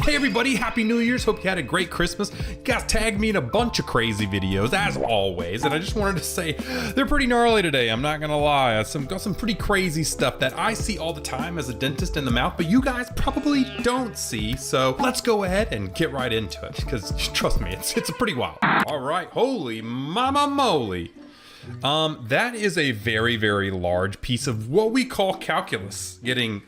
Hey everybody, Happy New Year's. Hope you had a great Christmas. You guys tagged me in a bunch of crazy videos, as always, and I just wanted to say they're pretty gnarly today, I'm not gonna lie. Got some pretty crazy stuff that I see all the time as a dentist in the mouth, but you guys probably don't see, so let's go ahead and get right into it, because trust me, it's pretty wild. All right, holy mama moly. That is a very, very large piece of what we call calculus getting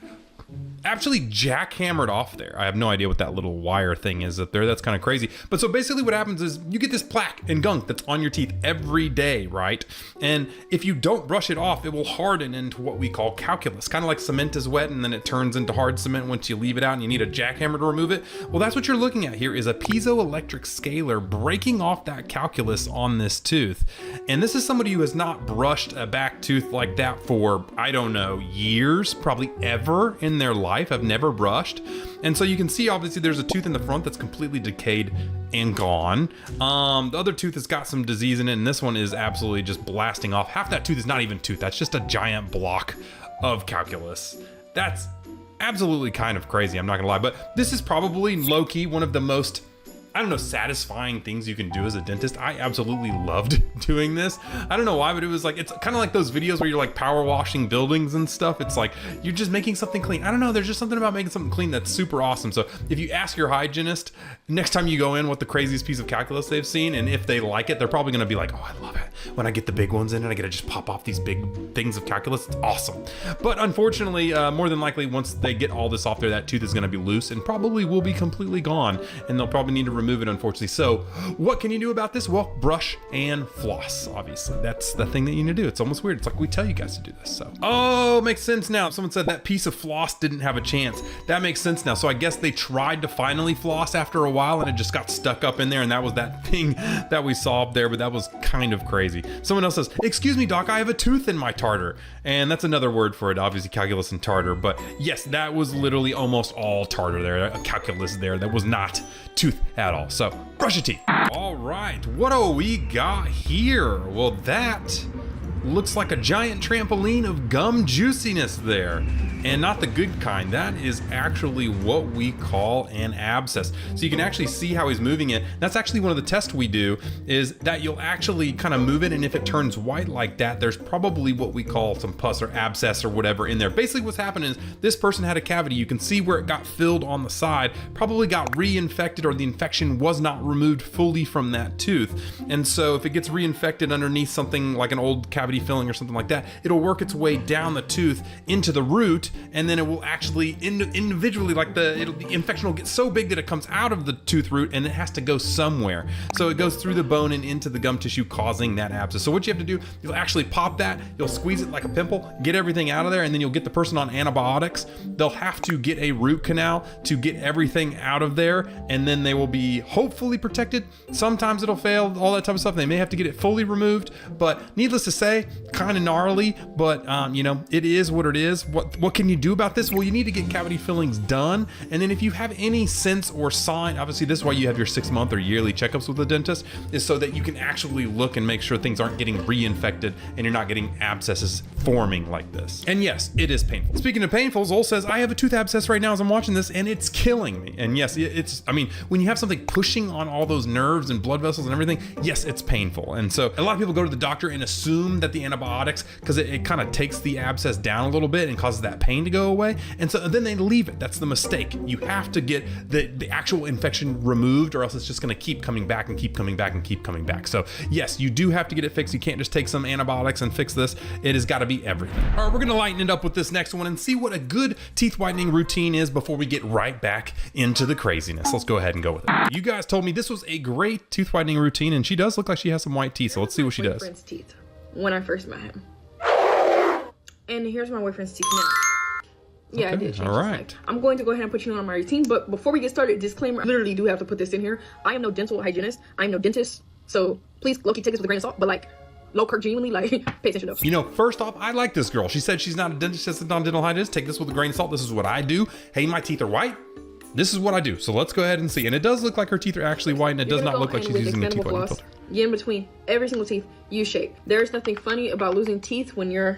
actually jackhammered off there. I have no idea what that little wire thing is up there. That's kind of crazy. But so basically what happens is you get this plaque and gunk that's on your teeth every day, right? And if you don't brush it off, it will harden into what we call calculus. Kind of like cement is wet and then it turns into hard cement once you leave it out and you need a jackhammer to remove it. Well, that's what you're looking at here is a piezoelectric scaler breaking off that calculus on this tooth. And this is somebody who has not brushed a back tooth like that for, I don't know, years, probably ever in their life. I've never brushed. And so you can see obviously there's a tooth in the front that's completely decayed and gone. The other tooth has got some disease in it, and this one is absolutely just blasting off. Half that tooth is not even tooth, that's just a giant block of calculus. That's absolutely kind of crazy, I'm not gonna lie, but this is probably low-key one of the most, I don't know, satisfying things you can do as a dentist. I absolutely loved doing this. I don't know why, but it was like, it's kind of like those videos where you're like power washing buildings and stuff. It's like, you're just making something clean. I don't know, there's just something about making something clean that's super awesome. So if you ask your hygienist, next time you go in what the craziest piece of calculus they've seen, and if they like it, they're probably gonna be like, oh, I love it. When I get the big ones in and I get to just pop off these big things of calculus, it's awesome. But unfortunately, more than likely, once they get all this off there, that tooth is gonna be loose and probably will be completely gone, and they'll probably need to remove it, unfortunately. So what can you do about this? Well, brush and floss, obviously. That's the thing that you need to do. It's almost weird. It's like we tell you guys to do this. So, oh, makes sense now. Someone said that piece of floss didn't have a chance. That makes sense now. So I guess they tried to finally floss after a while and it just got stuck up in there, and that was that thing that we saw up there, but that was kind of crazy. Someone else says, excuse me, doc, I have a tooth in my tartar. And that's another word for it, obviously calculus and tartar. But yes, that was literally almost all tartar there, a calculus there. That was not tooth at all. So brush your teeth. All right, what do we got here? Well, that looks like a giant trampoline of gum juiciness there, and not the good kind. That is actually what we call an abscess. So you can actually see how he's moving it. That's actually one of the tests we do, is that you'll actually kind of move it, and if it turns white like that, there's probably what we call some pus or abscess or whatever in there. Basically what's happening is this person had a cavity. You can see where it got filled on the side, probably got reinfected, or the infection was not removed fully from that tooth. And so if it gets reinfected underneath something like an old cavity filling or something like that, it'll work its way down the tooth into the root, and then it will actually individually, like the infection will get so big that it comes out of the tooth root and it has to go somewhere. So it goes through the bone and into the gum tissue, causing that abscess. So what you have to do, you'll actually pop that, you'll squeeze it like a pimple, get everything out of there, and then you'll get the person on antibiotics. They'll have to get a root canal to get everything out of there, and then they will be hopefully protected. Sometimes it'll fail, all that type of stuff. They may have to get it fully removed, but needless to say, kind of gnarly, but you know, it is what it is. What can you do about this? Well, you need to get cavity fillings done, and then if you have any sense or sign, obviously this is why you have your 6-month or yearly checkups with the dentist, is so that you can actually look and make sure things aren't getting reinfected and you're not getting abscesses forming like this. And yes, it is painful. Speaking of painful, Zol says, I have a tooth abscess right now as I'm watching this, and it's killing me. And yes, it's, I mean, when you have something pushing on all those nerves and blood vessels and everything, yes, it's painful. And so a lot of people go to the doctor and assume that the antibiotics, because it kind of takes the abscess down a little bit and causes that pain to go away, and so then they leave it. That's the mistake. You have to get the actual infection removed, or else it's just going to keep coming back and keep coming back and keep coming back. So yes, you do have to get it fixed. You can't just take some antibiotics and fix this. It has got to be everything. All right, we're going to lighten it up with this next one and see what a good teeth whitening routine is before we get right back into the craziness. Let's go ahead and go with it. You guys told me this was a great tooth whitening routine, and she does look like she has some white teeth, so let's see what she does. Boyfriend's teeth when I first met him. And here's my boyfriend's teeth now. Yeah, I did change. All right. I'm going to go ahead and put you on my routine, but before we get started, disclaimer, I literally do have to put this in here. I am no dental hygienist. I am no dentist. So please, low-key, take this with a grain of salt, but like, low Kirk genuinely, like, pay attention though. You know, first off, I like this girl. She said she's not a dentist, she's not a dental hygienist. Take this with a grain of salt. This is what I do. Hey, my teeth are white. This is what I do. So let's go ahead and see. And it does look like her teeth are actually white, and it does not look like she's using a teeth whitening filter. Get in between every single teeth, U-shape. There's nothing funny about losing teeth when you're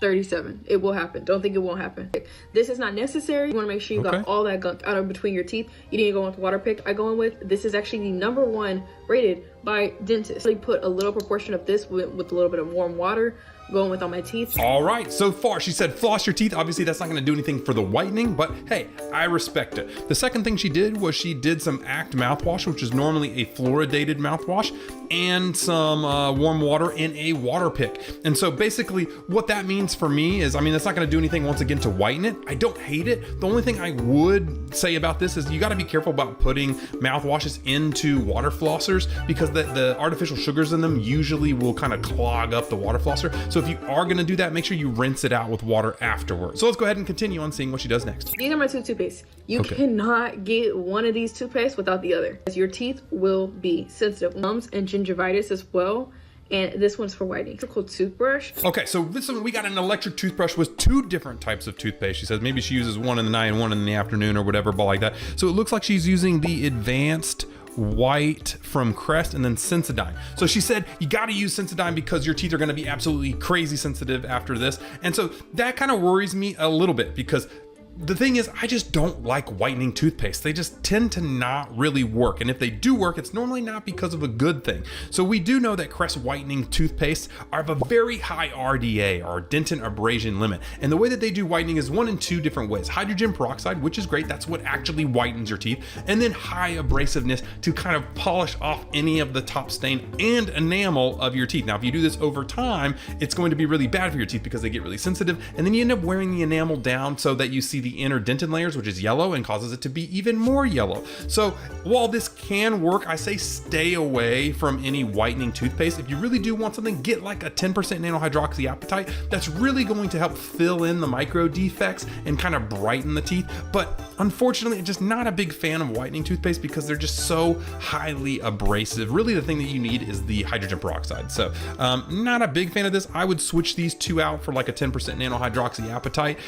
37. It will happen. Don't think it won't happen. This is not necessary. You want to make sure you got all that gunk out of between your teeth. You need to go with water pick. I go in with, this is actually the #1 rated by Dentist. I put a little proportion of this with a little bit of warm water going with on my teeth. All right, so far she said floss your teeth. Obviously that's not going to do anything for the whitening, but hey, I respect it. The second thing she did was she did some Act mouthwash, which is normally a fluoridated mouthwash, and some warm water in a water pick. And so basically what that means for me is, I mean, that's not going to do anything once again to whiten it. I don't hate it. The only thing I would say about this is you got to be careful about putting mouthwashes into water flossers, because the artificial sugars in them usually will kind of clog up the water flosser. So if you are going to do that, make sure you rinse it out with water afterwards. So let's go ahead and continue on seeing what she does next. These are my two toothpastes. You cannot get one of these toothpastes without the other. Your teeth will be sensitive. Gums and gingivitis as well. And this one's for whitening. Electrical toothbrush. Okay, so this one, we got an electric toothbrush with 2 different types of toothpaste. She says maybe she uses one in the night and one in the afternoon or whatever, but like that. So it looks like she's using the advanced white from Crest and then Sensodyne. So she said you got to use Sensodyne because your teeth are going to be absolutely crazy sensitive after this. And so that kind of worries me a little bit, because the thing is, I just don't like whitening toothpaste. They just tend to not really work. And if they do work, it's normally not because of a good thing. So we do know that Crest whitening toothpaste are of a very high RDA, or dentin abrasion limit. And the way that they do whitening is one in 2 different ways. Hydrogen peroxide, which is great. That's what actually whitens your teeth. And then high abrasiveness to kind of polish off any of the top stain and enamel of your teeth. Now, if you do this over time, it's going to be really bad for your teeth because they get really sensitive. And then you end up wearing the enamel down so that you see the inner dentin layers, which is yellow, and causes it to be even more yellow. So while this can work, I say stay away from any whitening toothpaste. If you really do want something, get like a 10% nano hydroxyapatite. That's really going to help fill in the micro defects and kind of brighten the teeth. But unfortunately, I'm just not a big fan of whitening toothpaste because they're just so highly abrasive. Really, the thing that you need is the hydrogen peroxide. So not a big fan of this. I would switch these 2 out for like a 10% nano hydroxyapatite.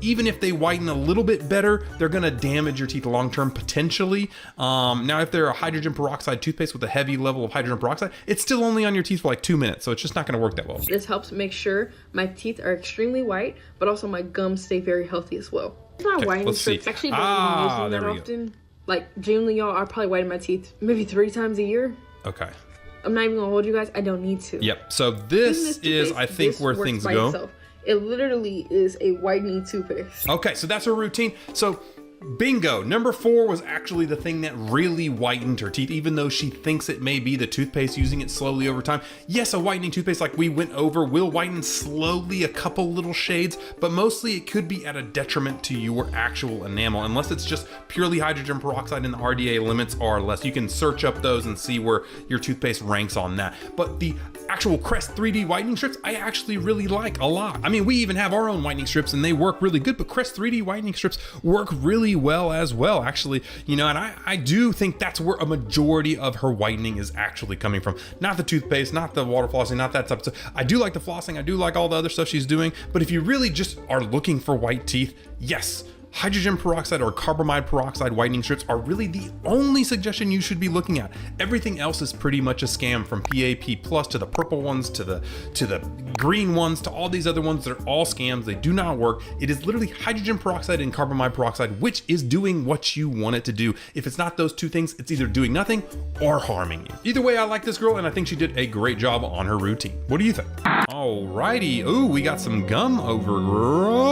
Even if they whiten a little bit better, they're going to damage your teeth long term potentially. Now, if they're a hydrogen peroxide toothpaste with a heavy level of hydrogen peroxide, it's still only on your teeth for like 2 minutes, so it's just not going to work that well. This helps make sure my teeth are extremely white, but also my gums stay very healthy as well. It's not whitening strips. Actually, don't use them that often. Like, genuinely, y'all, I probably whiten my teeth maybe 3 times a year. Okay. I'm not even gonna hold you guys. I don't need to. Yep. So this is, I think, where things go. Itself. It literally is a whitening toothpaste. Okay, so that's her routine. So bingo, #4 was actually the thing that really whitened her teeth, even though she thinks it may be the toothpaste using it slowly over time. Yes, a whitening toothpaste like we went over will whiten slowly a couple little shades, but mostly it could be at a detriment to your actual enamel, unless it's just purely hydrogen peroxide and the RDA limits are less. You can search up those and see where your toothpaste ranks on that. But the actual Crest 3D whitening strips, I actually really like a lot. I mean, we even have our own whitening strips and they work really good, but Crest 3D whitening strips work really well as well, actually, you know, and I do think that's where a majority of her whitening is actually coming from. Not the toothpaste, not the water flossing, not that stuff. So I do like the flossing, I do like all the other stuff she's doing, but if you really just are looking for white teeth, yes, hydrogen peroxide or carbamide peroxide whitening strips are really the only suggestion you should be looking at. Everything else is pretty much a scam, from PAP Plus to the purple ones to the green ones to all these other ones. They're all scams. They do not work. It is literally hydrogen peroxide and carbamide peroxide, which is doing what you want it to do. If it's not those two things, it's either doing nothing or harming you. Either way, I like this girl and I think she did a great job on her routine. What do you think? Alrighty. Ooh, we got some gum overgrowth.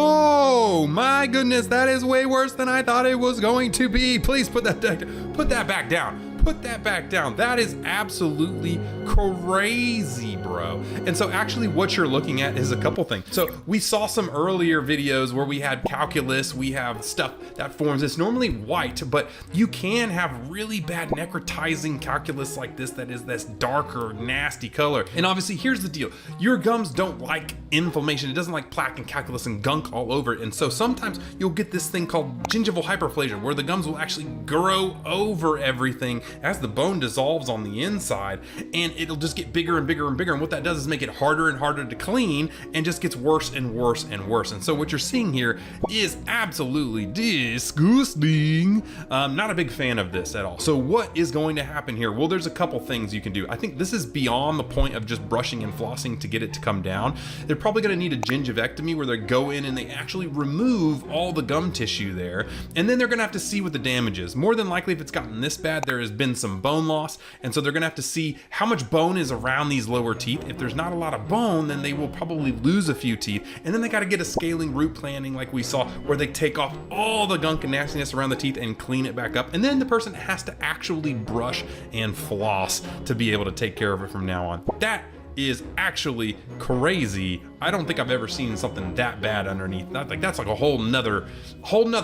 Oh my goodness, that is way worse than I thought it was going to be. Please put that back down. Put that back down. That is absolutely crazy, bro. And so actually what you're looking at is a couple things. So we saw some earlier videos where we had calculus, we have stuff that forms. It's normally white, but you can have really bad necrotizing calculus like this that is this darker, nasty color. And obviously here's the deal. Your gums don't like inflammation. It doesn't like plaque and calculus and gunk all over it. And so sometimes you'll get this thing called gingival hyperplasia, where the gums will actually grow over everything as the bone dissolves on the inside, and it'll just get bigger and bigger and bigger. And what that does is make it harder and harder to clean and just gets worse and worse and worse. And so what you're seeing here is absolutely disgusting. Not a big fan of this at all. So what is going to happen here? Well, there's a couple things you can do. I think this is beyond the point of just brushing and flossing to get it to come down. They're probably going to need a gingivectomy where they go in and they actually remove all the gum tissue there, and then they're going to have to see what the damage is. More than likely, if it's gotten this bad, there has been some bone loss, and so they're going to have to see how much bone is around these lower teeth. If there's not a lot of bone, then they will probably lose a few teeth, and then they got to get a scaling root planning like we saw, where they take off all the gunk and nastiness around the teeth and clean it back up, and then the person has to actually brush and floss to be able to take care of it from now on. That is actually crazy. I don't think I've ever seen something that bad underneath. That's like a whole nother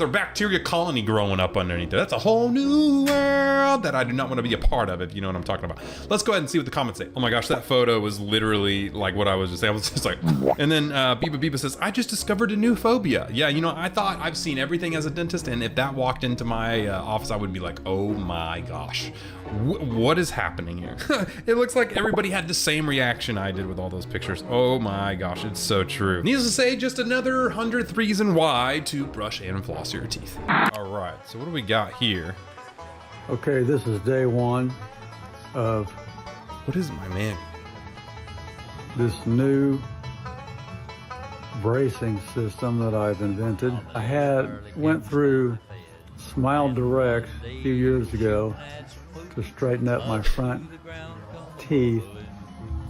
bacteria colony growing up underneath there. That's a whole new world that I do not want to be a part of, if you know what I'm talking about. Let's go ahead and see what the comments say. Oh my gosh, that photo was literally like what I was just saying. I was just like, and then Biba says, I just discovered a new phobia. Yeah, you know, I thought I've seen everything as a dentist, and if that walked into my office, I would be like, oh my gosh, what is happening here? It looks like everybody had the same reaction I did with all those pictures. Oh my gosh, it's so true. Needless to say, just another 100th reason why to brush and floss your teeth. All right, so what do we got here? Okay, this is day one of What is it, my man? this new bracing system that I've invented. I went through Smile Direct a few years ago to straighten up my front teeth.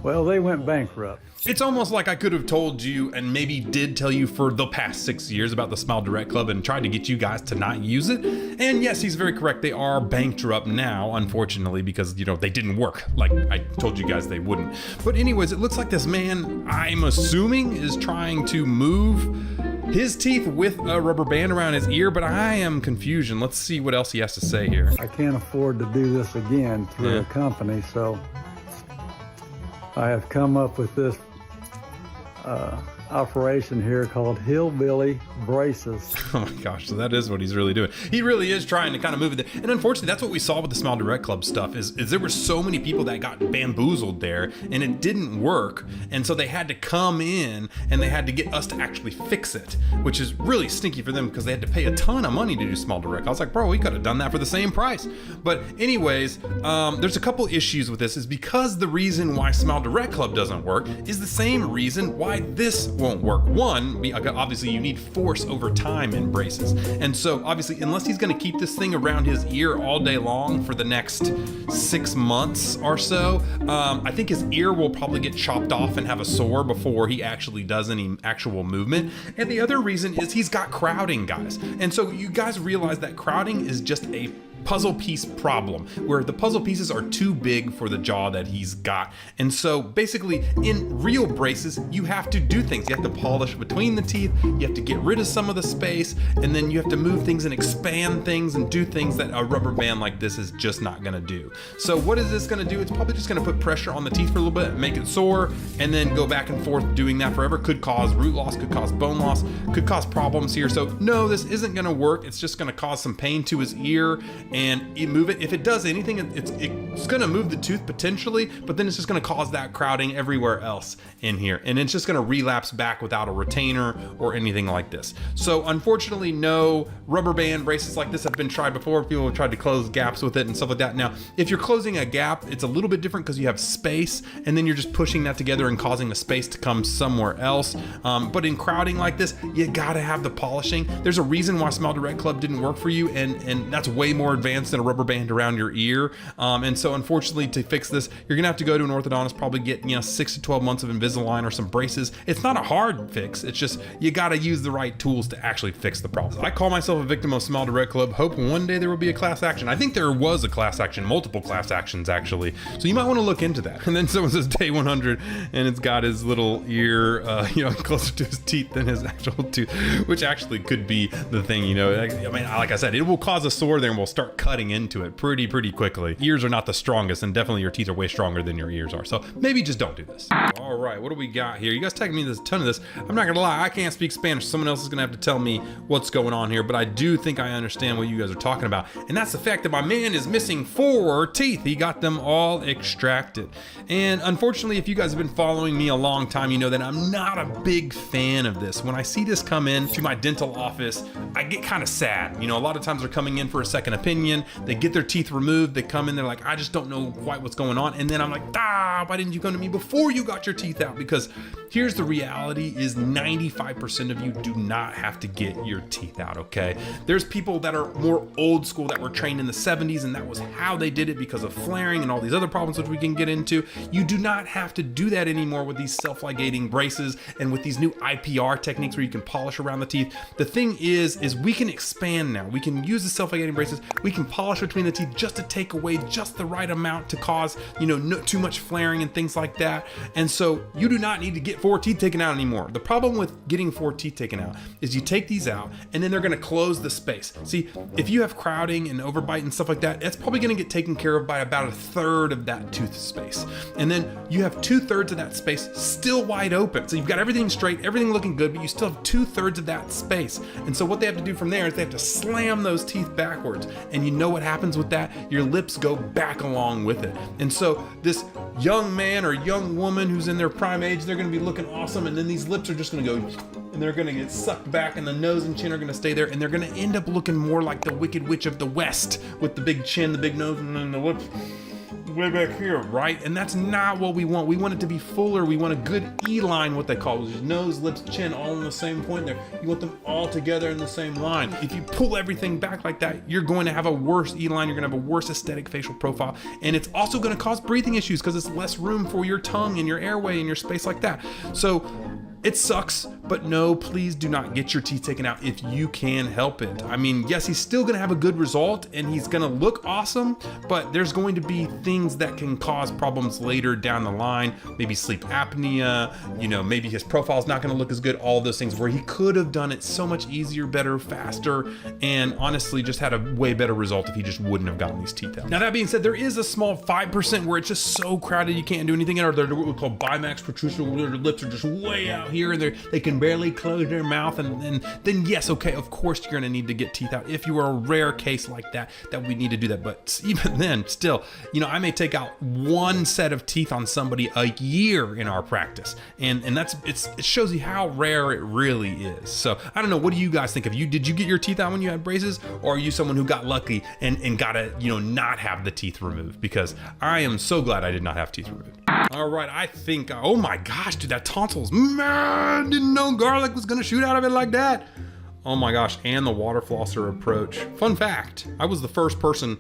Well, they went bankrupt. It's almost like I could have told you, and maybe did tell you for the past 6 years, about the Smile Direct Club and tried to get you guys to not use it. And yes, he's very correct. They are bankrupt now, unfortunately, because, you know, they didn't work like I told you guys they wouldn't. But anyways, it looks like this man, I'm assuming, is trying to move his teeth with a rubber band around his ear, but I am confused. Let's see what else he has to say here. I can't afford to do this again through a company, so I have come up with this operation here called Hillbilly Braces. Oh my gosh, so that is what he's really doing. He really is trying to kind of move it. And unfortunately, that's what we saw with the Smile Direct Club stuff, is there were so many people that got bamboozled there, and it didn't work. And so they had to come in and they had to get us to actually fix it, which is really stinky for them because they had to pay a ton of money to do Smile Direct. I was like, bro, we could have done that for the same price. But anyways, there's a couple issues with this, is because the reason why Smile Direct Club doesn't work is the same reason why this won't work. One, obviously you need force over time in braces. And so obviously, unless he's gonna keep this thing around his ear all day long for the next 6 months or so, I think his ear will probably get chopped off and have a sore before he actually does any actual movement. And the other reason is he's got crowding, guys. And so you guys realize that crowding is just a puzzle piece problem, where the puzzle pieces are too big for the jaw that he's got. And so basically, in real braces, you have to do things. You have to polish between the teeth, you have to get rid of some of the space, and then you have to move things and expand things and do things that a rubber band like this is just not gonna do. So what is this gonna do? It's probably just gonna put pressure on the teeth for a little bit, make it sore, and then go back and forth doing that forever. Could cause root loss, could cause bone loss, could cause problems here. So no, this isn't gonna work. It's just gonna cause some pain to his ear, and you move it. If it does anything, it's gonna move the tooth potentially, but then it's just gonna cause that crowding everywhere else in here, and it's just gonna relapse back without a retainer or anything like this. So unfortunately, no, rubber band braces like this have been tried before. People have tried to close gaps with it and stuff like that. Now, if you're closing a gap, it's a little bit different because you have space, and then you're just pushing that together and causing a space to come somewhere else. But in crowding like this, you gotta have the polishing. There's a reason why Smile Direct Club didn't work for you, and that's way more advanced than a rubber band around your ear. And so unfortunately, to fix this, you're gonna have to go to an orthodontist, probably get 6 to 12 months of Invisalign or some braces. It's not a hard fix, it's just you gotta use the right tools to actually fix the problem. I call myself a victim of Smile Direct Club. Hope one day there will be a class action. I think there was a class action, multiple class actions actually, so you might want to look into that. And then someone says day 100 and it's got his little ear closer to his teeth than his actual tooth, which actually could be the thing. I mean, like I said, it will cause a sore there and we'll start start cutting into it pretty quickly. Ears are not the strongest, and definitely your teeth are way stronger than your ears are. So maybe just don't do this. All right, what do we got here? You guys tagged me a ton of this. I'm not gonna lie, I can't speak Spanish. Someone else is gonna have to tell me what's going on here, but I do think I understand what you guys are talking about. And that's the fact that my man is missing 4 teeth. He got them all extracted. And unfortunately, if you guys have been following me a long time, you know that I'm not a big fan of this. When I see this come in to my dental office, I get kind of sad. You know, a lot of times they're coming in for a second opinion. They get their teeth removed. They come in, they're like, I just don't know quite what's going on. And then I'm like, why didn't you come to me before you got your teeth out? Because here's the reality is 95% of you do not have to get your teeth out, okay? There's people that are more old school that were trained in the 70s, and that was how they did it because of flaring and all these other problems which we can get into. You do not have to do that anymore with these self-ligating braces and with these new IPR techniques where you can polish around the teeth. The thing is we can expand now. We can use the self-ligating braces. We can polish between the teeth just to take away just the right amount to cause, you know, no too much flaring and things like that. And so you do not need to get 4 teeth taken out anymore. The problem with getting 4 teeth taken out is you take these out and then they're going to close the space. See, if you have crowding and overbite and stuff like that, it's probably going to get taken care of by about 1/3 of that tooth space. And then you have 2/3 of that space still wide open. So you've got everything straight, everything looking good, but you still have 2/3 of that space. And so what they have to do from there is they have to slam those teeth backwards. And you know what happens with that? Your lips go back along with it. And so this young man or young woman who's in their prime age, they're going to be looking awesome, and then these lips are just going to go, and they're going to get sucked back, and the nose and chin are going to stay there, and they're going to end up looking more like the Wicked Witch of the West with the big chin, the big nose, and then the lips way back here, right? And that's not what we want. We want it to be fuller. We want a good E-line, what they call it. Nose, lips, chin, all in the same point there. You want them all together in the same line. If you pull everything back like that, you're going to have a worse E-line. You're going to have a worse aesthetic facial profile. And it's also going to cause breathing issues because it's less room for your tongue and your airway and your space like that. So it sucks, but no, please do not get your teeth taken out if you can help it. I mean, yes, he's still gonna have a good result and he's gonna look awesome, but there's going to be things that can cause problems later down the line. Maybe sleep apnea, you know, maybe his profile's not gonna look as good, all of those things where he could have done it so much easier, better, faster, and honestly just had a way better result if he just wouldn't have gotten these teeth out. Now that being said, there is a small 5% where it's just so crowded you can't do anything, or they're what we call bimax protrusion, where their lips are just way out here and they can barely close their mouth, and then yes, okay, of course you're gonna need to get teeth out if you are a rare case like that we need to do that. But even then, still, you know, I may take out 1 set of teeth on somebody a year in our practice, and that's it shows you how rare it really is. So I don't know, what do you guys think? Did you get your teeth out when you had braces, or are you someone who got lucky and got to, you know, not have the teeth removed? Because I am so glad I did not have teeth removed. All right, I think, oh my gosh, dude, that tonsils, man, didn't know garlic was gonna shoot out of it like that. Oh my gosh, and the water flosser approach. Fun fact, I was the first person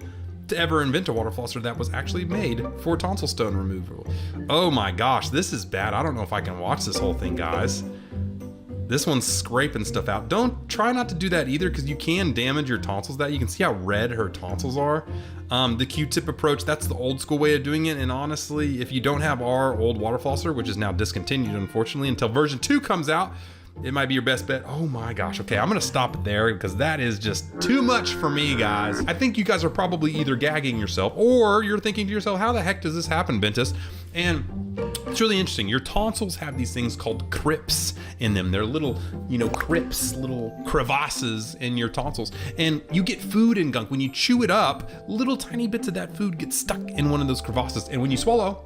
to ever invent a water flosser that was actually made for tonsil stone removal. Oh my gosh, this is bad. I don't know if I can watch this whole thing, guys. This one's scraping stuff out. Try not to do that either, because you can damage your tonsils. That you can see how red her tonsils are. The Q-tip approach, that's the old school way of doing it. And honestly, if you don't have our old water flosser, which is now discontinued, unfortunately, until version 2 comes out, it might be your best bet. Oh my gosh. Okay, I'm gonna stop it there because that is just too much for me, guys. I think you guys are probably either gagging yourself or you're thinking to yourself, how the heck does this happen, Bentist? And it's really interesting. Your tonsils have these things called crypts in them. They're little, you know, crypts, little crevasses in your tonsils. And you get food and gunk. When you chew it up, little tiny bits of that food get stuck in one of those crevasses. And when you swallow,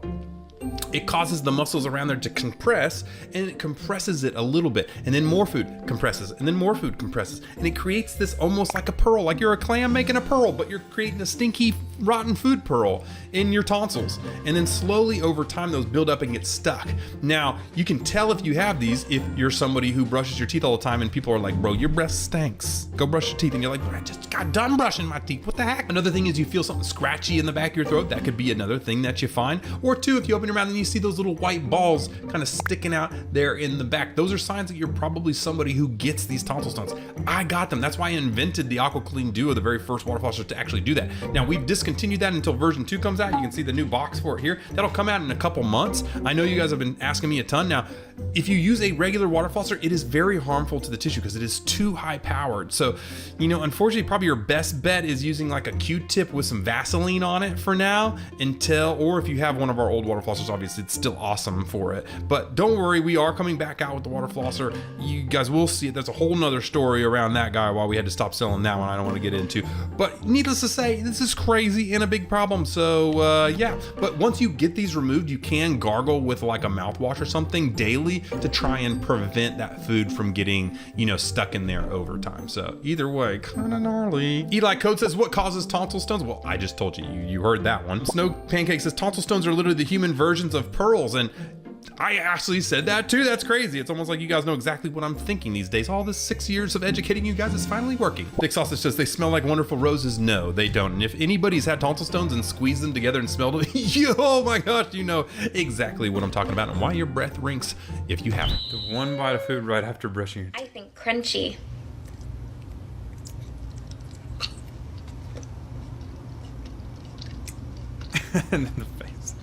it causes the muscles around there to compress, and it compresses it a little bit, and then more food compresses, and then more food compresses, and it creates this almost like a pearl, like you're a clam making a pearl, but you're creating a stinky, rotten food pearl in your tonsils. And then slowly over time, those build up and get stuck. Now, you can tell if you have these if you're somebody who brushes your teeth all the time and people are like, bro, your breath stinks. Go brush your teeth. And you're like, I just got done brushing my teeth. What the heck? Another thing is you feel something scratchy in the back of your throat. That could be another thing that you find. Or two, if you open your mouth and you see those little white balls kind of sticking out there in the back, those are signs that you're probably somebody who gets these tonsil stones. I got them. That's why I invented the Aqua Clean Duo, the very first water flosser to actually do that. Now, we've discontinued that until version 2 comes out. You can see the new box for it here. That'll come out in a couple months. I know you guys have been asking me a ton. Now, if you use a regular water flosser, it is very harmful to the tissue because it is too high powered. So, you know, unfortunately, probably your best bet is using like a Q-tip with some Vaseline on it for now or if you have one of our old water flossers, obviously it's still awesome for it. But don't worry, we are coming back out with the water flosser. You guys will see it. There's a whole nother story around that guy why we had to stop selling that one. I don't want to get into, but needless to say, this is crazy and a big problem. So yeah, but once you get these removed, you can gargle with like a mouthwash or something daily to try and prevent that food from getting, you know, stuck in there over time. So either way, kind of gnarly. Eli Code says, what causes tonsil stones? Well, I just told you, you heard that one. Snow Pancake says, tonsil stones are literally the human versions of pearls. And I actually said that too. That's crazy. It's almost like you guys know exactly what I'm thinking these days. All this 6 years of educating you guys is finally working. Dick Sausage says, they smell like wonderful roses. No, they don't. And if anybody's had tonsil stones and squeezed them together and smelled them, oh my gosh, you know exactly what I'm talking about and why your breath rinks if you haven't. The one bite of food right after brushing your teeth. I think crunchy. And then the face.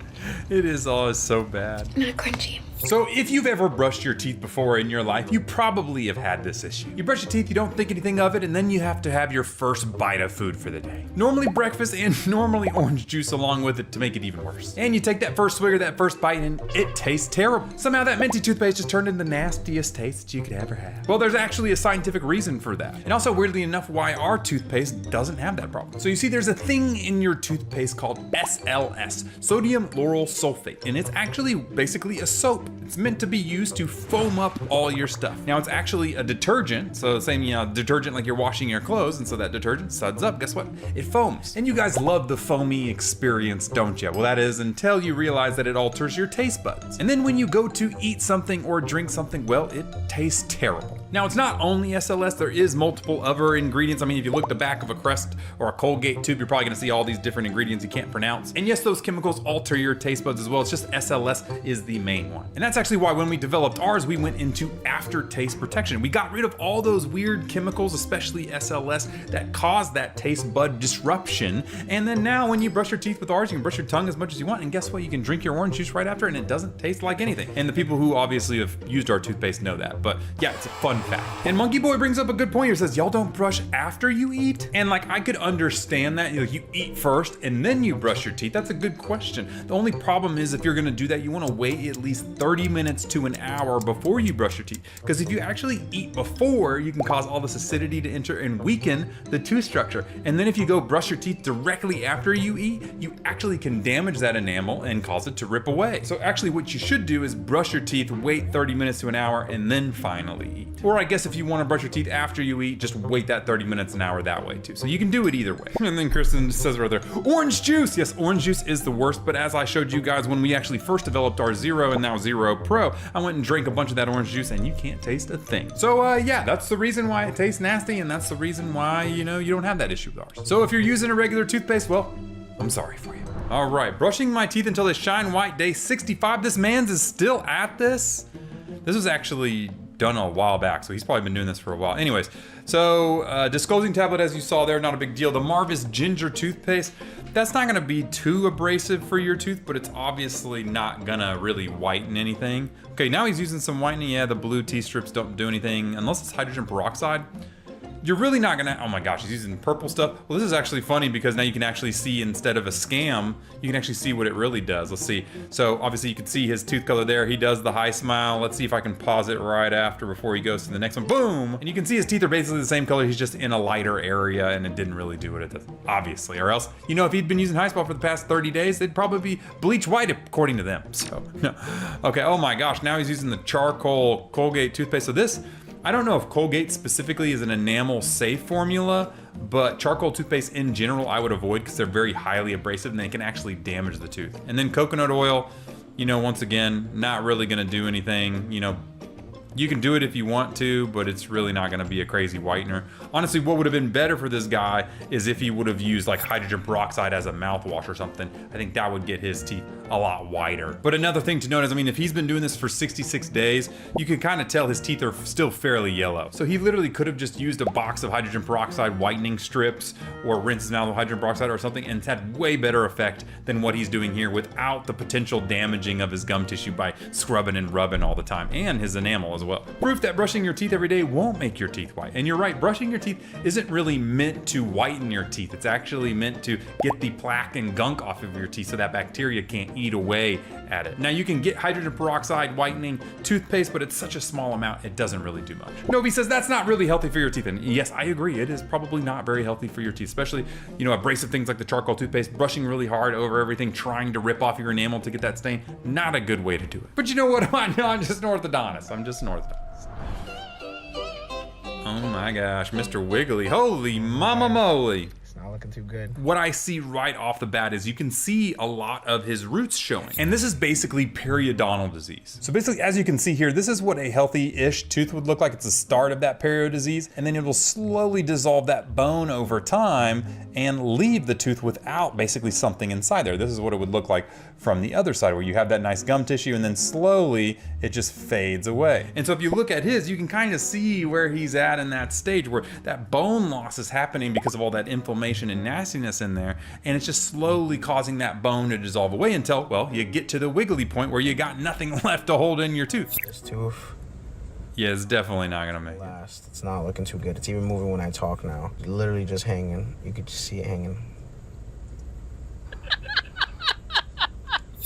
It is always so bad. Not crunchy. So if you've ever brushed your teeth before in your life, you probably have had this issue. You brush your teeth, you don't think anything of it, and then you have to have your first bite of food for the day. Normally breakfast and normally orange juice along with it to make it even worse. And you take that first swig or that first bite and it tastes terrible. Somehow that minty toothpaste just turned into the nastiest taste that you could ever have. Well, there's actually a scientific reason for that. And also, weirdly enough, why our toothpaste doesn't have that problem. So you see, there's a thing in your toothpaste called SLS, sodium lauryl sulfate, and it's actually basically a soap. It's meant to be used to foam up all your stuff. Now it's actually a detergent, so same, you know, detergent like you're washing your clothes, and so that detergent suds up, guess what? It foams. And you guys love the foamy experience, don't you? Well, that is until you realize that it alters your taste buds. And then when you go to eat something or drink something, well, it tastes terrible. Now it's not only SLS, there is multiple other ingredients. I mean, if you look at the back of a Crest or a Colgate tube, you're probably gonna see all these different ingredients you can't pronounce. And yes, those chemicals alter your taste buds as well. It's just SLS is the main one. And that's actually why when we developed ours, we went into aftertaste protection. We got rid of all those weird chemicals, especially SLS, that cause that taste bud disruption. And then now when you brush your teeth with ours, you can brush your tongue as much as you want. And guess what? You can drink your orange juice right after and it doesn't taste like anything. And the people who obviously have used our toothpaste know that. But yeah, it's a fun fact. And Monkey Boy brings up a good point here. Says, y'all don't brush after you eat? And like, I could understand that. You eat first and then you brush your teeth. That's a good question. The only problem is if you're gonna do that, you wanna wait at least 30 minutes to an hour before you brush your teeth. Because if you actually eat before, you can cause all this acidity to enter and weaken the tooth structure. And then if you go brush your teeth directly after you eat, you actually can damage that enamel and cause it to rip away. So actually what you should do is brush your teeth, wait 30 minutes to an hour, and then finally eat. Or I guess if you want to brush your teeth after you eat, just wait that 30 minutes, an hour that way too. So you can do it either way. And then Kristen says right there, orange juice. Yes, orange juice is the worst, but as I showed you guys when we actually first developed our Zero and now Zero Pro, I went and drank a bunch of that orange juice and you can't taste a thing. So yeah, that's the reason why it tastes nasty, and that's the reason why, you know, you don't have that issue with ours. So if you're using a regular toothpaste, well, I'm sorry for you. All right, brushing my teeth until they shine white, day 65. This man's is still at this. This was actually done a while back, so he's probably been doing this for a while. Anyways, so disclosing tablet, as you saw there, not a big deal. The Marvis Ginger toothpaste, that's not gonna be too abrasive for your tooth, but it's obviously not gonna really whiten anything. Okay, now he's using some whitening. Yeah, the blue T-strips don't do anything unless it's hydrogen peroxide. You're really not gonna, oh my gosh, he's using purple stuff. Well, this is actually funny because now you can actually see, instead of a scam, you can actually see what it really does. Let's see. So obviously you can see his tooth color there. He does the high smile. Let's see if I can pause it right after before he goes to the next one. Boom! And you can see his teeth are basically the same color. He's just in a lighter area and it didn't really do what it does, obviously. Or else, you know, if he'd been using high spot for the past 30 days, they'd probably be bleach white according to them. So, no. Okay, oh my gosh, now he's using the charcoal Colgate toothpaste. So this, I don't know if Colgate specifically is an enamel safe formula, but charcoal toothpaste in general I would avoid because they're very highly abrasive and they can actually damage the tooth. And then coconut oil, you know, once again, not really gonna do anything, you know, You can do it if you want to, but it's really not gonna be a crazy whitener. Honestly, what would have been better for this guy is if he would have used like hydrogen peroxide as a mouthwash or something. I think that would get his teeth a lot whiter. But another thing to note is, I mean, if he's been doing this for 66 days, you can kind of tell his teeth are still fairly yellow. So he literally could have just used a box of hydrogen peroxide whitening strips or rinsed them out with hydrogen peroxide or something, and it's had way better effect than what he's doing here without the potential damaging of his gum tissue by scrubbing and rubbing all the time, and his enamel as well. Proof that brushing your teeth every day won't make your teeth white. And you're right, brushing your teeth isn't really meant to whiten your teeth. It's actually meant to get the plaque and gunk off of your teeth so that bacteria can't eat away at it. Now you can get hydrogen peroxide whitening toothpaste, but it's such a small amount, it doesn't really do much. Nobi says that's not really healthy for your teeth. And yes, I agree, it is probably not very healthy for your teeth, especially, you know, abrasive things like the charcoal toothpaste, brushing really hard over everything, trying to rip off your enamel to get that stain, not a good way to do it. But you know what, I'm just an orthodontist. I'm just an orthodontist. Oh my gosh, Mr. Wiggly. Holy mama moly. It's not looking too good. What I see right off the bat is you can see a lot of his roots showing. And this is basically periodontal disease. So basically, as you can see here, this is what a healthy-ish tooth would look like. It's the start of that perio disease, and then it will slowly dissolve that bone over time and leave the tooth without basically something inside there. This is what it would look like from the other side, where you have that nice gum tissue and then slowly it just fades away. And so if you look at his, you can kind of see where he's at in that stage where that bone loss is happening because of all that inflammation and nastiness in there, and it's just slowly causing that bone to dissolve away until, well, you get to the wiggly point where you got nothing left to hold in your tooth. This tooth. Yeah, it's definitely not gonna make it. Last. It's not looking too good. It's even moving when I talk now. It's literally just hanging. You could just see it hanging.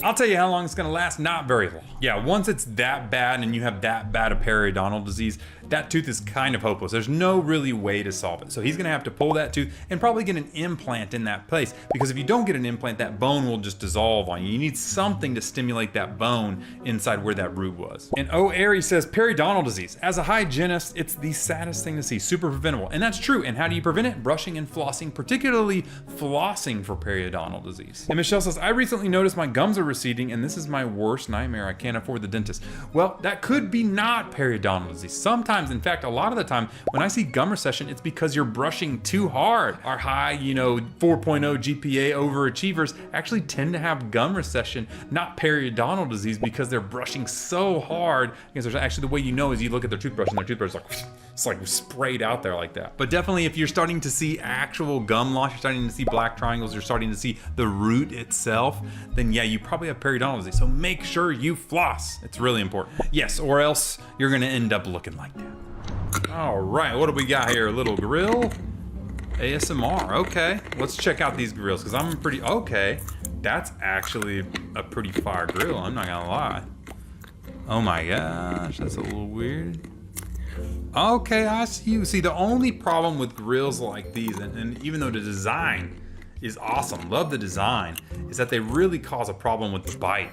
I'll tell you how long it's gonna last, not very long. Yeah, once it's that bad and you have that bad of periodontal disease, that tooth is kind of hopeless. There's no really way to solve it. So he's gonna have to pull that tooth and probably get an implant in that place, because if you don't get an implant, that bone will just dissolve on you. You need something to stimulate that bone inside where that root was. And O. Airy says, periodontal disease. As a hygienist, it's the saddest thing to see, super preventable. And that's true. And how do you prevent it? Brushing and flossing, particularly flossing for periodontal disease. And Michelle says, I recently noticed my gums are receding and this is my worst nightmare. I can't afford the dentist. Well, that could be not periodontal disease. Sometimes, in fact, a lot of the time, when I see gum recession, it's because you're brushing too hard. Our high, 4.0 GPA overachievers actually tend to have gum recession, not periodontal disease, because they're brushing so hard. Because there's actually, the way you know is you look at their toothbrush and their toothbrush is like, it's like sprayed out there like that. But definitely, if you're starting to see actual gum loss, you're starting to see black triangles, you're starting to see the root itself, then yeah, you probably have periodontal disease. So make sure you floss. It's really important. Yes, or else you're gonna end up looking like that. All right, what do we got here? A little grill? ASMR, okay. Let's check out these grills, because I'm pretty, okay. That's actually a pretty fire grill, I'm not gonna lie. Oh my gosh, that's a little weird. Okay, I see you. See, the only problem with grills like these, and even though the design is awesome, love the design, is that they really cause a problem with the bite.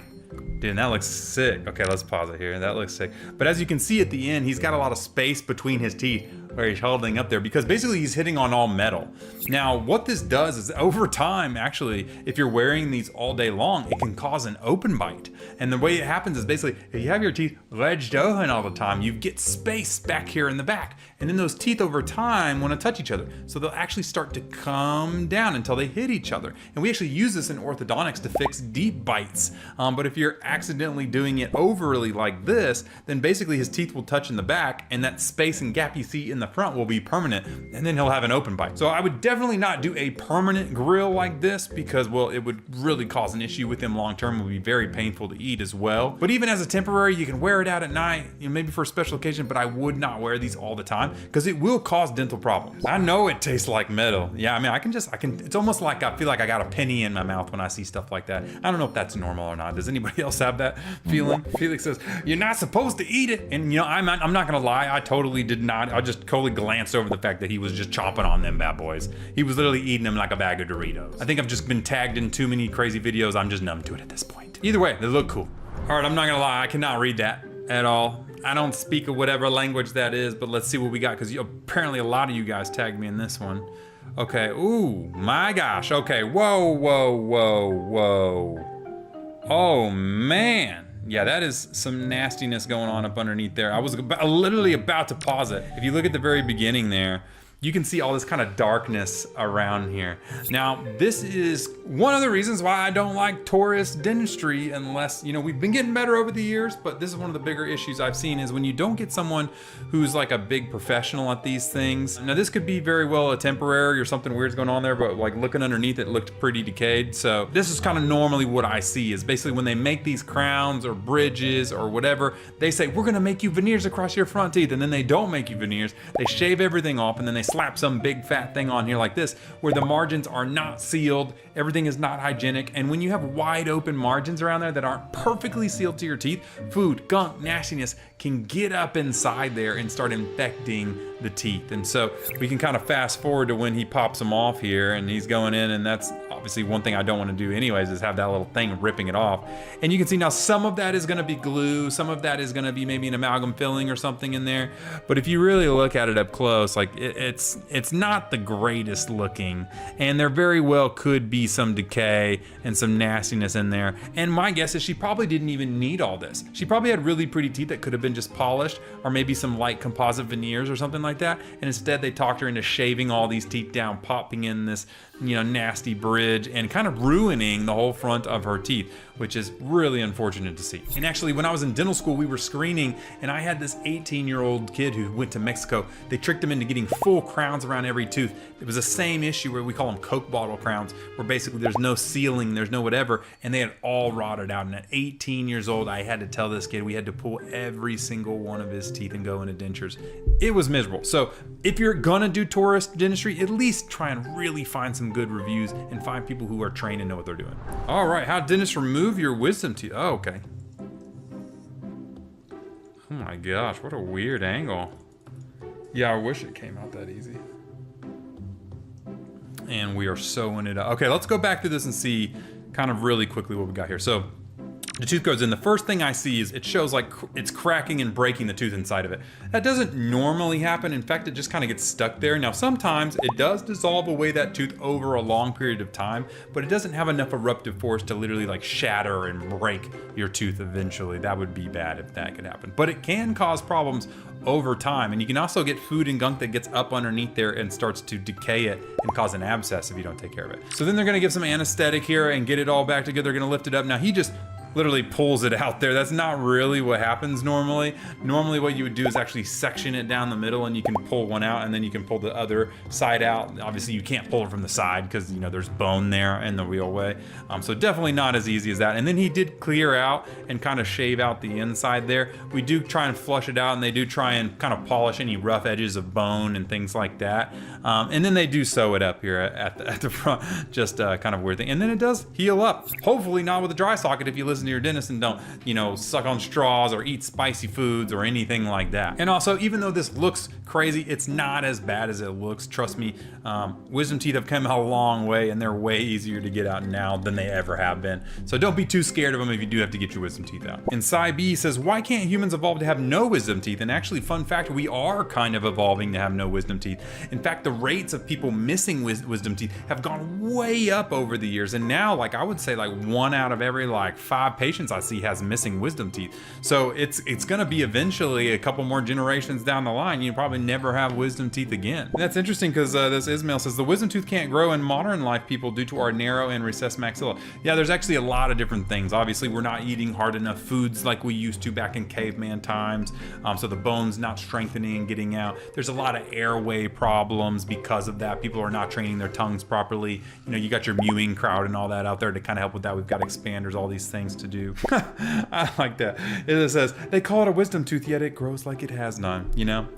Dude, that looks sick. Okay, let's pause it here. That looks sick. But as you can see at the end, he's got a lot of space between his teeth where he's holding up there, because basically he's hitting on all metal. Now, what this does is over time, actually, if you're wearing these all day long, it can cause an open bite. And the way it happens is basically, if you have your teeth wedged open all the time, you get space back here in the back. And then those teeth over time want to touch each other. So they'll actually start to come down until they hit each other. And we actually use this in orthodontics to fix deep bites. But if you're accidentally doing it overly like this, then basically his teeth will touch in the back, and that space and gap you see in the front will be permanent, and then he'll have an open bite. So I would definitely not do a permanent grill like this, because, well, it would really cause an issue with him long term. It would be very painful to eat as well. But even as a temporary, you can wear it out at night, maybe for a special occasion, but I would not wear these all the time, because it will cause dental problems. I know it tastes like metal. Yeah, I mean, it's almost like I feel like I got a penny in my mouth when I see stuff like that. I don't know if that's normal or not. Does anybody else have that feeling? Felix says, you're not supposed to eat it. And I'm not gonna lie, I totally did not. I just totally glanced over the fact that he was just chomping on them bad boys. He was literally eating them like a bag of Doritos. I think I've just been tagged in too many crazy videos. I'm just numb to it at this point. Either way, they look cool. All right, I'm not gonna lie, I cannot read that at all. I don't speak of whatever language that is, but let's see what we got, because apparently a lot of you guys tagged me in this one. Okay, ooh, my gosh, okay, whoa, whoa, whoa, whoa. Oh man, Yeah, that is some nastiness going on up underneath there. I was literally about to pause it. If you look at the very beginning there, you can see all this kind of darkness around here. Now, this is one of the reasons why I don't like tourist dentistry unless, we've been getting better over the years, but this is one of the bigger issues I've seen is when you don't get someone who's like a big professional at these things. Now, this could be very well a temporary or something weird's going on there, but like looking underneath it looked pretty decayed. So this is kind of normally what I see is basically when they make these crowns or bridges or whatever, they say, we're gonna make you veneers across your front teeth, and then they don't make you veneers. They shave everything off, and then they slap some big fat thing on here like this where the margins are not sealed, everything is not hygienic, and when you have wide open margins around there that aren't perfectly sealed to your teeth, food, gunk, nastiness can get up inside there and start infecting the teeth. And so we can kind of fast forward to when he pops them off here and he's going in, and that's obviously one thing I don't want to do anyways is have that little thing ripping it off. And you can see now some of that is going to be glue, some of that is going to be maybe an amalgam filling or something in there, but if you really look at it up close, like it's not the greatest looking, and there very well could be some decay and some nastiness in there. And my guess is she probably didn't even need all this. She probably had really pretty teeth that could have been just polished, or maybe some light composite veneers or something like that, and instead they talked her into shaving all these teeth down, popping in this nasty bridge and kind of ruining the whole front of her teeth, which is really unfortunate to see. And actually, when I was in dental school, we were screening, and I had this 18-year-old kid who went to Mexico. They tricked him into getting full crowns around every tooth. It was the same issue where we call them Coke bottle crowns, where basically there's no sealing, there's no whatever, and they had all rotted out. And at 18 years old, I had to tell this kid we had to pull every single one of his teeth and go into dentures. It was miserable. So if you're gonna do tourist dentistry, at least try and really find some good reviews and find people who are trained and know what they're doing. All right, how dentists remove your wisdom teeth? Oh, okay. Oh my gosh, what a weird angle. Yeah, I wish it came out that easy. And we are sewing it up. Okay, let's go back to this and see kind of really quickly what we got here. So the tooth goes in. The first thing I see is it shows like it's cracking and breaking the tooth inside of it. That doesn't normally happen. In fact, it just kind of gets stuck there. Now, sometimes it does dissolve away that tooth over a long period of time, but it doesn't have enough eruptive force to literally like shatter and break your tooth eventually. That would be bad if that could happen. But it can cause problems over time. And you can also get food and gunk that gets up underneath there and starts to decay it and cause an abscess if you don't take care of it. So then they're gonna give some anesthetic here and get it all back together. They're gonna lift it up. Now he just literally pulls it out there. That's not really what happens normally. Normally what you would do is actually section it down the middle, and you can pull one out and then you can pull the other side out. Obviously you can't pull it from the side because there's bone there in the real way. So definitely not as easy as that. And then he did clear out and kind of shave out the inside there. We do try and flush it out, and they do try and kind of polish any rough edges of bone and things like that. And then they do sew it up here at the front. Just kind of weird thing. And then it does heal up. Hopefully not with a dry socket if you listen to your dentist and don't, suck on straws or eat spicy foods or anything like that. And also, even though this looks crazy, it's not as bad as it looks. Trust me, wisdom teeth have come a long way, and they're way easier to get out now than they ever have been. So don't be too scared of them if you do have to get your wisdom teeth out. And Cy B says, why can't humans evolve to have no wisdom teeth? And actually, fun fact, we are kind of evolving to have no wisdom teeth. In fact, the rates of people missing wisdom teeth have gone way up over the years. And now, I would say 1 out of every 5 patients I see has missing wisdom teeth. So it's gonna be eventually a couple more generations down the line, you probably never have wisdom teeth again. And that's interesting because this Ismail says the wisdom tooth can't grow in modern life people due to our narrow and recessed maxilla. Yeah, there's actually a lot of different things. Obviously, we're not eating hard enough foods like we used to back in caveman times. So the bone's not strengthening and getting out. There's a lot of airway problems because of that. People are not training their tongues properly. You got your mewing crowd and all that out there to kind of help with that. We've got expanders, all these things to do. I like that. It says, they call it a wisdom tooth, yet it grows like it has none.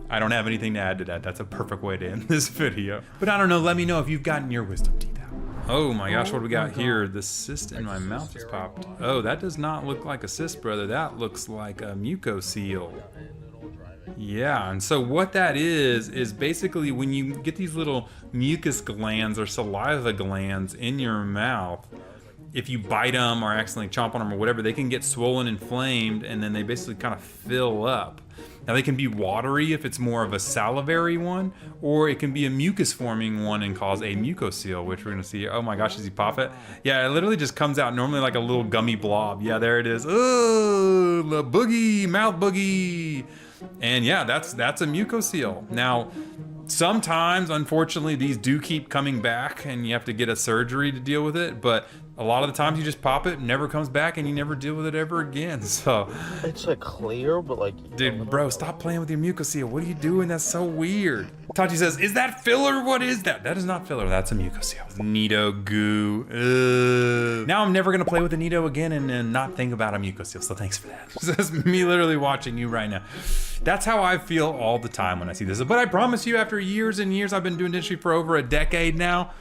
I don't have anything to add to that. That's a perfect way to end this video. But I don't know, let me know if you've gotten your wisdom teeth out. Oh my gosh, what do we got here? The cyst in my mouth has popped. Oh, that does not look like a cyst, brother. That looks like a mucocele. Yeah, and so what that is basically when you get these little mucus glands or saliva glands in your mouth, if you bite them or accidentally chomp on them or whatever, they can get swollen, inflamed, and then they basically kind of fill up. Now they can be watery if it's more of a salivary one, or it can be a mucus forming one and cause a mucocele, which we're gonna see. Oh my gosh, does he pop it? Yeah, it literally just comes out normally like a little gummy blob. Yeah, there it is. Oh, the boogie, mouth boogie. And yeah, that's a mucocele. Now, sometimes, unfortunately, these do keep coming back and you have to get a surgery to deal with it, but a lot of the times you just pop it, never comes back, and you never deal with it ever again. So it's like clear, but like, dude, bro, stop playing with your mucocele. What are you doing? That's so weird. Tachi says, is that filler? What is that? That is not filler. That's a mucocele. Nido goo. Ugh. Now I'm never gonna play with the Nido again and not think about a mucocele. So thanks for that. This is me literally watching you right now. That's how I feel all the time when I see this. But I promise you, after years and years, I've been doing dentistry for over a decade now.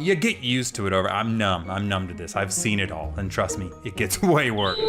You get used to it over. I'm numb to this. I've seen it all, and trust me, it gets way worse.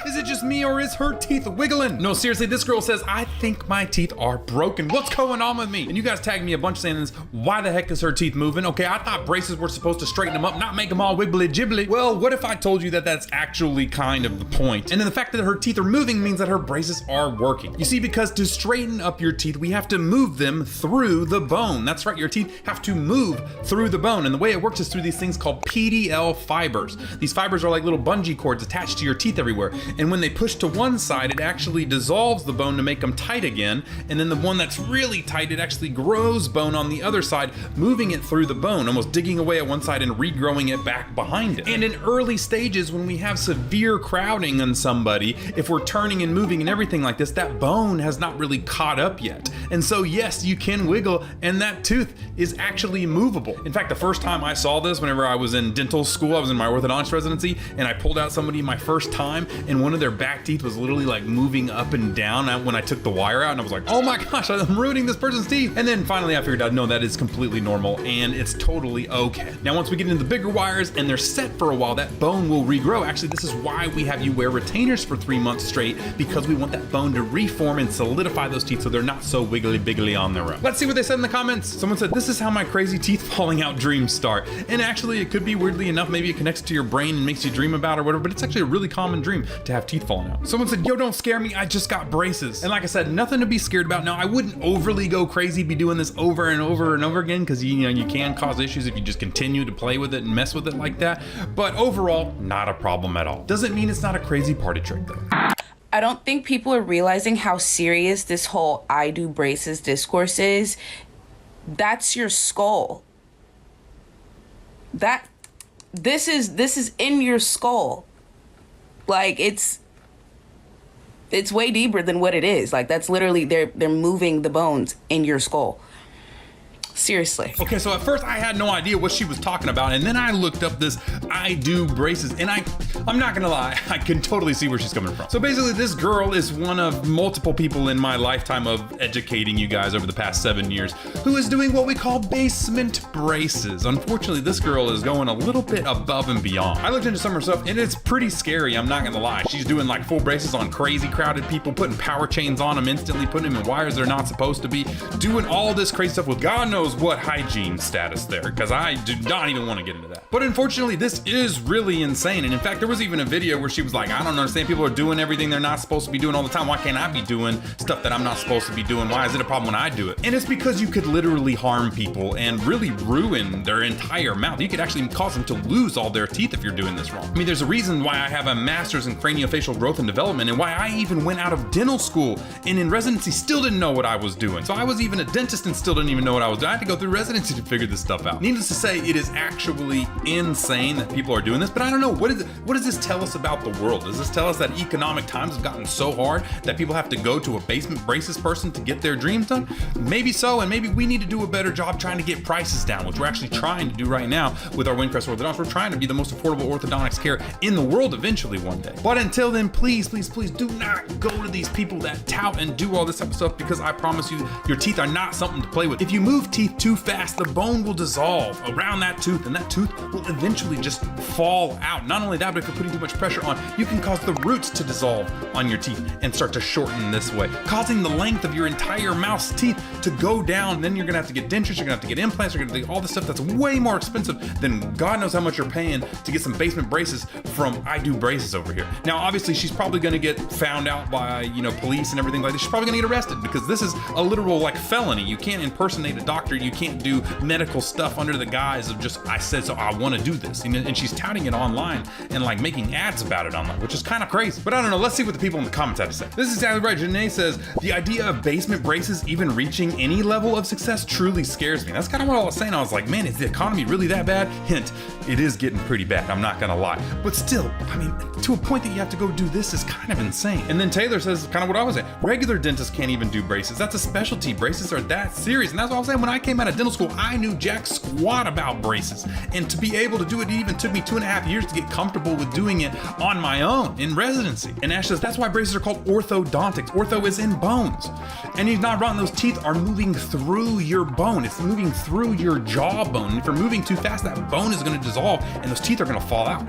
Is it just me or is her teeth wiggling? No, seriously, this girl says, I think my teeth are broken. What's going on with me? And you guys tagged me a bunch saying this. Why the heck is her teeth moving? Okay, I thought braces were supposed to straighten them up, not make them all wibbly jibbly. Well, what if I told you that that's actually kind of the point? And then the fact that her teeth are moving means that her braces are working. You see, because to straighten up your teeth, we have to move them through the bone. That's right, your teeth have to move through the bone. And the way it works is through these things called PDL fibers. These fibers are like little bungee cords attached to your teeth everywhere. And when they push to one side, it actually dissolves the bone to make them tight again. And then the one that's really tight, it actually grows bone on the other side, moving it through the bone, almost digging away at one side and regrowing it back behind it. And in early stages, when we have severe crowding on somebody, if we're turning and moving and everything like this, that bone has not really caught up yet. And so yes, you can wiggle and that tooth is actually movable. In fact, the first time I saw this, whenever I was in dental school, I was in my orthodontist residency, and I pulled out somebody my first time, and one of their back teeth was literally like moving up and down when I took the wire out, and I was like, oh my gosh, I'm ruining this person's teeth. And then finally I figured out, no, that is completely normal and it's totally okay. Now, once we get into the bigger wires and they're set for a while, that bone will regrow. Actually, this is why we have you wear retainers for 3 months straight, because we want that bone to reform and solidify those teeth so they're not so wiggly biggly on their own. Let's see what they said in the comments. Someone said, this is how my crazy teeth falling out dreams start. And actually, it could be, weirdly enough, maybe it connects to your brain and makes you dream about it or whatever, but it's actually a really common dream to have teeth falling out. Someone said, yo, don't scare me, I just got braces. And like I said, nothing to be scared about. Now, I wouldn't overly go crazy, be doing this over and over and over again, because you know you can cause issues if you just continue to play with it and mess with it like that. But overall, not a problem at all. Doesn't mean it's not a crazy party trick though. I don't think people are realizing how serious this whole I do braces discourse is. That's your skull. This is in your skull. Like, it's way deeper than what it is. Like, that's literally, they're moving the bones in your skull. Seriously. Okay, so at first I had no idea what she was talking about, and then I looked up this I do braces, and I'm not gonna lie, I can totally see where she's coming from. So basically, this girl is one of multiple people in my lifetime of educating you guys over the past 7 years who is doing what we call basement braces. Unfortunately, this girl is going a little bit above and beyond. I looked into some of her stuff, and it's pretty scary, I'm not gonna lie. She's doing like full braces on crazy crowded people, putting power chains on them instantly, putting them in wires they're not supposed to be, doing all this crazy stuff with God knows what hygiene status there, because I do not even want to get into that. But unfortunately, this is really insane. And in fact, there was even a video where she was like, I don't understand, people are doing everything they're not supposed to be doing all the time. Why can't I be doing stuff that I'm not supposed to be doing? Why is it a problem when I do it? And it's because you could literally harm people and really ruin their entire mouth. You could actually cause them to lose all their teeth if you're doing this wrong. I mean, there's a reason why I have a master's in craniofacial growth and development, and why I even went out of dental school and in residency still didn't know what I was doing. So I was even a dentist and still didn't even know what I was doing. I had to go through residency to figure this stuff out. Needless to say, it is actually insane that people are doing this, but I don't know, what does this tell us about the world? Does this tell us that economic times have gotten so hard that people have to go to a basement braces person to get their dreams done? Maybe so, and maybe we need to do a better job trying to get prices down, which we're actually trying to do right now with our Windcrest Orthodontics. We're trying to be the most affordable orthodontics care in the world eventually one day. But until then, please, please, please do not go to these people that tout and do all this type of stuff, because I promise you, your teeth are not something to play with. If you move teeth teeth too fast, the bone will dissolve around that tooth, and that tooth will eventually just fall out. Not only that, but if you're putting too much pressure on, you can cause the roots to dissolve on your teeth and start to shorten this way, causing the length of your entire mouth's teeth to go down. Then you're gonna have to get dentures, you're gonna have to get implants, you're gonna do all this stuff that's way more expensive than God knows how much you're paying to get some basement braces from I Do Braces over here. Now, obviously, she's probably gonna get found out by, you know, police and everything like this. She's probably gonna get arrested because this is a literal like felony. You can't impersonate a doctor, you can't do medical stuff under the guise of just, I said so, I wanna do this. And she's touting it online and like making ads about it online, which is kind of crazy. But I don't know, let's see what the people in the comments have to say. This is exactly right. Janae says, the idea of basement braces even reaching any level of success truly scares me. That's kind of what I was saying. I was like, man, is the economy really that bad? Hint, it is getting pretty bad, I'm not gonna lie. But still, I mean, to a point that you have to go do this is kind of insane. And then Taylor says kind of what I was saying. Regular dentists can't even do braces. That's a specialty. Braces are that serious. And that's what I was saying. When I came out of dental school, I knew jack squat about braces. And to be able to do it even took me 2.5 years to get comfortable with doing it on my own in residency. And Ash says, that's why braces are called orthodontics. Ortho is in bones. And he's not wrong. Those teeth are moving through your bone. It's moving through your jawbone. And if you're moving too fast, that bone is going to dissolve and those teeth are going to fall out.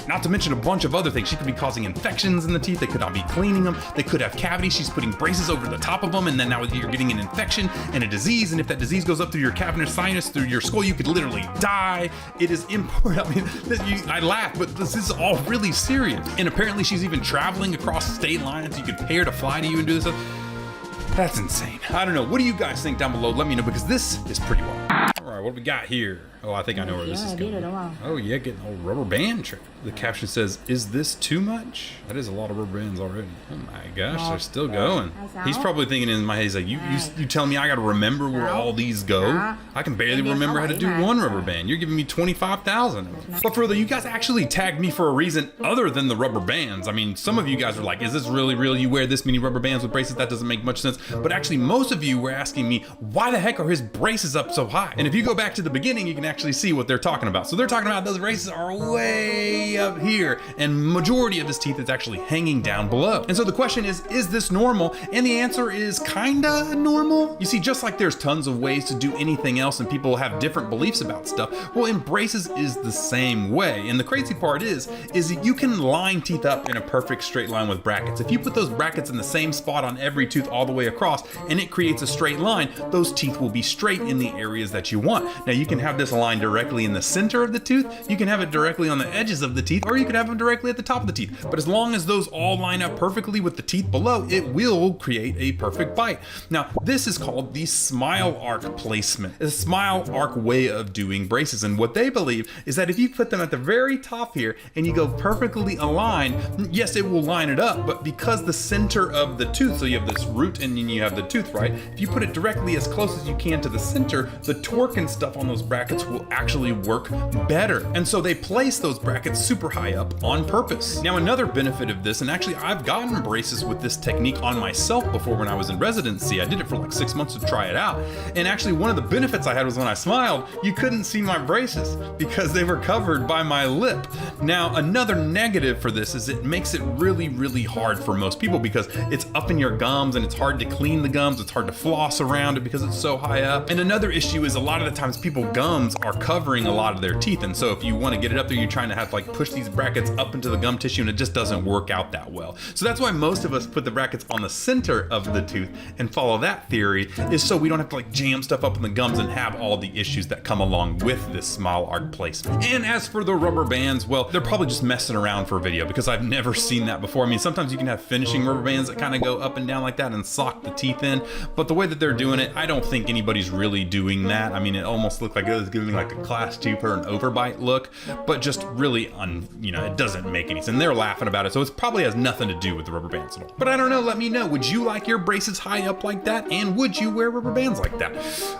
Not to mention a bunch of other things. She could be causing infections in the teeth. They could not be cleaning them. They could have cavities. She's putting braces over the top of them, and then now you're getting an infection and a disease. And if that disease goes up through your cavernous sinus, through your skull, you could literally die. It is important. I mean, I laugh, but this is all really serious. And apparently she's even traveling across state lines. You could pay her to fly to you and do this stuff. That's insane. I don't know. What do you guys think down below? Let me know, because this is pretty wild. All right, what do we got here? Oh, I think I know where this is going. Oh yeah, getting a rubber band trick. The caption says, is this too much? That is a lot of rubber bands already. Oh my gosh, they're still going. He's probably thinking in my head, he's like, you tell me I gotta remember where all these go? I can barely remember how to do one rubber band. You're giving me 25,000. But further, you guys actually tagged me for a reason other than the rubber bands. I mean, some of you guys were like, is this really real? You wear this many rubber bands with braces? That doesn't make much sense. But actually, most of you were asking me, why the heck are his braces up so high? And if you go back to the beginning, you can actually see what they're talking about. So they're talking about those braces are way up here, and majority of his teeth is actually hanging down below. And so the question is this normal? And the answer is kinda normal. You see, just like there's tons of ways to do anything else and people have different beliefs about stuff, well, in braces is the same way. And the crazy part is that you can line teeth up in a perfect straight line with brackets. If you put those brackets in the same spot on every tooth all the way across and it creates a straight line, those teeth will be straight in the areas that you want. Now you can have this line directly in the center of the tooth, you can have it directly on the edges of the teeth, or you could have them directly at the top of the teeth. But as long as those all line up perfectly with the teeth below, it will create a perfect bite. Now, this is called the smile arc placement, a smile arc way of doing braces. And what they believe is that if you put them at the very top here and you go perfectly aligned, yes, it will line it up, but because the center of the tooth, so you have this root and then you have the tooth, right? If you put it directly as close as you can to the center, the torque and stuff on those brackets will actually work better. And so they place those brackets super high up on purpose. Now, another benefit of this, and actually I've gotten braces with this technique on myself before when I was in residency. I did it for like 6 months to try it out. And actually one of the benefits I had was when I smiled, you couldn't see my braces because they were covered by my lip. Now, another negative for this is it makes it really, really hard for most people because it's up in your gums and it's hard to clean the gums. It's hard to floss around it because it's so high up. And another issue is a lot of the times people's gums are covering a lot of their teeth. And so if you want to get it up there, you're trying to have to like push these brackets up into the gum tissue and it just doesn't work out that well. So that's why most of us put the brackets on the center of the tooth and follow that theory, is so we don't have to like jam stuff up in the gums and have all the issues that come along with this smile arc placement. And as for the rubber bands, well, they're probably just messing around for a video because I've never seen that before. I mean, sometimes you can have finishing rubber bands that kind of go up and down like that and sock the teeth in, but the way that they're doing it, I don't think anybody's really doing that. I mean, it almost looked like it was giving like a class 2 for an overbite look, but just really it doesn't make any sense. And they're laughing about it, so it probably has nothing to do with the rubber bands at all. But I don't know, let me know, would you like your braces high up like that? And would you wear rubber bands like that?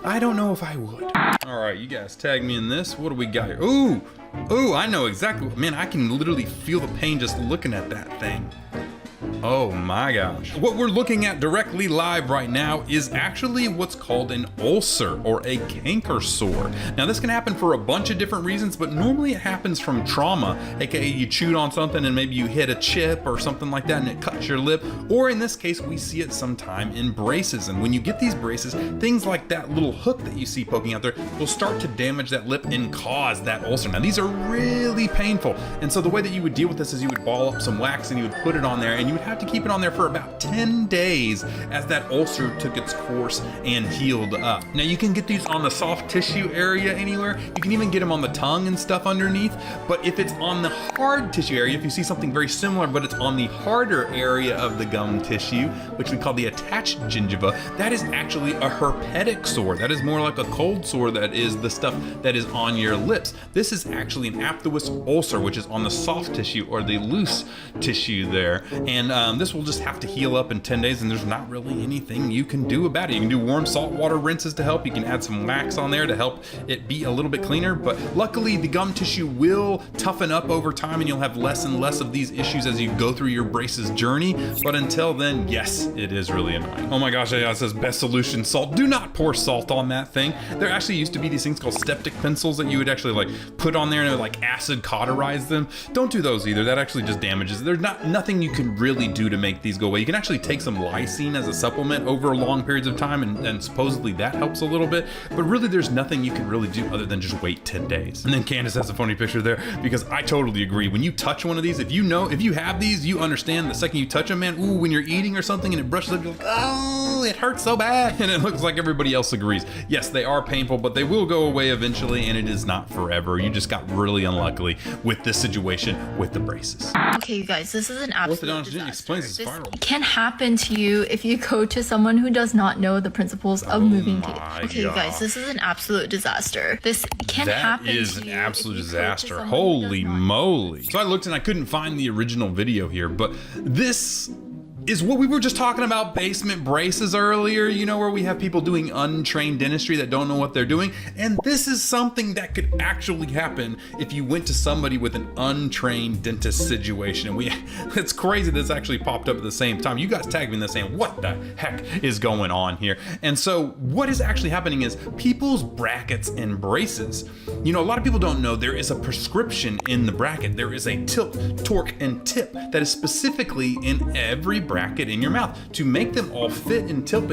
I don't know if I would. All right, you guys tag me in this. What do we got here? Ooh, I know exactly. Man, I can literally feel the pain just looking at that thing. Oh my gosh. What we're looking at directly live right now is actually what's called an ulcer or a canker sore. Now this can happen for a bunch of different reasons, but normally it happens from trauma, aka you chewed on something and maybe you hit a chip or something like that and it cuts your lip, or in this case we see it sometime in braces. And when you get these braces, things like that little hook that you see poking out there will start to damage that lip and cause that ulcer. Now these are really painful, and so the way that you would deal with this is you would ball up some wax and you would put it on there, and you would have to keep it on there for about 10 days as that ulcer took its course and healed up. Now you can get these on the soft tissue area anywhere. You can even get them on the tongue and stuff underneath, but if it's on the hard tissue area, if you see something very similar but it's on the harder area of the gum tissue, which we call the attached gingiva, that is actually a herpetic sore. That is more like a cold sore. That is the stuff that is on your lips. This is actually an aphthous ulcer, which is on the soft tissue or the loose tissue there, and this will just have to heal up in 10 days, and there's not really anything you can do about it. You can do warm salt water rinses to help. You can add some wax on there to help it be a little bit cleaner, but luckily the gum tissue will toughen up over time and you'll have less and less of these issues as you go through your braces journey. But until then, yes, it is really annoying. Oh my gosh, it says best solution, salt. Do not pour salt on that thing. There actually used to be these things called septic pencils that you would actually like put on there and it would like acid cauterize them. Don't do those either. That actually just damages. There's nothing you can really do to make these go away. You can actually take some lysine as a supplement over long periods of time, and supposedly that helps a little bit, but really there's nothing you can really do other than just wait 10 days. And then Candace has a funny picture there, because I totally agree. When you touch one of these, if you have these, you understand the second you touch them, man, ooh, when you're eating or something and it brushes up, you're like, oh, it hurts so bad. And it looks like everybody else agrees. Yes, they are painful, but they will go away eventually, and it is not forever. You just got really unlucky with this situation with the braces. Okay, you guys, this is an absolute disaster. Explains This spiral. can happen to you if you go to someone who does not know the principles of moving teeth. Okay, you guys, this is an absolute disaster. This can happen to you. That is an absolute if you go to disaster. someone who does Holy not know. moly. So I looked and I couldn't find the original video here, but this is what we were just talking about, basement braces earlier, you know, where we have people doing untrained dentistry that don't know what they're doing. And this is something that could actually happen if you went to somebody with an untrained dentist situation. And it's crazy that this actually popped up at the same time. You guys tagged me in this saying, what the heck is going on here? And so what is actually happening is people's brackets and braces, you know, a lot of people don't know there is a prescription in the bracket. There is a tilt, torque, and tip that is specifically in every bracket in your mouth to make them all fit and tilt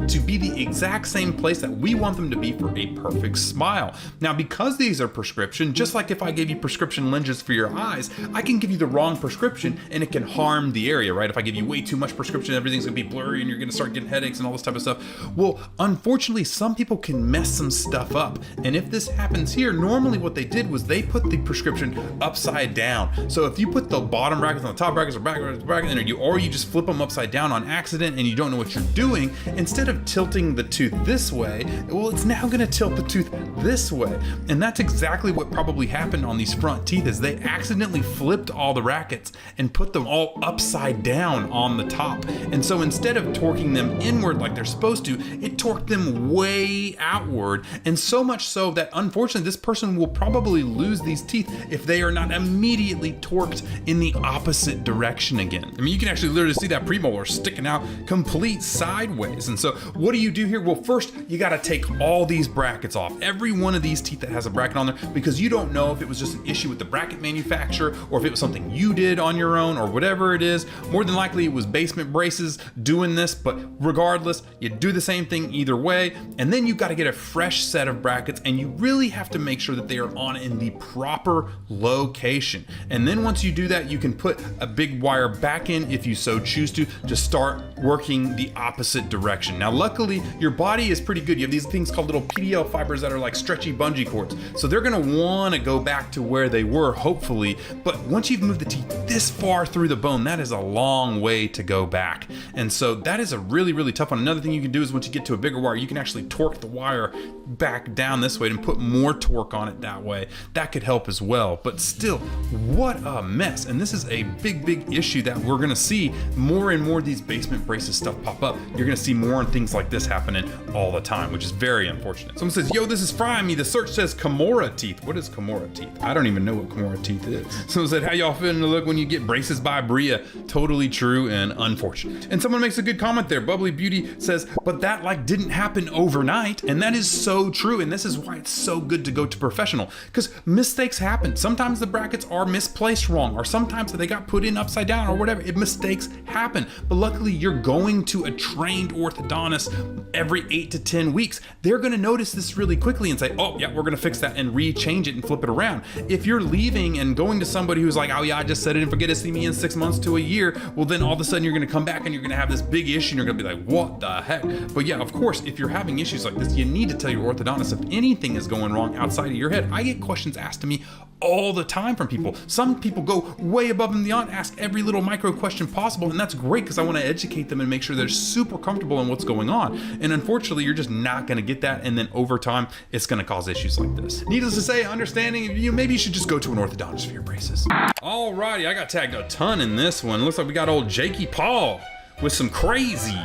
to be the exact same place that we want them to be for a perfect smile. Now, because these are prescription, just like if I gave you prescription lenses for your eyes, I can give you the wrong prescription and it can harm the area, right? If I give you way too much prescription, everything's gonna be blurry and you're gonna start getting headaches and all this type of stuff. Well, unfortunately, some people can mess some stuff up. And if this happens here, normally what they did was they put the prescription upside down. So if you put the bottom brackets on the top brackets or bracket, or you just flip them upside down on accident and you don't know what you're doing, instead of tilting the tooth this way, well, it's now going to tilt the tooth this way. And that's exactly what probably happened on these front teeth, is they accidentally flipped all the brackets and put them all upside down on the top. And so instead of torquing them inward like they're supposed to, it torqued them way outward. And so much so that unfortunately this person will probably lose these teeth if they are not immediately torqued in the opposite direction again. I mean, you can actually literally see that premolar sticking out complete sideways. And so what do you do here? Well, first you got to take all these brackets off, every one of these teeth that has a bracket on there, because you don't know if it was just an issue with the bracket manufacturer or if it was something you did on your own or whatever it is. More than likely it was basement braces doing this, but regardless, you do the same thing either way. And then you got to get a fresh set of brackets, and you really have to make sure that they are on in the proper location. And then once you do that, you can put a big wire back in if you so choose to start working the opposite direction. Now, luckily, your body is pretty good. You have these things called little PDL fibers that are like stretchy bungee cords. So they're gonna wanna go back to where they were, hopefully. But once you've moved the teeth this far through the bone, that is a long way to go back. And so that is a really, really tough one. Another thing you can do is once you get to a bigger wire, you can actually torque the wire back down this way and put more torque on it that way. That could help as well. But still, what a mess. And this is a big, big issue that we're gonna see more and more these basement braces stuff pop up, you're gonna see more and things like this happening all the time, which is very unfortunate. Someone says, yo, this is frying me. The search says Kimura teeth. What is Kimura teeth? I don't even know what Kimura teeth is. Someone said, how y'all feeling to look when you get braces by Bria? Totally true and unfortunate. And someone makes a good comment there. Bubbly Beauty says, but that like didn't happen overnight. And that is so true. And this is why it's so good to go to professional, because mistakes happen. Sometimes the brackets are misplaced wrong, or sometimes they got put in upside down or whatever. Mistakes happen. But luckily you're going to a trained orthodontist every 8 to 10 weeks. They're going to notice this really quickly and say, oh yeah, we're going to fix that and re-change it and flip it around. If you're leaving and going to somebody who's like, oh yeah, I just said it and forget to see me in 6 months to a year, well then all of a sudden you're going to come back and you're going to have this big issue and you're going to be like, what the heck? But yeah, of course, if you're having issues like this, you need to tell your orthodontist if anything is going wrong outside of your head. I get questions asked to me all the time from people. Some people go way above and beyond, ask every little micro question possible, and that's great because I want to educate them and make sure they're super comfortable in what's going on. And unfortunately, you're just not going to get that, and then over time, it's going to cause issues like this. Needless to say, understanding, maybe you should just go to an orthodontist for your braces. Alrighty, I got tagged a ton in this one. Looks like we got old Jakey Paul with some crazy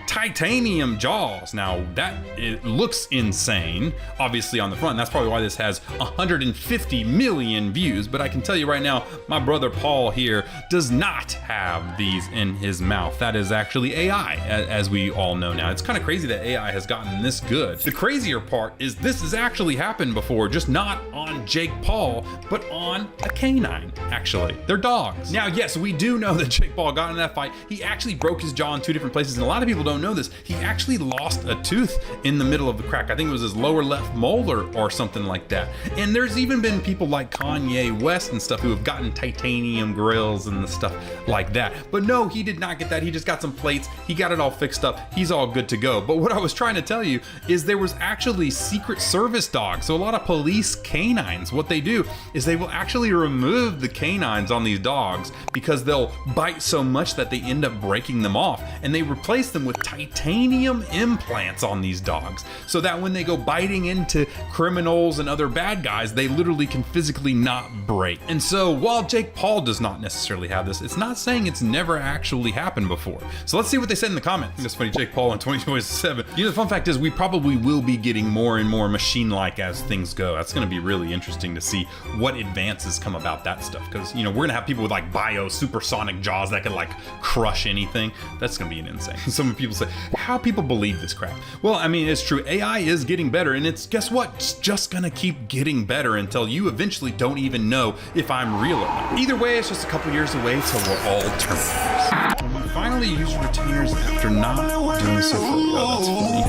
titanium jaws. Now it looks insane, obviously on the front. That's probably why this has 150 million views, but I can tell you right now, my brother Paul here does not have these in his mouth. That is actually AI, as we all know now. It's kind of crazy that AI has gotten this good. The crazier part is this has actually happened before, just not on Jake Paul, but on a canine, actually. They're dogs. Now, yes, we do know that Jake Paul got in that fight. He actually broke his jaw in 2 different places, and a lot of people don't know this. He actually lost a tooth in the middle of the crack. I think it was his lower left molar or something like that. And there's even been people like Kanye West and stuff who have gotten titanium grills and the stuff like that. But no, he did not get that. He just got some plates. He got it all fixed up. He's all good to go. But what I was trying to tell you is there was actually Secret Service dogs. So a lot of police canines, what they do is they will actually remove the canines on these dogs because they'll bite so much that they end up breaking them off. And they replace them with titanium implants on these dogs so that when they go biting into criminals and other bad guys, they literally can physically not break. And so while Jake Paul does not necessarily have this, it's not saying it's never actually happened before. So let's see what they said in the comments. It's funny, Jake Paul in 2027. You know, the fun fact is we probably will be getting more and more machine-like as things go. That's going to be really interesting to see what advances come about that stuff, because we're going to have people with like supersonic jaws that can like crush anything. That's going to be an insane. Some people say, how people believe this crap? Well, I mean, it's true. AI is getting better, and it's, guess what? It's just gonna keep getting better until you eventually don't even know if I'm real or not. Either way, it's just a couple years away till we're all Terminators. When we finally use retainers after not doing so for a while, that's funny.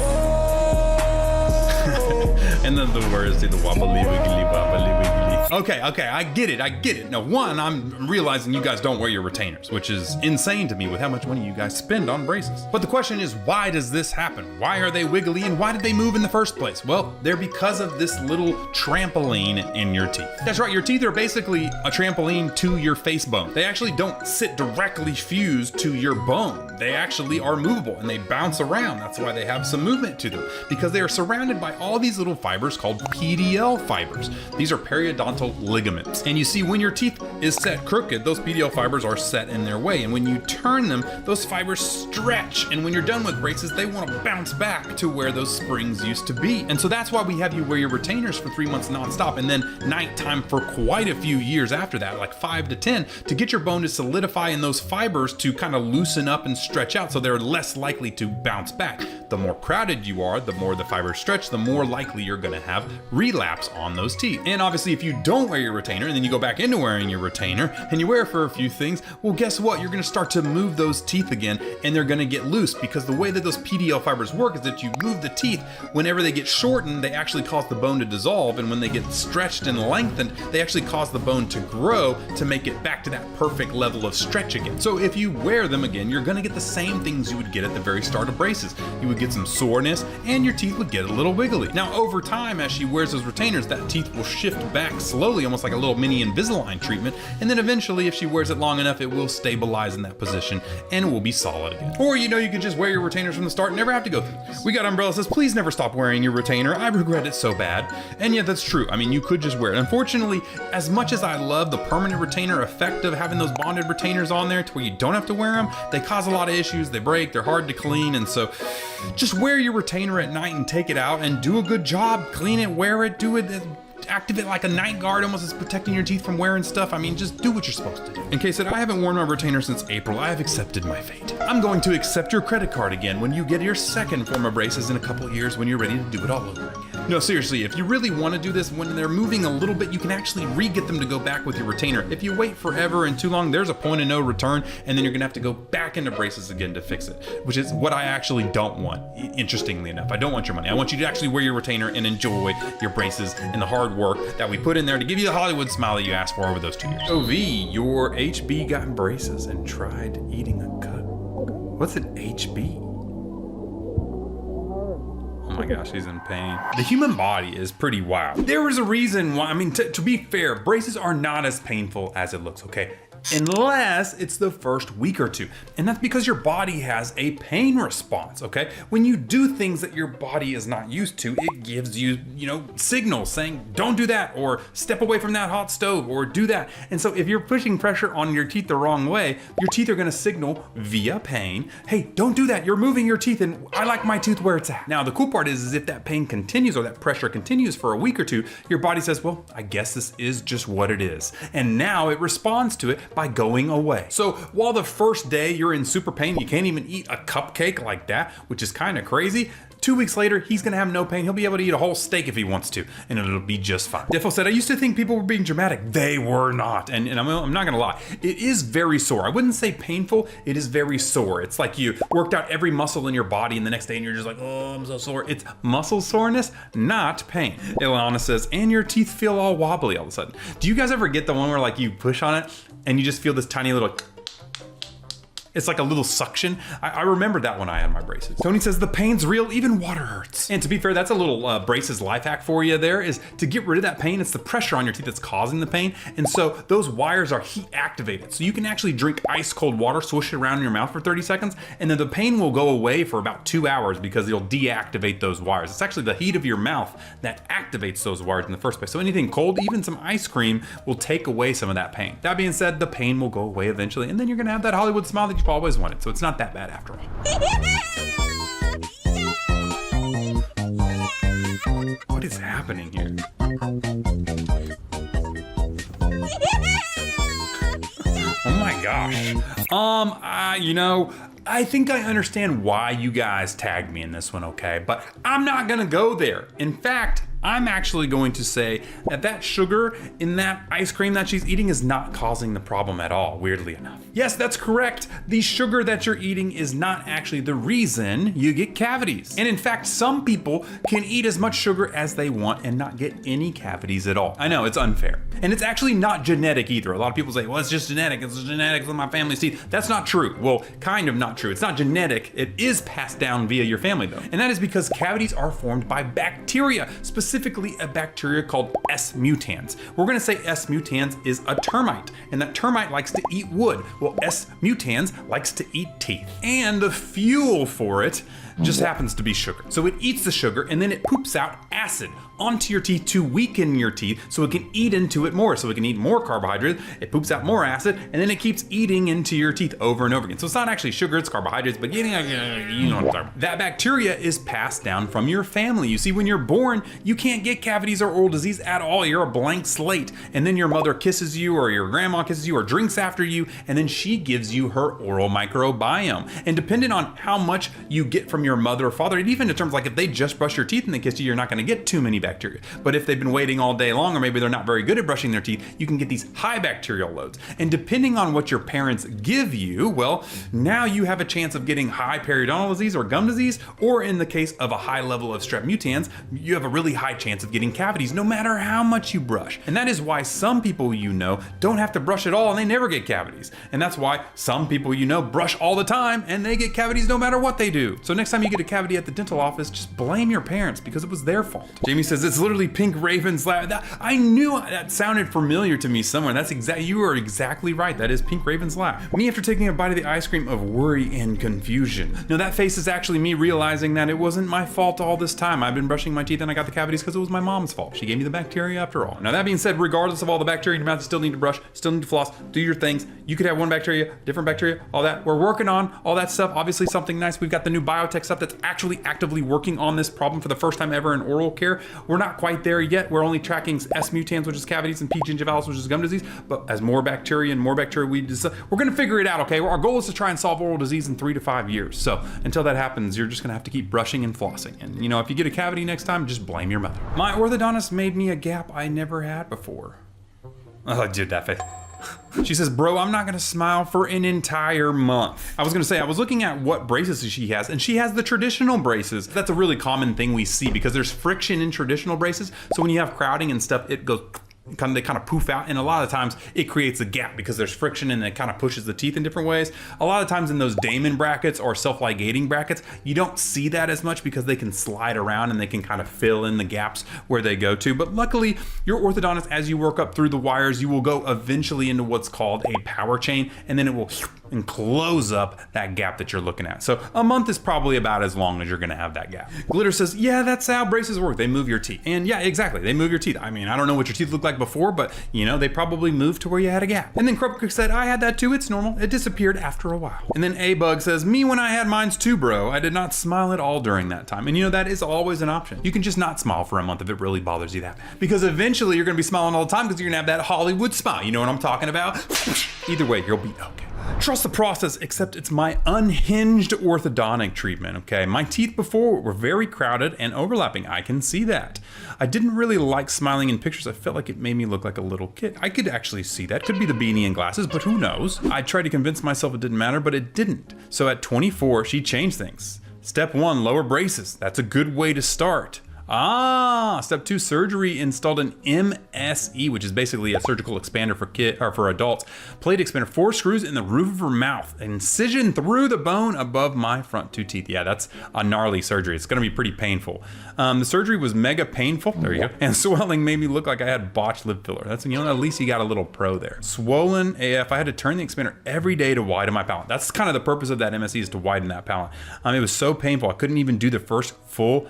And then the words say the wobbly wiggly wobbly wiggly. Okay, I get it. Now, one, I'm realizing you guys don't wear your retainers, which is insane to me with how much money you guys spend on braces. But the question is, why does this happen? Why are they wiggly and why did they move in the first place? Well, they're because of this little trampoline in your teeth. That's right, your teeth are basically a trampoline to your face bone. They actually don't sit directly fused to your bone. They actually are movable and they bounce around. That's why they have some movement to them, because they are surrounded by all these little fibers called PDL fibers. These are periodontal ligaments. And you see, when your teeth is set crooked, those PDL fibers are set in their way. And when you turn them, those fibers stretch. And when you're done with braces, they want to bounce back to where those springs used to be. And so that's why we have you wear your retainers for 3 months nonstop, and then nighttime for quite a few years after that, like 5 to 10, to get your bone to solidify and those fibers to kind of loosen up and stretch out so they're less likely to bounce back. The more crowded you are, the more the fibers stretch, the more likely you're going to have relapse on those teeth. And obviously, if you don't wear your retainer and then you go back into wearing your retainer and you wear it for a few things, well, guess what? You're going to start to move those teeth again and they're going to get loose, because the way that those PDL fibers work is that you move the teeth. Whenever they get shortened, they actually cause the bone to dissolve, and when they get stretched and lengthened, they actually cause the bone to grow to make it back to that perfect level of stretch again. So if you wear them again, you're going to get the same things you would get at the very start of braces. You would would get some soreness and your teeth would get a little wiggly. Now over time, as she wears those retainers, that teeth will shift back slowly, almost like a little mini Invisalign treatment, and then eventually, if she wears it long enough, it will stabilize in that position and it will be solid again. Or you can just wear your retainers from the start and never have to go through this. We got Umbrella says, please never stop wearing your retainer. I regret it so bad. And yeah, that's true. I mean, you could just wear it. Unfortunately, as much as I love the permanent retainer effect of having those bonded retainers on there to where you don't have to wear them, they cause a lot of issues. They break, they're hard to clean, and so just wear your retainer at night and take it out and do a good job. Clean it, wear it, do it. Activate like a night guard, almost as protecting your teeth from wearing stuff. I mean, just do what you're supposed to do. In case that I haven't worn my retainer since April, I have accepted my fate. I'm going to accept your credit card again when you get your second form of braces in a couple of years when you're ready to do it all over again. No, seriously, if you really want to do this, when they're moving a little bit, you can actually re-get them to go back with your retainer. If you wait forever and too long, there's a point of no return, and then you're gonna have to go back into braces again to fix it, which is what I actually don't want, interestingly enough. I don't want your money. I want you to actually wear your retainer and enjoy your braces and the hard work that we put in there to give you the Hollywood smile that you asked for over those 2 years. OV, your HB got braces and tried eating a cut. What's an HB? Oh my gosh, he's in pain. The human body is pretty wild. There is a reason why, I mean, to be fair, braces are not as painful as it looks, okay? Unless it's the first week or two. And that's because your body has a pain response, okay? When you do things that your body is not used to, it gives you, signals saying, don't do that, or step away from that hot stove, or do that. And so if you're pushing pressure on your teeth the wrong way, your teeth are gonna signal via pain, hey, don't do that, you're moving your teeth and I like my tooth where it's at. Now, the cool part is if that pain continues or that pressure continues for a week or two, your body says, well, I guess this is just what it is. And now it responds to it by going away. So while the first day you're in super pain, you can't even eat a cupcake like that, which is kind of crazy. 2 weeks later, he's gonna have no pain. He'll be able to eat a whole steak if he wants to, and it'll be just fine. Defo said, I used to think people were being dramatic. They were not, and I'm not gonna lie. It is very sore. I wouldn't say painful, it is very sore. It's like you worked out every muscle in your body and the next day and you're just like, oh, I'm so sore. It's muscle soreness, not pain. Ilana says, and your teeth feel all wobbly all of a sudden. Do you guys ever get the one where like you push on it and you just feel this tiny little, it's like a little suction. I remember that when I had my braces. Tony says the pain's real, even water hurts. And to be fair, that's a little braces life hack for you there, is to get rid of that pain. It's the pressure on your teeth that's causing the pain. And so those wires are heat activated. So you can actually drink ice cold water, swish it around in your mouth for 30 seconds, and then the pain will go away for about 2 hours because it'll deactivate those wires. It's actually the heat of your mouth that activates those wires in the first place. So anything cold, even some ice cream, will take away some of that pain. That being said, the pain will go away eventually, and then you're gonna have that Hollywood smile that you've always wanted. So it's not that bad after all. What is happening here? Oh my gosh. I think I understand why you guys tagged me in this one, okay? But I'm not gonna go there. In fact, I'm actually going to say that sugar in that ice cream that she's eating is not causing the problem at all, weirdly enough. Yes, that's correct. The sugar that you're eating is not actually the reason you get cavities. And in fact, some people can eat as much sugar as they want and not get any cavities at all. I know, it's unfair. And it's actually not genetic either. A lot of people say, well, it's just genetic. It's genetics of my family's teeth. That's not true. Well, kind of not true. It's not genetic. It is passed down via your family though. And that is because cavities are formed by bacteria, specifically a bacteria called S. mutans. We're gonna say S. mutans is a termite, and that termite likes to eat wood. Well, S. mutans likes to eat teeth. And the fuel for it just happens to be sugar. So it eats the sugar and then it poops out acid onto your teeth to weaken your teeth so it can eat into it more. So it can eat more carbohydrates, it poops out more acid, and then it keeps eating into your teeth over and over again. So it's not actually sugar, it's carbohydrates, but you know what I'm talking about. That bacteria is passed down from your family. You see, when you're born, you can't get cavities or oral disease at all. You're a blank slate. And then your mother kisses you or your grandma kisses you or drinks after you, and then she gives you her oral microbiome. And depending on how much you get from your mother or father, it even determines, like if they just brush your teeth and they kiss you, you're not gonna get too many bacteria. But if they've been waiting all day long, or maybe they're not very good at brushing their teeth, you can get these high bacterial loads. And depending on what your parents give you, well, now you have a chance of getting high periodontal disease or gum disease, or in the case of a high level of strep mutans, you have a really high chance of getting cavities no matter how much you brush. And that is why some people don't have to brush at all and they never get cavities. And that's why some people brush all the time and they get cavities no matter what they do. So next time time you get a cavity at the dental office, just blame your parents because it was their fault. Jamie says it's literally Pink Raven's laugh. I knew that sounded familiar to me somewhere. That's exactly, you are exactly right. That is Pink Raven's laugh. Me after taking a bite of the ice cream of worry and confusion. No, that face is actually me realizing that it wasn't my fault all this time. I've been brushing my teeth and I got the cavities because it was my mom's fault. She gave me the bacteria after all. Now that being said, regardless of all the bacteria in your mouth, you still need to brush, still need to floss, do your things. You could have one bacteria, different bacteria, all that. We're working on all that stuff. Obviously something nice. We've got the new biotech stuff that's actually actively working on this problem for the first time ever in oral care. We're not quite there yet. We're only tracking S mutans, which is cavities, and P. gingivalis, which is gum disease. But as more bacteria we're gonna figure it out, okay? Our goal is to try and solve oral disease in 3 to 5 years. So until that happens, you're just gonna have to keep brushing and flossing. And you know, if you get a cavity next time, just blame your mother. My orthodontist made me a gap I never had before. Oh, dude, that face. She says, bro, I'm not gonna smile for an entire month. I was gonna say, I was looking at what braces she has, and she has the traditional braces. That's a really common thing we see because there's friction in traditional braces. So when you have crowding and stuff, it goes, they kind of poof out, and a lot of times it creates a gap because there's friction and it kind of pushes the teeth in different ways. A lot of times in those Damon brackets or self-ligating brackets, you don't see that as much because they can slide around and they can kind of fill in the gaps where they go to. But luckily, your orthodontist, as you work up through the wires, you will go eventually into what's called a power chain, and then it will and close up that gap that you're looking at. So a month is probably about as long as you're gonna have that gap. Glitter says, yeah, that's how braces work. They move your teeth. And yeah, exactly, they move your teeth. I mean, I don't know what your teeth looked like before, but you know, they probably moved to where you had a gap. And then Krupka said, I had that too, it's normal. It disappeared after a while. And then A-Bug says, me when I had mines too, bro. I did not smile at all during that time. And you know, that is always an option. You can just not smile for a month if it really bothers you that bad. Because eventually you're gonna be smiling all the time because you're gonna have that Hollywood smile. You know what I'm talking about? Either way, you'll be okay. Trust the process, except it's my unhinged orthodontic treatment, okay? My teeth before were very crowded and overlapping. I can see that. I didn't really like smiling in pictures. I felt like it made me look like a little kid. I could actually see that. Could be the beanie and glasses, but who knows? I tried to convince myself it didn't matter, but it didn't. So at 24, she changed things. Step 1, lower braces. That's a good way to start. Step 2, surgery, installed an MSE, which is basically a surgical expander for adults. Plate expander, 4 screws in the roof of her mouth, incision through the bone above my front 2 teeth. Yeah, that's a gnarly surgery. It's gonna be pretty painful. The surgery was mega painful. There you go. And swelling made me look like I had botched lip filler. That's, you know, at least you got a little pro there. Swollen AF. I had to turn the expander every day to widen my palate. That's kind of the purpose of that MSE, is to widen that palate. It was so painful. I couldn't even do the first full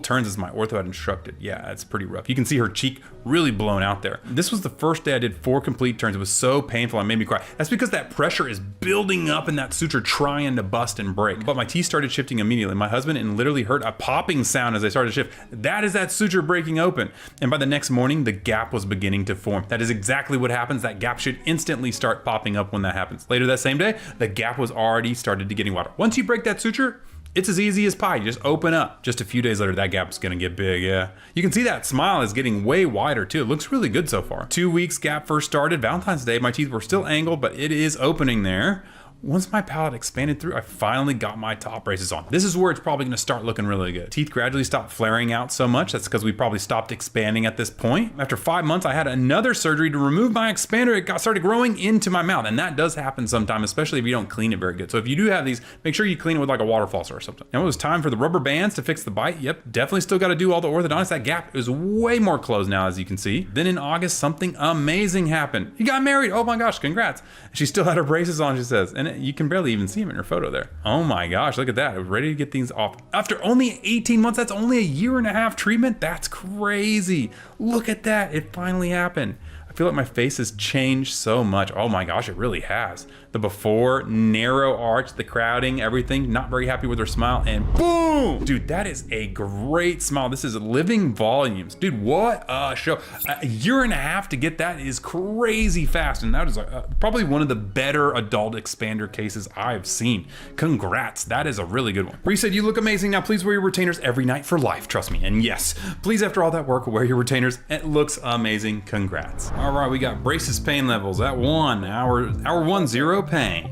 turns as my ortho had instructed. Yeah, it's pretty rough. You can see her cheek really blown out there. This was the first day I did 4 complete turns. It was so painful, it made me cry. That's because that pressure is building up in that suture trying to bust and break. But my teeth started shifting immediately. My husband and literally heard a popping sound as they started to shift. That is that suture breaking open. And by the next morning, the gap was beginning to form. That is exactly what happens. That gap should instantly start popping up when that happens. Later that same day, the gap was already started to getting wider. Once you break that suture, it's as easy as pie. You just open up. Just a few days later, that gap is gonna get big, yeah. You can see that smile is getting way wider too. It looks really good so far. 2 weeks gap first started. Valentine's Day, my teeth were still angled, but it is opening there. Once my palate expanded through, I finally got my top braces on. This is where it's probably gonna start looking really good. Teeth gradually stopped flaring out so much. That's because we probably stopped expanding at this point. After 5 months, I had another surgery to remove my expander. It started growing into my mouth, and that does happen sometimes, especially if you don't clean it very good. So if you do have these, make sure you clean it with like a water flosser or something. Now it was time for the rubber bands to fix the bite. Yep, definitely still gotta do all the orthodontics. That gap is way more closed now, as you can see. Then in August, something amazing happened. He got married. Oh my gosh, congrats. She still had her braces on, she says. And you can barely even see him in her photo there. Oh my gosh, look at that. I was ready to get things off. After only 18 months, that's only a 1.5 year treatment. That's crazy. Look at that, it finally happened. I feel like my face has changed so much. Oh my gosh, it really has. The before, narrow arch, the crowding, everything, not very happy with her smile, and boom! Dude, that is a great smile. This is living volumes. Dude, what a show. A 1.5 years to get that is crazy fast, and that is probably one of the better adult expander cases I've seen. Congrats, that is a really good one. Bree said, you look amazing. Now please wear your retainers every night for life, trust me. And yes, please after all that work, wear your retainers. It looks amazing, congrats. All right, we got braces pain levels at 1, hour 1, 0 pain.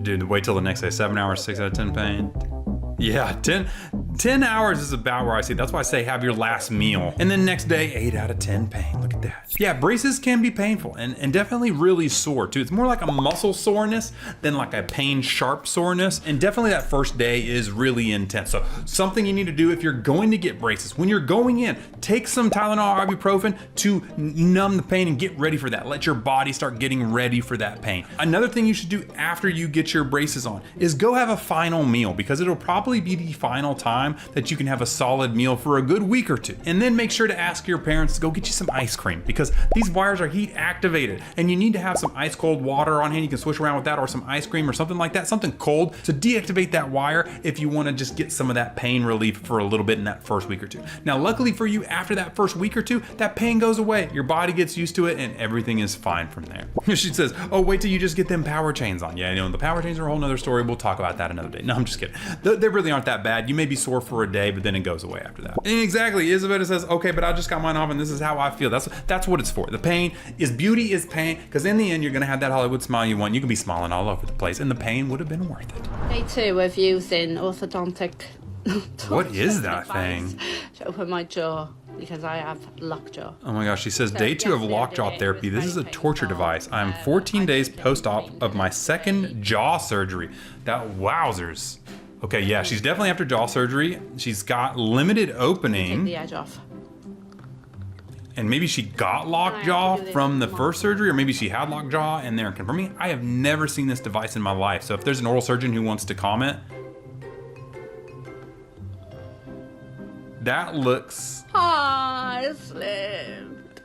Dude, wait till the next day. 7 hours, 6 out of 10 pain. Yeah, 10 hours is about where I see. That's why I say have your last meal. And then next day, 8 out of 10 pain. Look at that. Yeah, braces can be painful and definitely really sore too. It's more like a muscle soreness than like a pain sharp soreness. And definitely that first day is really intense. So something you need to do if you're going to get braces, when you're going in, take some Tylenol, ibuprofen to numb the pain and get ready for that. Let your body start getting ready for that pain. Another thing you should do after you get your braces on is go have a final meal, because it'll probably be the final time that you can have a solid meal for a good week or two. And then make sure to ask your parents to go get you some ice cream, because these wires are heat activated and you need to have some ice cold water on hand. You can swish around with that, or some ice cream or something like that, something cold to deactivate that wire if you want to just get some of that pain relief for a little bit in that first week or two. Now, luckily for you, after that first week or two, that pain goes away. Your body gets used to it and everything is fine from there. She says, oh, wait till you just get them power chains on. Yeah, you know, the power chains are a whole nother story. We'll talk about that another day. No, I'm just kidding. They really aren't that bad. You may be sore for a day, but then it goes away after that. And exactly, Isabella says, okay, but I just got mine off and this is how I feel. That's what it's for. The pain is beauty is pain, because in the end, you're gonna have that Hollywood smile you want. You can be smiling all over the place and the pain would have been worth it. Day 2 of using orthodontic. What is that thing? To open my jaw, because I have lockjaw. Oh my gosh, she says, day 2 of lockjaw therapy. This is a torture device. I'm 14 days post-op of my second jaw surgery. That wowzers. Okay, yeah, she's definitely after jaw surgery. She's got limited opening. Take the edge off. And maybe she got lockjaw from the first surgery, or maybe she had lockjaw and they're confirming. I have never seen this device in my life. So if there's an oral surgeon who wants to comment, that looks... I slipped.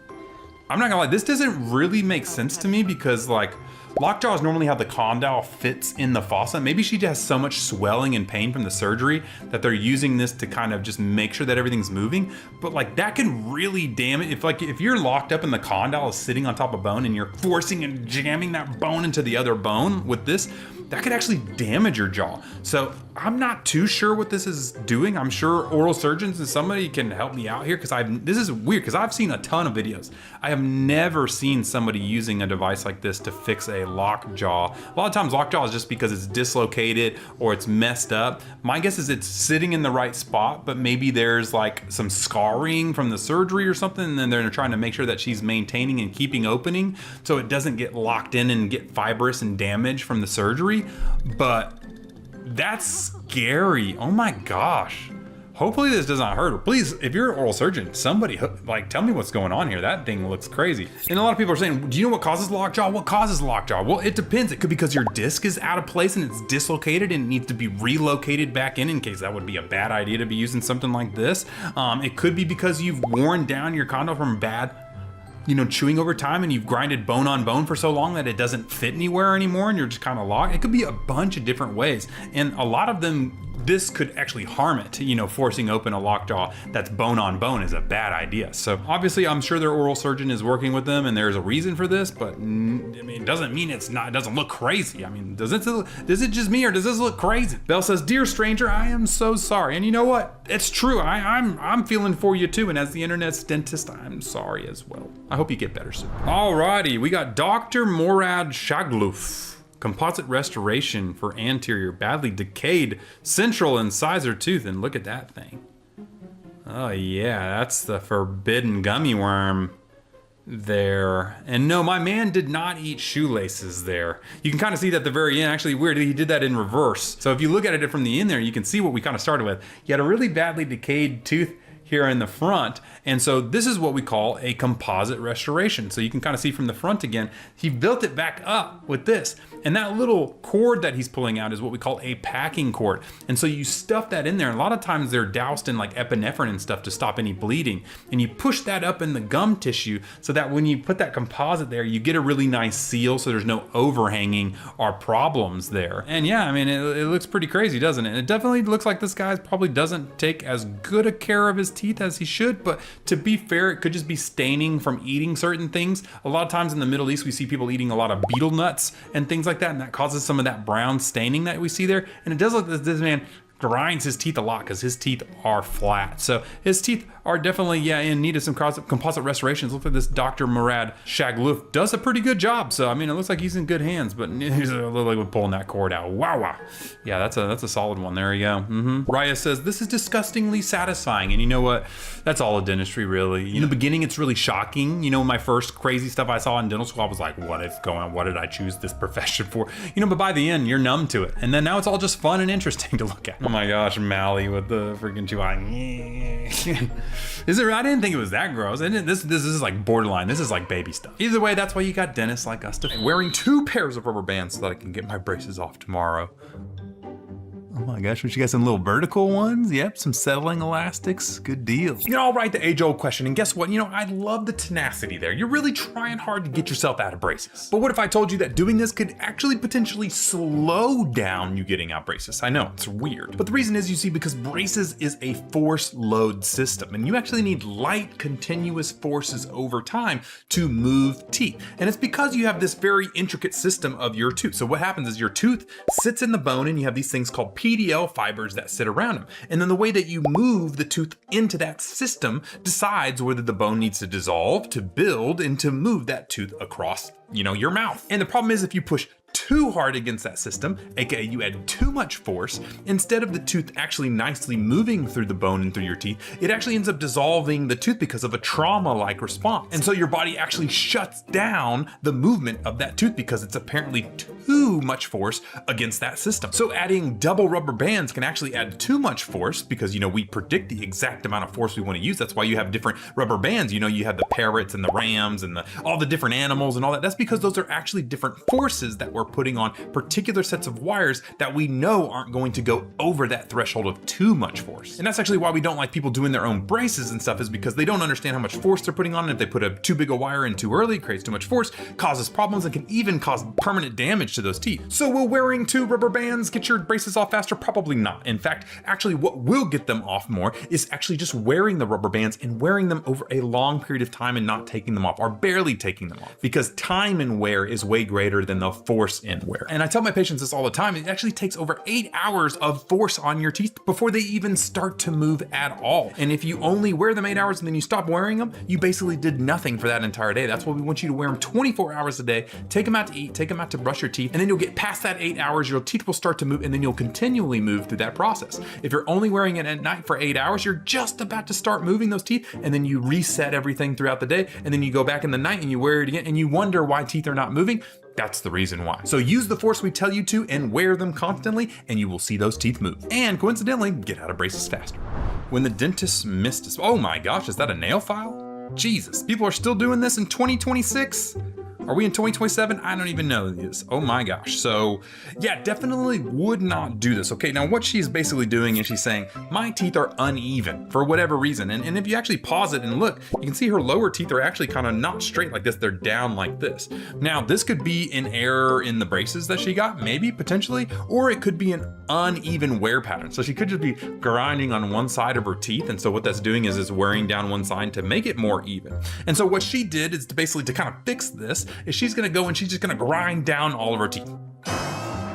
I'm not gonna lie, this doesn't really make sense to me, because like, lockjaw is normally how the condyle fits in the fossa. Maybe she has so much swelling and pain from the surgery that they're using this to kind of just make sure that everything's moving. But like, that can really damage, if you're locked up and the condyle is sitting on top of bone and you're forcing and jamming that bone into the other bone with this, that could actually damage your jaw. So I'm not too sure what this is doing. I'm sure oral surgeons and somebody can help me out here, because this is weird, because I've seen a ton of videos. I have never seen somebody using a device like this to fix a locked jaw. A lot of times lockjaw is just because it's dislocated or it's messed up. My guess is it's sitting in the right spot, but maybe there's like some scarring from the surgery or something, and then they're trying to make sure that she's maintaining and keeping opening so it doesn't get locked in and get fibrous and damaged from the surgery. But that's scary. Oh my gosh. Hopefully this doesn't hurt her. Please, if you're an oral surgeon, somebody like tell me what's going on here. That thing looks crazy. And a lot of people are saying, do you know what causes lockjaw? What causes lockjaw? Well, it depends. It could be because your disc is out of place and it's dislocated and it needs to be relocated back in case that would be a bad idea to be using something like this. It could be because you've worn down your condyle from bad, chewing over time, and you've grinded bone on bone for so long that it doesn't fit anywhere anymore and you're just kind of locked. It could be a bunch of different ways. And a lot of them, this could actually harm it. Forcing open a lockjaw that's bone on bone is a bad idea. So obviously I'm sure their oral surgeon is working with them and there's a reason for this, but it doesn't mean it doesn't look crazy. Is it just me, or does this look crazy? Belle says, dear stranger, I am so sorry. And you know what? It's true. I'm feeling for you too. And as the internet's dentist, I'm sorry as well. I hope you get better soon. Alrighty, we got Dr. Morad Shaglouf. Composite restoration for anterior badly decayed central incisor tooth. And look at that thing. Oh yeah, that's the forbidden gummy worm there. And no, my man did not eat shoelaces there. You can kind of see that at the very end. Actually, weird, he did that in reverse. So if you look at it from the end there, you can see what we kind of started with. You had a really badly decayed tooth here in the front. And so this is what we call a composite restoration. So you can kind of see from the front again, he built it back up with this. And that little cord that he's pulling out is what we call a packing cord. And so you stuff that in there. And a lot of times they're doused in like epinephrine and stuff to stop any bleeding. And you push that up in the gum tissue so that when you put that composite there, you get a really nice seal so there's no overhanging or problems there. And yeah, it looks pretty crazy, doesn't it? It definitely looks like this guy probably doesn't take as good a care of his teeth as he should, but to be fair, it could just be staining from eating certain things. A lot of times in the Middle East, we see people eating a lot of betel nuts and things like that, and that causes some of that brown staining that we see there. And it does look like this man grinds his teeth a lot because his teeth are flat. So his teeth are definitely, in need of some composite restorations. Looks like this Dr. Murad Shagluf does a pretty good job. So, I mean, it looks like he's in good hands, but he's a little like with pulling that cord out. Wow. Yeah, that's a solid one. There you go. Raya says, this is disgustingly satisfying. And you know what? That's all of dentistry, really. In the beginning, it's really shocking. You know, my first crazy stuff I saw in dental school, I was like, what did I choose this profession for? You know, but by the end, you're numb to it. And then now it's all just fun and interesting to look at. Oh my gosh, Mally with the freaking chew eye. I didn't think it was that gross. This is like borderline. This is like baby stuff. Either way, that's why you got dentists like us wearing 2 pairs of rubber bands so that I can get my braces off tomorrow. Oh my gosh, you got some little vertical ones? Yep, some settling elastics. Good deal. All right, the age-old question. And guess what? I love the tenacity there. You're really trying hard to get yourself out of braces. But what if I told you that doing this could actually potentially slow down you getting out braces? I know, it's weird. But the reason is, you see, because braces is a force load system, and you actually need light, continuous forces over time to move teeth. And it's because you have this very intricate system of your tooth. So what happens is your tooth sits in the bone, and you have these things called PDL fibers that sit around them. And then the way that you move the tooth into that system decides whether the bone needs to dissolve, to build, and to move that tooth across, your mouth. And the problem is, if you push too hard against that system, aka you add too much force, instead of the tooth actually nicely moving through the bone and through your teeth, it actually ends up dissolving the tooth because of a trauma-like response. And so your body actually shuts down the movement of that tooth because it's apparently too much force against that system. So adding double rubber bands can actually add too much force because, we predict the exact amount of force we want to use. That's why you have different rubber bands. You have the parrots and the rams and all the different animals and all that. That's because those are actually different forces that we're putting on particular sets of wires that we know aren't going to go over that threshold of too much force. And that's actually why we don't like people doing their own braces and stuff, is because they don't understand how much force they're putting on. And if they put too big a wire in too early, it creates too much force, causes problems, and can even cause permanent damage to those teeth. So will wearing 2 rubber bands get your braces off faster? Probably not. In fact, actually what will get them off more is actually just wearing the rubber bands and wearing them over a long period of time and not taking them off, or barely taking them off, because time in wear is way greater than the force in wear. And I tell my patients this all the time. It actually takes over 8 hours of force on your teeth before they even start to move at all. And if you only wear them 8 hours and then you stop wearing them, you basically did nothing for that entire day. That's why we want you to wear them 24 hours a day. Take them out to eat, take them out to brush your teeth, and then you'll get past that 8 hours, your teeth will start to move, and then you'll continually move through that process. If you're only wearing it at night for 8 hours, you're just about to start moving those teeth, and then you reset everything throughout the day, and then you go back in the night and you wear it again, and you wonder why teeth are not moving. That's the reason why. So use the force we tell you to and wear them constantly, and you will see those teeth move. And coincidentally, get out of braces faster. When the dentist missed us, oh my gosh, is that a nail file? Jesus, people are still doing this in 2026? Are we in 2027? I don't even know this. Oh my gosh. So yeah, definitely would not do this. Okay, now what she's basically doing is she's saying, my teeth are uneven for whatever reason. And if you actually pause it and look, you can see her lower teeth are actually kind of not straight like this. They're down like this. Now, this could be an error in the braces that she got, maybe, potentially, or it could be an uneven wear pattern. So she could just be grinding on one side of her teeth. And so what that's doing is wearing down one side to make it more even. And so what she did is to kind of fix this, is she's gonna go and she's just gonna grind down all of her teeth.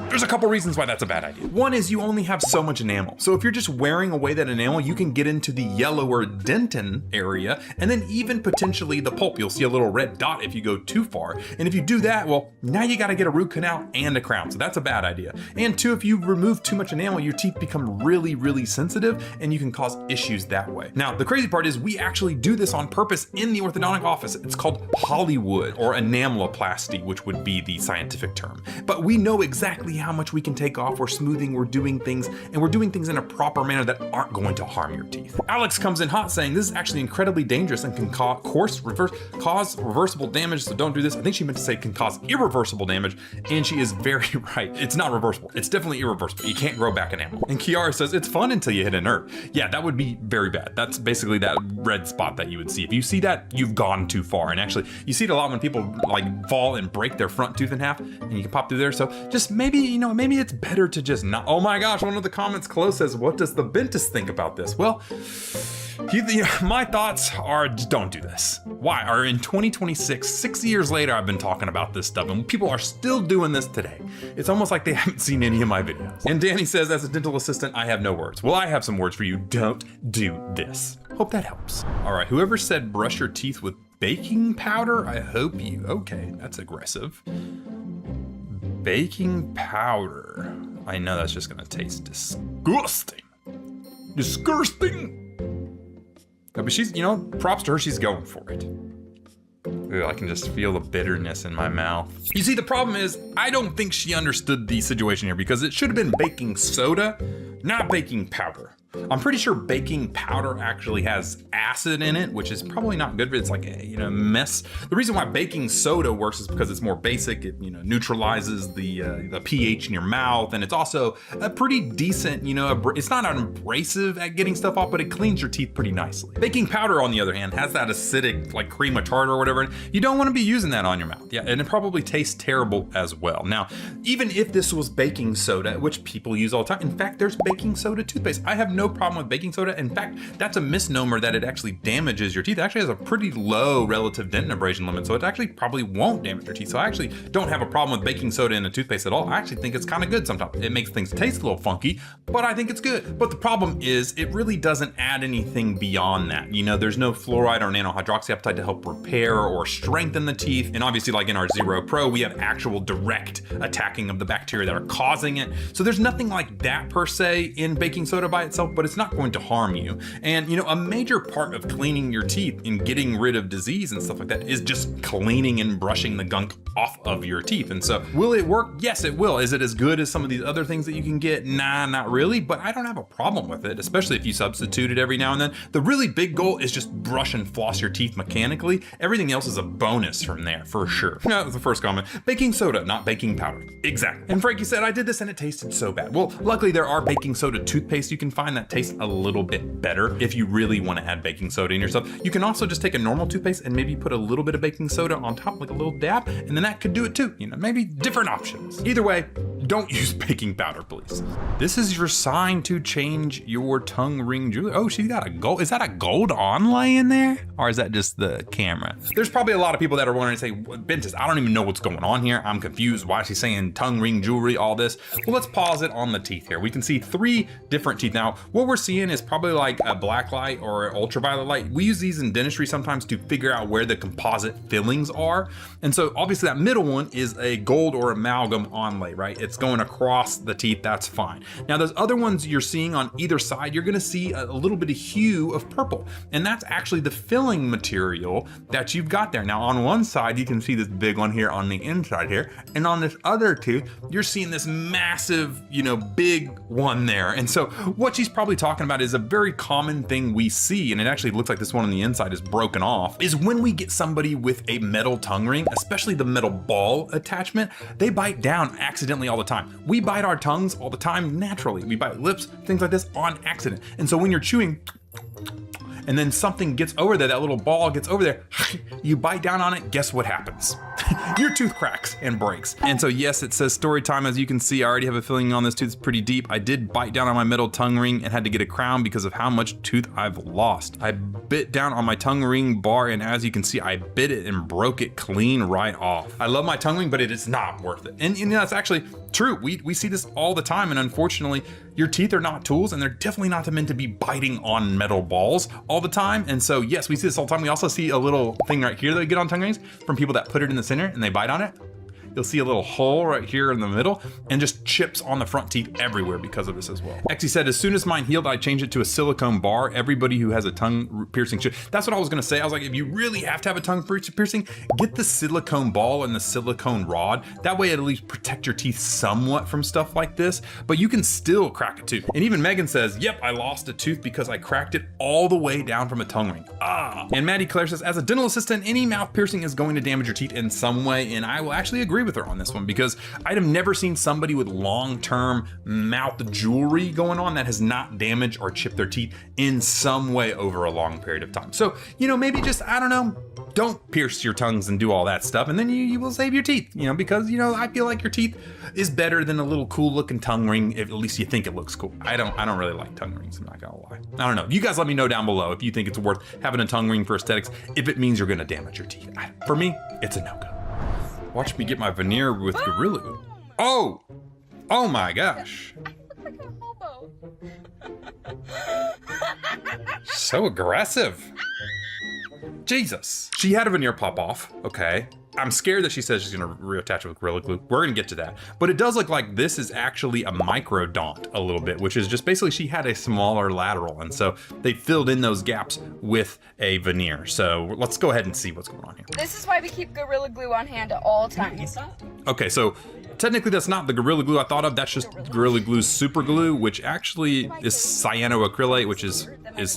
There's a couple reasons why that's a bad idea. One is you only have so much enamel. So if you're just wearing away that enamel, you can get into the yellower dentin area, and then even potentially the pulp. You'll see a little red dot if you go too far. And if you do that, well, now you gotta get a root canal and a crown. So that's a bad idea. And two, if you remove too much enamel, your teeth become really, really sensitive, and you can cause issues that way. Now, the crazy part is we actually do this on purpose in the orthodontic office. It's called Hollywood, or enameloplasty, which would be the scientific term. But we know exactly how much we can take off. We're smoothing, we're doing things in a proper manner that aren't going to harm your teeth. Alex comes in hot saying this is actually incredibly dangerous and can cause reversible damage, so don't do this. I think she meant to say can cause irreversible damage, and she is very right. It's not reversible. It's definitely irreversible. You can't grow back enamel. And Kiara says it's fun until you hit a nerve. Yeah, that would be very bad. That's basically that red spot that you would see. If you see that, you've gone too far. And actually, you see it a lot when people like fall and break their front tooth in half, and you can pop through there. So just maybe, maybe it's better to just not. Oh my gosh, one of the comments close says, what does the Bentist think about this? Well, My thoughts are, just don't do this. Why? Are in 2026, 6 years later, I've been talking about this stuff and people are still doing this today. It's almost like they haven't seen any of my videos. And Danny says, as a dental assistant, I have no words. Well, I have some words for you. Don't do this. Hope that helps. All right, whoever said brush your teeth with baking powder, I hope you, okay, that's aggressive. Baking powder. I know that's just gonna taste disgusting. Disgusting. But she's, props to her, she's going for it. Ooh, I can just feel the bitterness in my mouth. You see, the problem is, I don't think she understood the situation here because it should have been baking soda, not baking powder. I'm pretty sure baking powder actually has acid in it, which is probably not good, but it's like a mess. The reason why baking soda works is because it's more basic. It neutralizes the pH in your mouth, and it's also a pretty decent, it's not abrasive at getting stuff off, but it cleans your teeth pretty nicely. Baking powder, on the other hand, has that acidic like cream of tartar or whatever. You don't want to be using that on your mouth. Yeah, and it probably tastes terrible as well. Now, even if this was baking soda, which people use all the time, in fact, there's baking soda toothpaste. I have no problem with baking soda. In fact, that's a misnomer that it actually damages your teeth. It actually has a pretty low relative dent and abrasion limit, so it actually probably won't damage your teeth. So I actually don't have a problem with baking soda in a toothpaste at all. I actually think it's kind of good sometimes. It makes things taste a little funky, but I think it's good. But the problem is it really doesn't add anything beyond that. There's no fluoride or nanohydroxyapatite to help repair or strengthen the teeth. And obviously, like in our Zero Pro, we have actual direct attacking of the bacteria that are causing it. So there's nothing like that per se in baking soda by itself, but it's not going to harm you. And a major part of cleaning your teeth and getting rid of disease and stuff like that is just cleaning and brushing the gunk off of your teeth. And so will it work? Yes, it will. Is it as good as some of these other things that you can get? Nah, not really, but I don't have a problem with it, especially if you substitute it every now and then. The really big goal is just brush and floss your teeth mechanically. Everything else is a bonus from there, for sure. That was the first comment. Baking soda, not baking powder. Exactly. And Frankie said, I did this and it tasted so bad. Well, luckily there are baking soda toothpaste you can find that tastes a little bit better if you really want to add baking soda in your stuff. You can also just take a normal toothpaste and maybe put a little bit of baking soda on top, like a little dab, and then that could do it too. Maybe different options. Either way, don't use baking powder, please. This is your sign to change your tongue ring jewelry. Oh, she's got a gold. Is that a gold onlay in there? Or is that just the camera? There's probably a lot of people that are wondering, say, Bentist, I don't even know what's going on here. I'm confused. Why is she saying tongue ring jewelry, all this? Well, let's pause it on the teeth here. We can see 3 different teeth. Now, what we're seeing is probably like a black light or ultraviolet light. We use these in dentistry sometimes to figure out where the composite fillings are. And so obviously that middle one is a gold or amalgam onlay, right? It's going across the teeth, that's fine. Now those other ones you're seeing on either side, you're gonna see a little bit of hue of purple. And that's actually the filling material that you've got there. Now on one side, you can see this big one here on the inside here. And on this other tooth, you're seeing this massive, big one there. And so what she's probably talking about is a very common thing we see, and it actually looks like this one on the inside is broken off, is when we get somebody with a metal tongue ring, especially the metal ball attachment, they bite down accidentally all the time. We bite our tongues all the time naturally. We bite lips, things like this on accident. And so when you're chewing, and then something gets over there, that little ball gets over there, you bite down on it, guess what happens? Your tooth cracks and breaks. And so yes, it says story time. As you can see, I already have a filling on this tooth, it's pretty deep. I did bite down on my metal tongue ring and had to get a crown because of how much tooth I've lost. I bit down on my tongue ring bar, and as you can see, I bit it and broke it clean right off. I love my tongue ring, but it is not worth it. And that's actually true. We see this all the time, and unfortunately, your teeth are not tools, and they're definitely not meant to be biting on metal balls all the time. And so yes, we see this all the time. We also see a little thing right here that we get on tongue rings from people that put it in the center and they bite on it. You'll see a little hole right here in the middle and just chips on the front teeth everywhere because of this as well. Exie said, as soon as mine healed, I changed it to a silicone bar. Everybody who has a tongue piercing should. That's what I was gonna say. I was like, if you really have to have a tongue piercing, get the silicone ball and the silicone rod. That way it at least protect your teeth somewhat from stuff like this, but you can still crack a tooth. And even Megan says, yep, I lost a tooth because I cracked it all the way down from a tongue ring. And Maddie Claire says, as a dental assistant, any mouth piercing is going to damage your teeth in some way, and I will actually agree with her on this one because I'd have never seen somebody with long-term mouth jewelry going on that has not damaged or chipped their teeth in some way over a long period of time. So, maybe just, I don't know, don't pierce your tongues and do all that stuff, and then you will save your teeth, because, I feel like your teeth is better than a little cool looking tongue ring, if at least you think it looks cool. I don't really like tongue rings, I'm not gonna lie. I don't know. You guys let me know down below if you think it's worth having a tongue ring for aesthetics, if it means you're gonna damage your teeth. For me, it's a no-go. Watch me get my veneer with Gorilla Glue. Oh my gosh. So aggressive. Jesus. She had a veneer pop off, okay. I'm scared that she says she's gonna reattach it with Gorilla Glue. We're gonna get to that. But it does look like this is actually a microdont a little bit, which is just basically she had a smaller lateral. And so they filled in those gaps with a veneer. So let's go ahead and see what's going on here. This is why we keep Gorilla Glue on hand at all times. Okay, so technically that's not the Gorilla Glue I thought of. That's just Gorilla Glue's super glue, which actually is cyanoacrylate, which is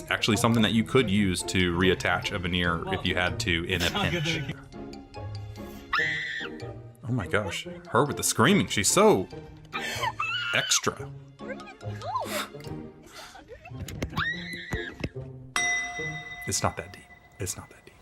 actually something that you could use to reattach a veneer if you had to in a pinch. Oh my gosh, her with the screaming. She's so extra. It's not that deep. It's not that deep.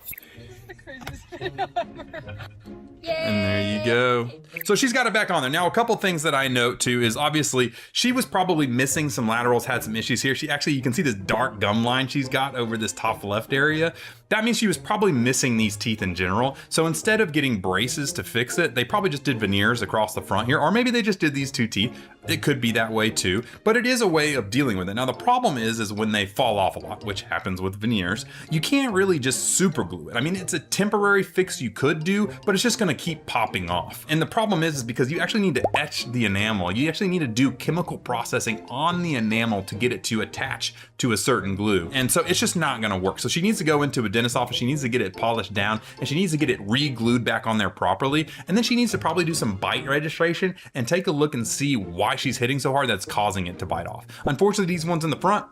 And there you go. So she's got it back on there. Now, a couple things that I note too is obviously she was probably missing some laterals, had some issues here. You can see this dark gum line she's got over this top left area. That means she was probably missing these teeth in general. So instead of getting braces to fix it, they probably just did veneers across the front here, or maybe they just did these two teeth. It could be that way too, but it is a way of dealing with it. Now, the problem is when they fall off a lot, which happens with veneers, you can't really just super glue it. I mean, it's a temporary fix you could do, but it's just gonna keep popping off. And the problem is because you actually need to etch the enamel. You actually need to do chemical processing on the enamel to get it to attach to a certain glue. And so it's just not gonna work. So she needs to go into a dentist's office, she needs to get it polished down, and she needs to get it re-glued back on there properly. And then she needs to probably do some bite registration and take a look and see why she's hitting so hard that's causing it to bite off. Unfortunately, these ones in the front,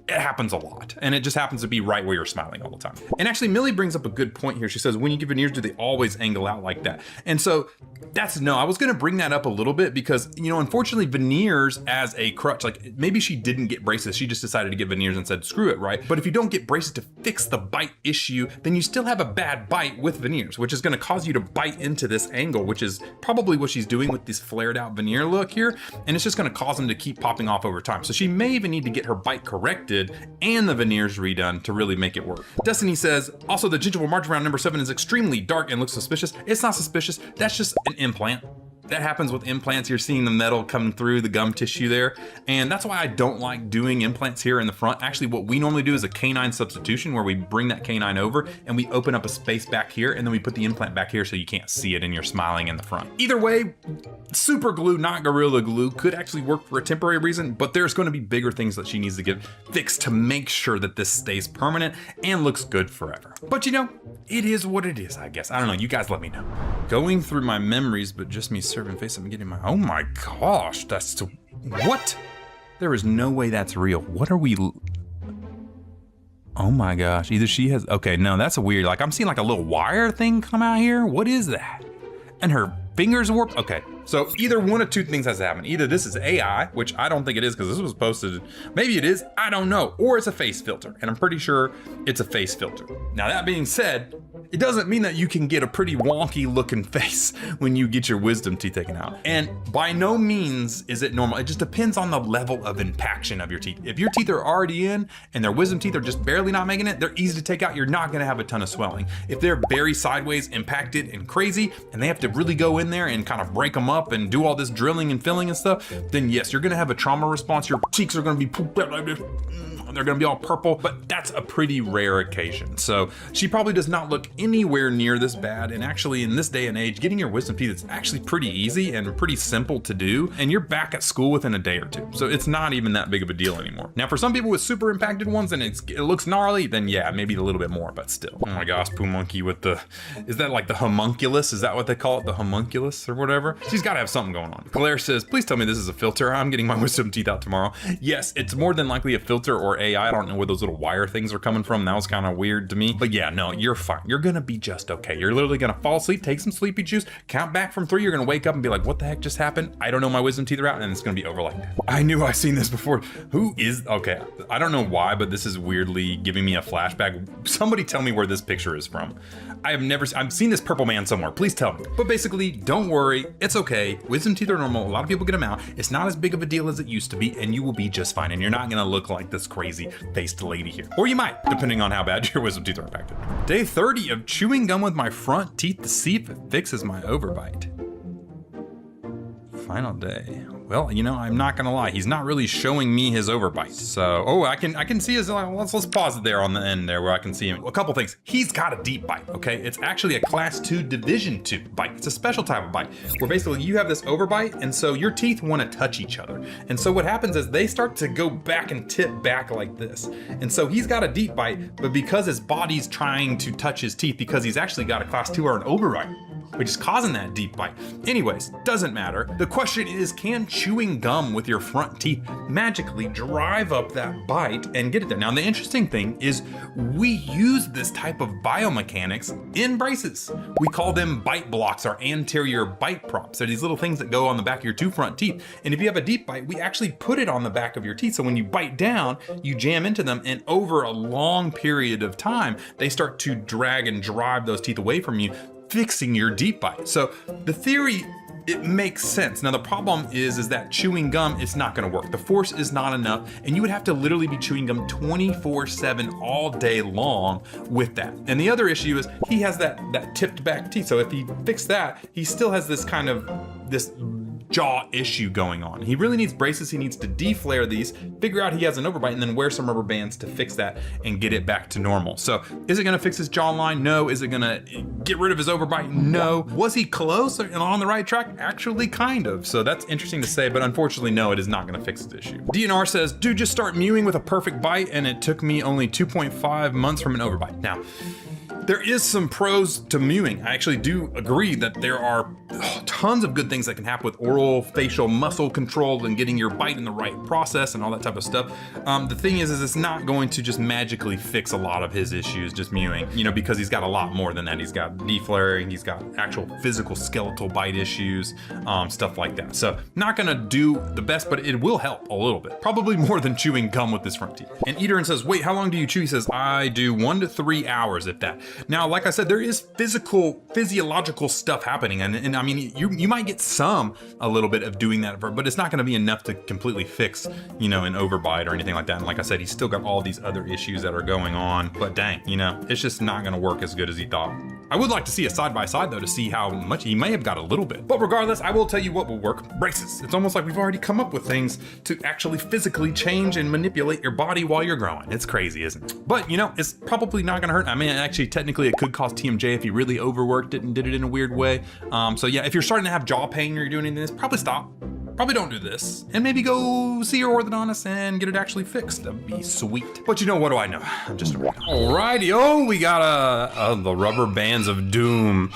it happens a lot, and it just happens to be right where you're smiling all the time. And actually, Millie brings up a good point here. She says, when you get veneers, do they always angle out like that? And so that's no, I was gonna bring that up a little bit because, unfortunately, veneers as a crutch, like maybe she didn't get braces, she just decided to get veneers and said, screw it, right? But if you don't get braces to fix the bite issue, then you still have a bad bite with veneers, which is gonna cause you to bite into this angle, which is probably what she's doing with this flared out veneer look here. And it's just gonna cause them to keep popping off over time. So she may even need to get her bite corrected and the veneers redone to really make it work. Destiny says, also the gingival margin around number 7 is extremely dark and looks suspicious. It's not suspicious, that's just an implant. That happens with implants. You're seeing the metal come through the gum tissue there. And that's why I don't like doing implants here in the front. Actually, what we normally do is a canine substitution where we bring that canine over and we open up a space back here and then we put the implant back here so you can't see it and you're smiling in the front. Either way, super glue, not Gorilla Glue, could actually work for a temporary reason, but there's going to be bigger things that she needs to get fixed to make sure that this stays permanent and looks good forever. But it is what it is, I guess. I don't know, you guys let me know. Going through my memories, but just me serving face, I'm getting my, oh my gosh, that's, what? There is no way that's real. What are we, oh my gosh, either she has, okay, no, that's a weird, like I'm seeing like a little wire thing come out here. What is that? And her fingers warped, okay. So either one of two things has to happen. Either this is AI, which I don't think it is because this was posted, maybe it is, I don't know, or it's a face filter. And I'm pretty sure it's a face filter. Now that being said, it doesn't mean that you can get a pretty wonky looking face when you get your wisdom teeth taken out. And by no means is it normal. It just depends on the level of impaction of your teeth. If your teeth are already in and their wisdom teeth are just barely not making it, they're easy to take out. You're not gonna have a ton of swelling. If they're very sideways, impacted and crazy, and they have to really go in there and kind of break them up and do all this drilling and filling and stuff, then yes, you're gonna have a trauma response. Your cheeks are gonna be pooped out like this. They're gonna be all purple, but that's a pretty rare occasion. So she probably does not look anywhere near this bad. And actually in this day and age, getting your wisdom teeth is actually pretty easy and pretty simple to do. And you're back at school within a day or two. So it's not even that big of a deal anymore. Now for some people with super impacted ones and it looks gnarly, then yeah, maybe a little bit more, but still. Oh my gosh, Poo Monkey with the, is that like the homunculus? Is that what they call it? The homunculus or whatever? She's gotta have something going on. Claire says, please tell me this is a filter. I'm getting my wisdom teeth out tomorrow. Yes, it's more than likely a filter or AI. I don't know where those little wire things are coming from. That was kind of weird to me. But yeah, no, you're fine. You're gonna be just okay. You're literally gonna fall asleep, take some sleepy juice, count back from 3. You're gonna wake up and be like, what the heck just happened? I don't know, my wisdom teeth are out, and it's gonna be over like that. I knew I've seen this before. Okay, I don't know why, but this is weirdly giving me a flashback. Somebody tell me where this picture is from. I've seen this purple man somewhere. Please tell me. But basically, don't worry. It's okay. Wisdom teeth are normal. A lot of people get them out. It's not as big of a deal as it used to be, and you will be just fine. And you're not gonna look like this crazy faced lady here. Or you might, depending on how bad your wisdom teeth are impacted. Day 30 of chewing gum with my front teeth to see if it fixes my overbite. Final day. Well, you know, I'm not gonna lie, he's not really showing me his overbite. So, I can see his, let's pause it there on the end there where I can see him. A couple things. He's got a deep bite, okay? It's actually a class 2 division 2 bite. It's a special type of bite where basically you have this overbite, and so your teeth wanna touch each other. And so what happens is they start to go back and tip back like this. And so he's got a deep bite, but because his body's trying to touch his teeth, because he's actually got a class 2 or an overbite, which is causing that deep bite. Anyways, doesn't matter. The question is, can chewing gum with your front teeth magically drive up that bite and get it there? Now, the interesting thing is we use this type of biomechanics in braces. We call them bite blocks or anterior bite props. They're these little things that go on the back of your 2 front teeth. And if you have a deep bite, we actually put it on the back of your teeth. So when you bite down, you jam into them, and over a long period of time, they start to drag and drive those teeth away from you, fixing your deep bite. So the theory, it makes sense. Now the problem is that chewing gum is not gonna work. The force is not enough, and you would have to literally be chewing gum 24/7 all day long with that. And the other issue is he has that tipped back teeth. So if he fixed that, he still has this kind of this jaw issue going on. He really needs braces. He needs to deflare these, figure out he has an overbite, and then wear some rubber bands to fix that and get it back to normal. So is it gonna fix his jawline? No. Is it gonna get rid of his overbite? No. Was he close and on the right track? Actually, kind of. So that's interesting to say, but unfortunately, no, it is not gonna fix his issue. DNR says, dude, just start mewing with a perfect bite, and it took me only 2.5 months from an overbite. Now, there is some pros to mewing. I actually do agree that there are tons of good things that can happen with oral facial muscle control and getting your bite in the right process and all that type of stuff. The thing is it's not going to just magically fix a lot of his issues just mewing, you know, because he's got a lot more than that. He's got deflaring, he's got actual physical skeletal bite issues, stuff like that. So not gonna do the best, but it will help a little bit. Probably more than chewing gum with his front teeth. And Eaterin says, wait, how long do you chew? He says, I do 1 to 3 hours if that. Now, like I said, there is physiological stuff happening. And I mean, you might get a little bit of doing that, but it's not gonna be enough to completely fix, you know, an overbite or anything like that. And like I said, he's still got all these other issues that are going on, but dang, you know, it's just not gonna work as good as he thought. I would like to see a side by side though, to see how much he may have got a little bit. But regardless, I will tell you what will work: braces. It's almost like we've already come up with things to actually physically change and manipulate your body while you're growing. It's crazy, isn't it? But you know, it's probably not gonna hurt. I mean, actually, technically it could cause TMJ if he really overworked it and did it in a weird way. So yeah, if you're starting to have jaw pain or you're doing anything like this, probably stop. Probably don't do this, and maybe go see your orthodontist and get it actually fixed. That'd be sweet. But you know, what do I know? I'm just a weirdo. Alrighty, we got the rubber bands of doom.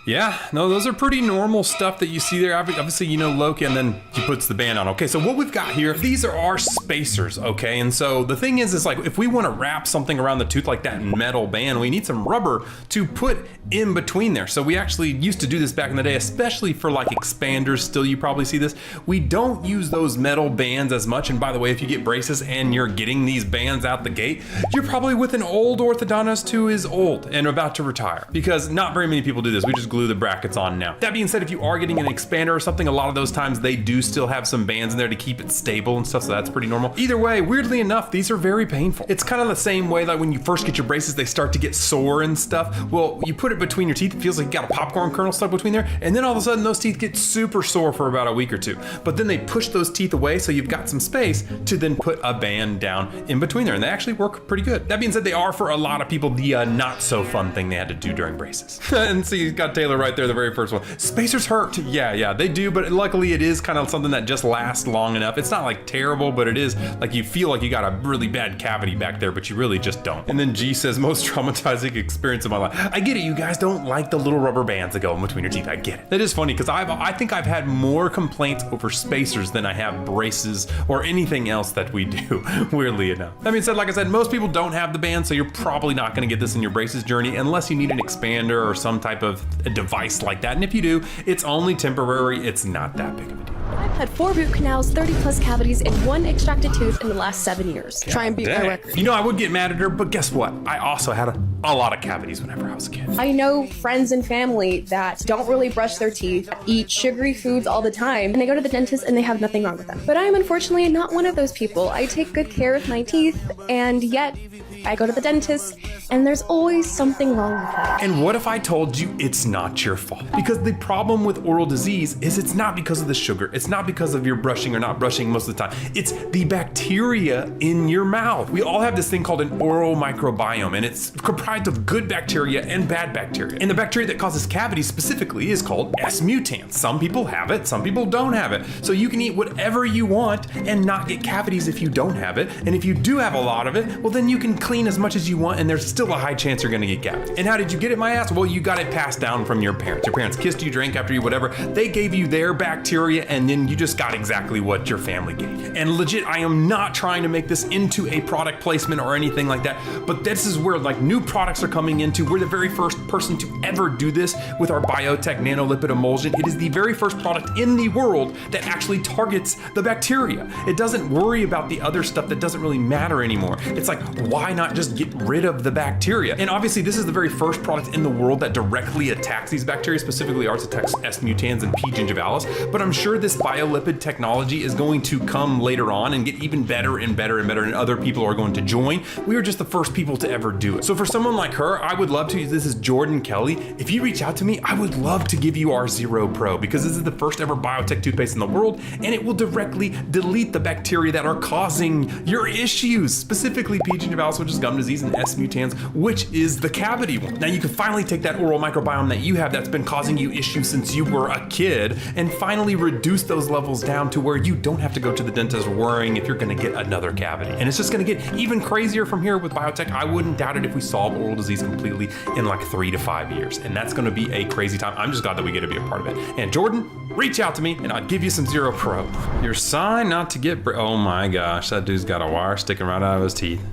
Yeah, no, those are pretty normal stuff that you see there. Obviously, you know Loki, and then he puts the band on. Okay, so what we've got here, these are our spacers, okay? And so the thing is like, if we want to wrap something around the tooth like that metal band, we need some rubber to put in between there. So we actually used to do this back in the day, especially for like expanders. Still, you probably see this. We don't use those metal bands as much. And by the way, if you get braces and you're getting these bands out the gate, you're probably with an old orthodontist who is old and about to retire, because not very many people do this. We just glue the brackets on now. That being said, if you are getting an expander or something, a lot of those times they do still have some bands in there to keep it stable and stuff, so that's pretty normal. Either way, weirdly enough, these are very painful. It's kind of the same way that when you first get your braces, they start to get sore and stuff. Well, you put it between your teeth, it feels like you got a popcorn kernel stuck between there, and then all of a sudden those teeth get super sore for about a week or two. But then they push those teeth away, so you've got some space to then put a band down in between there, and they actually work pretty good. That being said, they are for a lot of people the not so fun thing they had to do during braces. And so you got to Kayla right there, the very first one. Spacers hurt. Yeah, they do, but luckily it is kind of something that just lasts long enough. It's not like terrible, but it is like you feel like you got a really bad cavity back there, but you really just don't. And then G says, most traumatizing experience of my life. I get it, you guys don't like the little rubber bands that go in between your teeth. I get it. That is funny because I think I've had more complaints over spacers than I have braces or anything else that we do, weirdly enough. That being said, like I said, most people don't have the band, so you're probably not gonna get this in your braces journey unless you need an expander or some type of a device like that. And if you do, it's only temporary. It's not that big of a deal. I've had 4 root canals, 30 plus cavities, and 1 extracted tooth in the last 7 years. Try and beat my record. You know, I would get mad at her, but guess what? I also had a lot of cavities whenever I was a kid. I know friends and family that don't really brush their teeth, eat sugary foods all the time, and they go to the dentist and they have nothing wrong with them. But I am unfortunately not one of those people. I take good care of my teeth, and yet I go to the dentist, and there's always something wrong with that. And what if I told you it's not your fault? Because the problem with oral disease is it's not because of the sugar. It's not because of your brushing or not brushing most of the time. It's the bacteria in your mouth. We all have this thing called an oral microbiome, and it's comprised of good bacteria and bad bacteria. And the bacteria that causes cavities specifically is called S. mutans. Some people have it, some people don't have it. So you can eat whatever you want and not get cavities if you don't have it. And if you do have a lot of it, well, then you can clean as much as you want, and there's still a high chance you're gonna get cavities. And how did you get it, my ass? Well, you got it passed down from your parents. Your parents kissed you, drank after you, whatever. They gave you their bacteria, and then you just got exactly what your family gave you. And legit, I am not trying to make this into a product placement or anything like that, but this is where like new products are coming into. We're the very first person to ever do this with our biotech nanolipid emulsion. It is the very first product in the world that actually targets the bacteria. It doesn't worry about the other stuff that doesn't really matter anymore. It's like, why not just get rid of the bacteria? And obviously this is the very first product in the world that directly attacks these bacteria. Specifically ours attacks S. mutans and P. gingivalis, but I'm sure this biolipid technology is going to come later on and get even better and better and better, and other people are going to join. We were just the first people to ever do it. So for someone like her, I would love to. This is Jordan Kelly. If you reach out to me, I would love to give you our Zero Pro, because this is the first ever biotech toothpaste in the world, and it will directly delete the bacteria that are causing your issues, specifically P. gingivalis, which is gum disease, and S. mutans, which is the cavity one. Now you can finally take that oral microbiome that you have that's been causing you issues since you were a kid, and finally reduce those levels down to where you don't have to go to the dentist worrying if you're gonna get another cavity. And it's just gonna get even crazier from here with biotech. I wouldn't doubt it if we solve oral disease completely in like 3 to 5 years. And that's gonna be a crazy time. I'm just glad that we get to be a part of it. And Jordan, reach out to me and I'll give you some Zero Pro. Your sign not to get, oh my gosh, that dude's got a wire sticking right out of his teeth.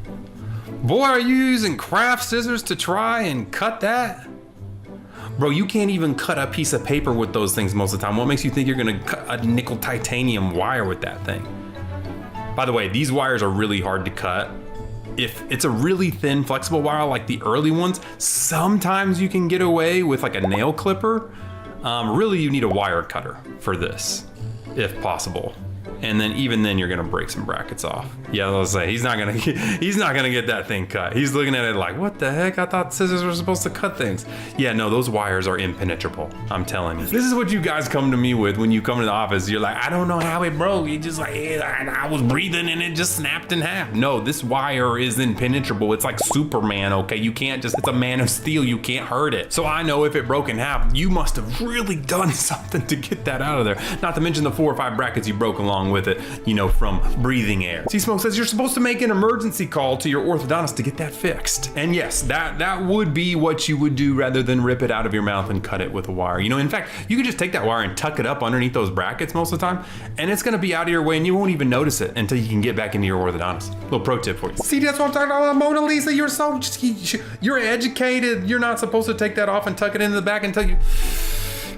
Boy, are you using craft scissors to try and cut that? Bro, you can't even cut a piece of paper with those things most of the time. What makes you think you're gonna cut a nickel titanium wire with that thing? By the way, these wires are really hard to cut. If it's a really thin, flexible wire like the early ones, sometimes you can get away with like a nail clipper. Really, you need a wire cutter for this, if possible. And then even then you're gonna break some brackets off. Yeah, I was say he's not gonna get that thing cut. He's looking at it like, what the heck? I thought scissors were supposed to cut things. Yeah, no, those wires are impenetrable. I'm telling you. This is what you guys come to me with when you come to the office. You're like, I don't know how it broke. You just like, I was breathing and it just snapped in half. No, this wire is impenetrable. It's like Superman, okay? You can't just, it's a man of steel. You can't hurt it. So I know if it broke in half, you must have really done something to get that out of there. Not to mention the 4 or 5 brackets you broke along with it, you know, from breathing air. See, Smoke says you're supposed to make an emergency call to your orthodontist to get that fixed. And yes, that would be what you would do rather than rip it out of your mouth and cut it with a wire. You know, in fact, you could just take that wire and tuck it up underneath those brackets most of the time, and it's gonna be out of your way and you won't even notice it until you can get back into your orthodontist. Little pro tip for you. See, that's what I'm talking about, Mona Lisa. You're educated. You're not supposed to take that off and tuck it into the back until you...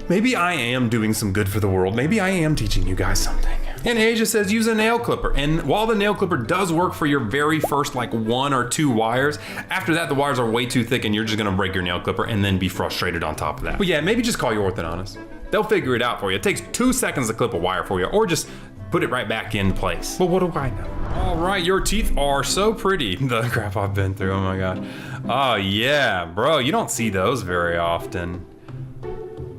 Maybe I am doing some good for the world. Maybe I am teaching you guys something. And Asia says use a nail clipper. And while the nail clipper does work for your very first like 1 or 2 wires, after that the wires are way too thick and you're just gonna break your nail clipper and then be frustrated on top of that. But yeah, maybe just call your orthodontist. They'll figure it out for you. It takes 2 seconds to clip a wire for you, or just put it right back in place. But what do I know? All right, your teeth are so pretty. The crap I've been through, oh my God. Oh yeah, bro, you don't see those very often.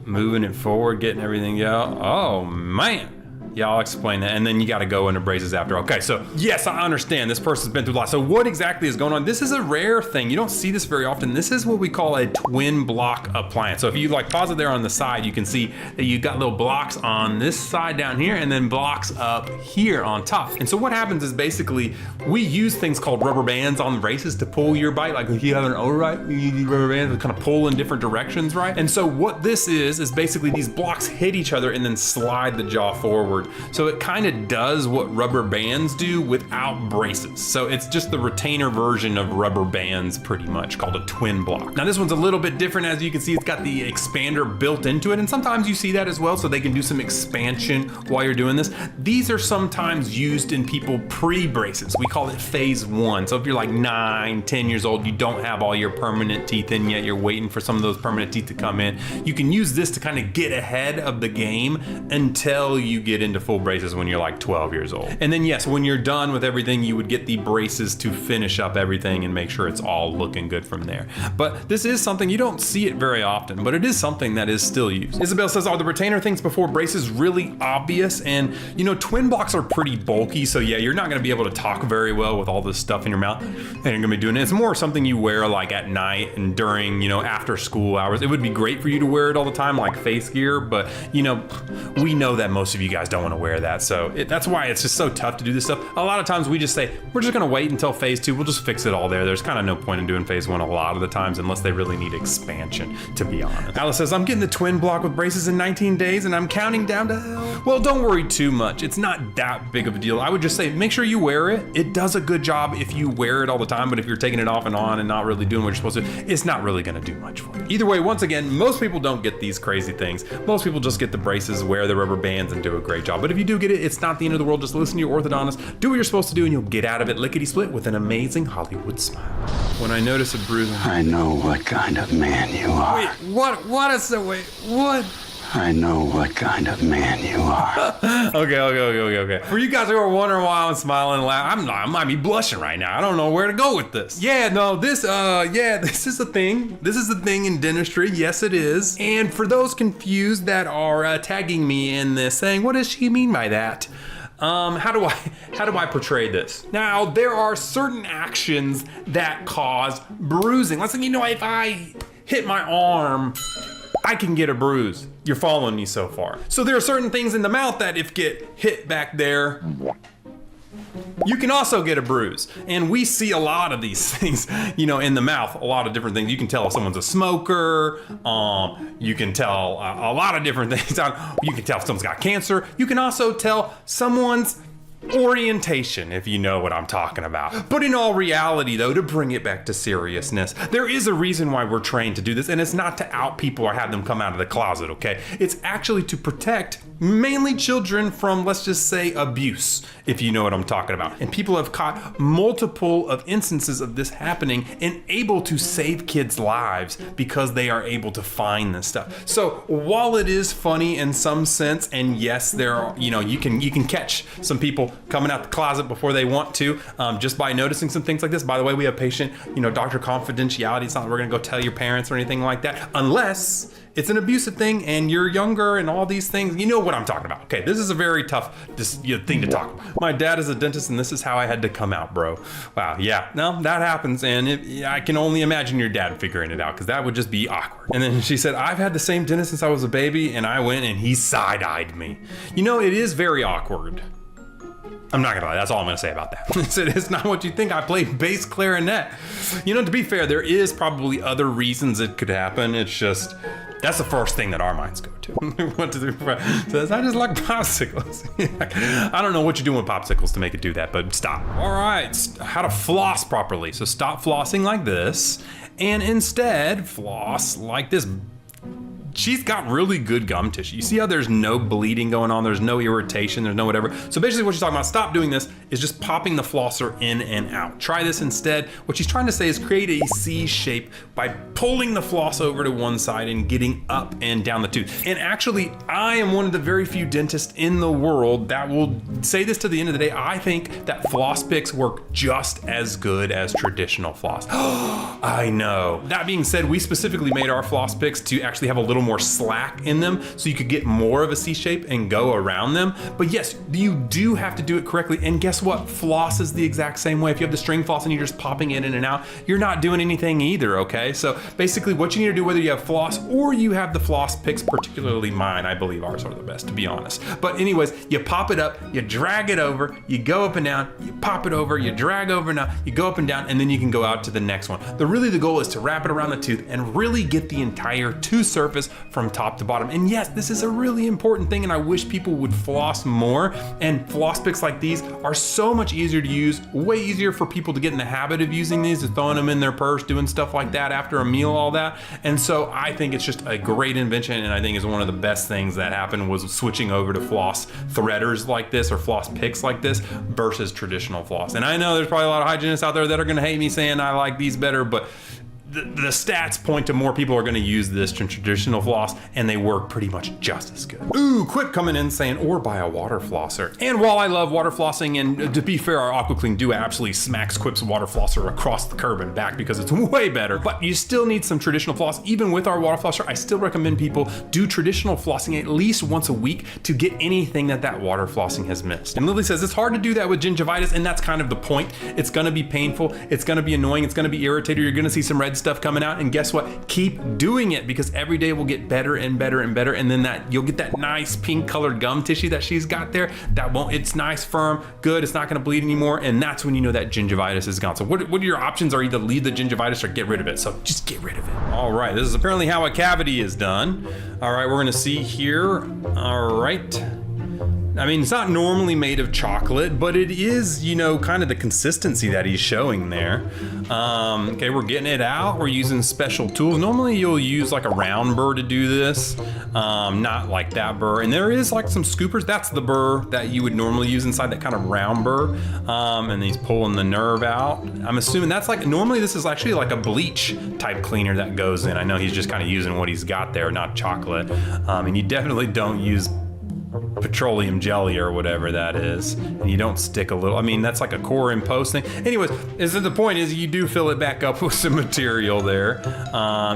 Moving it forward, getting everything out. Oh man. Yeah, I'll explain that. And then you got to go into braces after. Okay, so yes, I understand this person's been through a lot. So what exactly is going on? This is a rare thing. You don't see this very often. This is what we call a twin block appliance. So if you like pause it there on the side, you can see that you've got little blocks on this side down here and then blocks up here on top. And so what happens is basically we use things called rubber bands on the braces to pull your bite. Like if you have an overbite, you use rubber bands to kind of pull in different directions, right? And so what this is basically these blocks hit each other and then slide the jaw forward. So it kind of does what rubber bands do without braces. So it's just the retainer version of rubber bands pretty much, called a twin block. Now this one's a little bit different. As you can see, it's got the expander built into it. And sometimes you see that as well, so they can do some expansion while you're doing this. These are sometimes used in people pre-braces. We call it phase 1. So if you're like 9, 10 years old, you don't have all your permanent teeth in yet, you're waiting for some of those permanent teeth to come in, you can use this to kind of get ahead of the game until you get into full braces when you're like 12 years old. And then yes, when you're done with everything, you would get the braces to finish up everything and make sure it's all looking good from there. But this is something, you don't see it very often, but it is something that is still used. Isabel says, are the retainer things before braces really obvious? And you know, twin blocks are pretty bulky, so yeah, you're not gonna be able to talk very well with all this stuff in your mouth. And you're gonna be doing it. It's more something you wear like at night and during, you know, after school hours. It would be great for you to wear it all the time, like face gear, but you know, we know that most of you guys don't wanna wear that. So that's why it's just so tough to do this stuff. A lot of times we just say, we're just gonna wait until phase 2. We'll just fix it all there. There's kind of no point in doing phase 1 a lot of the times unless they really need expansion, to be honest. Alice says, I'm getting the twin block with braces in 19 days and I'm counting down to hell. Well, don't worry too much. It's not that big of a deal. I would just say, make sure you wear it. It does a good job if you wear it all the time, but if you're taking it off and on and not really doing what you're supposed to, it's not really gonna do much for you. Either way, once again, most people don't get these crazy things. Most people just get the braces, wear the rubber bands, and do a great job. But if you do get it, it's not the end of the world. Just listen to your orthodontist, do what you're supposed to do, and you'll get out of it lickety-split with an amazing Hollywood smile. When I notice a bruise, I know what kind of man you are. Wait, what is the wait? What? I know what kind of man you are. Okay. For you guys who are wondering why I'm smiling and laughing, I might be blushing right now. I don't know where to go with this. Yeah, no, this is a thing. This is a thing in dentistry. Yes, it is. And for those confused that are tagging me in this, saying, what does she mean by that? How do I portray this? Now, there are certain actions that cause bruising. Let's say, you know, if I hit my arm, I can get a bruise. You're following me so far. So there are certain things in the mouth that if get hit back there, you can also get a bruise. And we see a lot of these things, you know, in the mouth, a lot of different things. You can tell if someone's a smoker. You can tell a lot of different things. You can tell if someone's got cancer. You can also tell someone's orientation, if you know what I'm talking about. But in all reality, though, to bring it back to seriousness, there is a reason why we're trained to do this, and it's not to out people or have them come out of the closet, okay? It's actually to protect mainly children from, let's just say, abuse, if you know what I'm talking about. And people have caught multiple of instances of this happening and able to save kids' lives because they are able to find this stuff. So while it is funny in some sense, and yes, there are, you know, you can catch some people coming out the closet before they want to, just by noticing some things like this. By the way, we have patient, you know, doctor confidentiality. It's not like we're gonna go tell your parents or anything like that, unless it's an abusive thing and you're younger and all these things. You know what I'm talking about. Okay, this is a very tough thing to talk about. My dad is a dentist and this is how I had to come out, bro. Wow, yeah, no, that happens. And I can only imagine your dad figuring it out because that would just be awkward. And then she said, I've had the same dentist since I was a baby and I went and he side-eyed me. You know, it is very awkward. I'm not gonna lie, that's all I'm gonna say about that. It's not what you think. I played bass clarinet. You know, to be fair, there is probably other reasons it could happen. It's just, that's the first thing that our minds go to. What to do? Says, I just like popsicles. I don't know what you're doing with popsicles to make it do that, but stop. All right, how to floss properly. So stop flossing like this, and instead floss like this. She's got really good gum tissue. You see how there's no bleeding going on, there's no irritation, there's no whatever. So basically what she's talking about, stop doing this, is just popping the flosser in and out. Try this instead. What she's trying to say is create a C shape by pulling the floss over to one side and getting up and down the tooth. And actually, I am one of the very few dentists in the world that will say this to the end of the day. I think that floss picks work just as good as traditional floss. I know. That being said, we specifically made our floss picks to actually have a little more slack in them so you could get more of a C shape and go around them. But yes, you do have to do it correctly. And guess what? Floss is the exact same way. If you have the string floss and you're just popping it in and out, you're not doing anything either, okay? So basically what you need to do, whether you have floss or you have the floss picks, particularly mine, I believe ours are the best, to be honest. But anyways, you pop it up, you drag it over, you go up and down, you pop it over, you drag over and down, you go up and down, and then you can go out to the next one. The goal is to wrap it around the tooth and really get the entire tooth surface from top to bottom. And yes, this is a really important thing, and I wish people would floss more. And floss picks like these are so much easier to use, way easier for people to get in the habit of using these, of throwing them in their purse, doing stuff like that after a meal, all that. And so I think it's just a great invention, and I think it's one of the best things that happened was switching over to floss threaders like this or floss picks like this versus traditional floss. And I know there's probably a lot of hygienists out there that are gonna hate me saying I like these better, but the stats point to more people are going to use this than traditional floss, and they work pretty much just as good. Ooh, Quip coming in saying, or buy a water flosser. And while I love water flossing, and to be fair, our AquaClean Duo absolutely smacks Quip's water flosser across the curb and back because it's way better, but you still need some traditional floss. Even with our water flosser, I still recommend people do traditional flossing at least once a week to get anything that water flossing has missed. And Lily says, it's hard to do that with gingivitis, and that's kind of the point. It's going to be painful, it's going to be annoying, it's going to be irritating, you're going to see some red stuff coming out, and guess what? Keep doing it, because every day will get better and better and better, and then you'll get that nice pink colored gum tissue that she's got there. It's nice, firm, good, it's not going to bleed anymore, and that's when you know that gingivitis is gone. So what are your options? Are either leave the gingivitis or get rid of it. So just get rid of it. All right, this is apparently how a cavity is done. All right, we're going to see here. All right. I mean, it's not normally made of chocolate, but it is, you know, kind of the consistency that he's showing there. Okay, we're getting it out. We're using special tools. Normally you'll use like a round burr to do this, not like that burr. And there is like some scoopers. That's the burr that you would normally use inside, that kind of round burr. And he's pulling the nerve out. I'm assuming that's like, normally this is actually like a bleach type cleaner that goes in. I know he's just kind of using what he's got there, not chocolate. And you definitely don't use petroleum jelly or whatever that is, and you don't stick a little, I mean, that's like a core in post thing. Anyways, the point is you do fill it back up with some material there.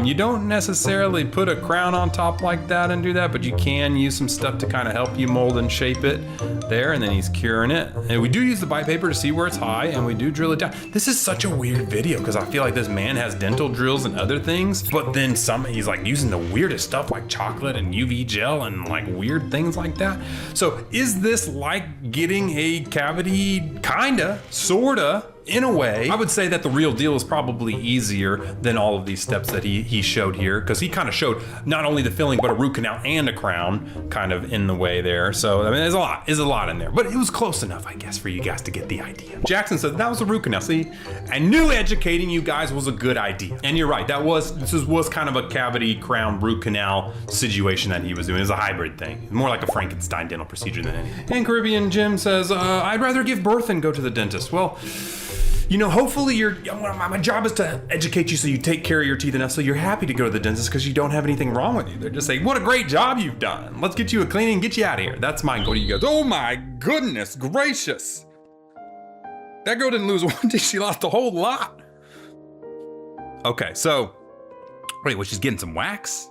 You don't necessarily put a crown on top like that and do that, but you can use some stuff to kind of help you mold and shape it there, and then he's curing it. And we do use the bite paper to see where it's high, and we do drill it down. This is such a weird video because I feel like this man has dental drills and other things, but then he's like using the weirdest stuff like chocolate and UV gel and like weird things like that. So is this like getting a cavity? Kinda, sorta, in a way. I would say that the real deal is probably easier than all of these steps that he showed here, because he kind of showed not only the filling but a root canal and a crown kind of in the way there. So I mean, there's a lot in there, but it was close enough, I guess, for you guys to get the idea. Jackson said that was a root canal. See, I knew educating you guys was a good idea, and you're right. This was kind of a cavity crown root canal situation that he was doing. It was a hybrid thing, more like a Frankenstein dental procedure than anything. And Caribbean Jim says, I'd rather give birth than go to the dentist. Well, you know, hopefully my job is to educate you so you take care of your teeth enough so you're happy to go to the dentist because you don't have anything wrong with you. They're just saying, what a great job you've done. Let's get you a cleaning and get you out of here. That's my goal to you guys. Oh my goodness gracious. That girl didn't lose one teeth, she lost a whole lot. Okay, so, wait, she's getting some wax?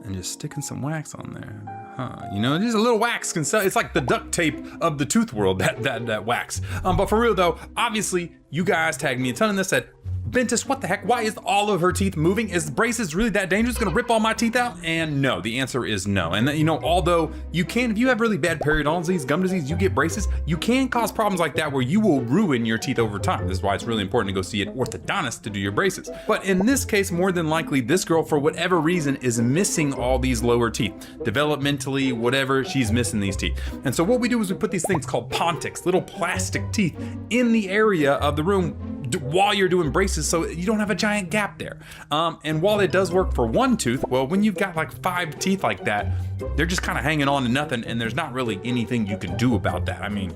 And just sticking some wax on there. Huh, you know, just a little wax can sell. It's like the duct tape of the tooth world, that wax. But for real though, obviously you guys tagged me a ton in this, said, Bentist, what the heck? Why is all of her teeth moving? Is braces really that dangerous? Gonna rip all my teeth out? And no, the answer is no. And you know, although you can, if you have really bad periodontal disease, gum disease, you get braces, you can cause problems like that where you will ruin your teeth over time. This is why it's really important to go see an orthodontist to do your braces. But in this case, more than likely, this girl, for whatever reason, is missing all these lower teeth. Developmentally, whatever, she's missing these teeth. And so what we do is we put these things called Pontics, little plastic teeth, in the area of the room while you're doing braces so you don't have a giant gap there. And while it does work for one tooth, well, when you've got like 5 teeth like that, they're just kind of hanging on to nothing, and there's not really anything you can do about that. I mean,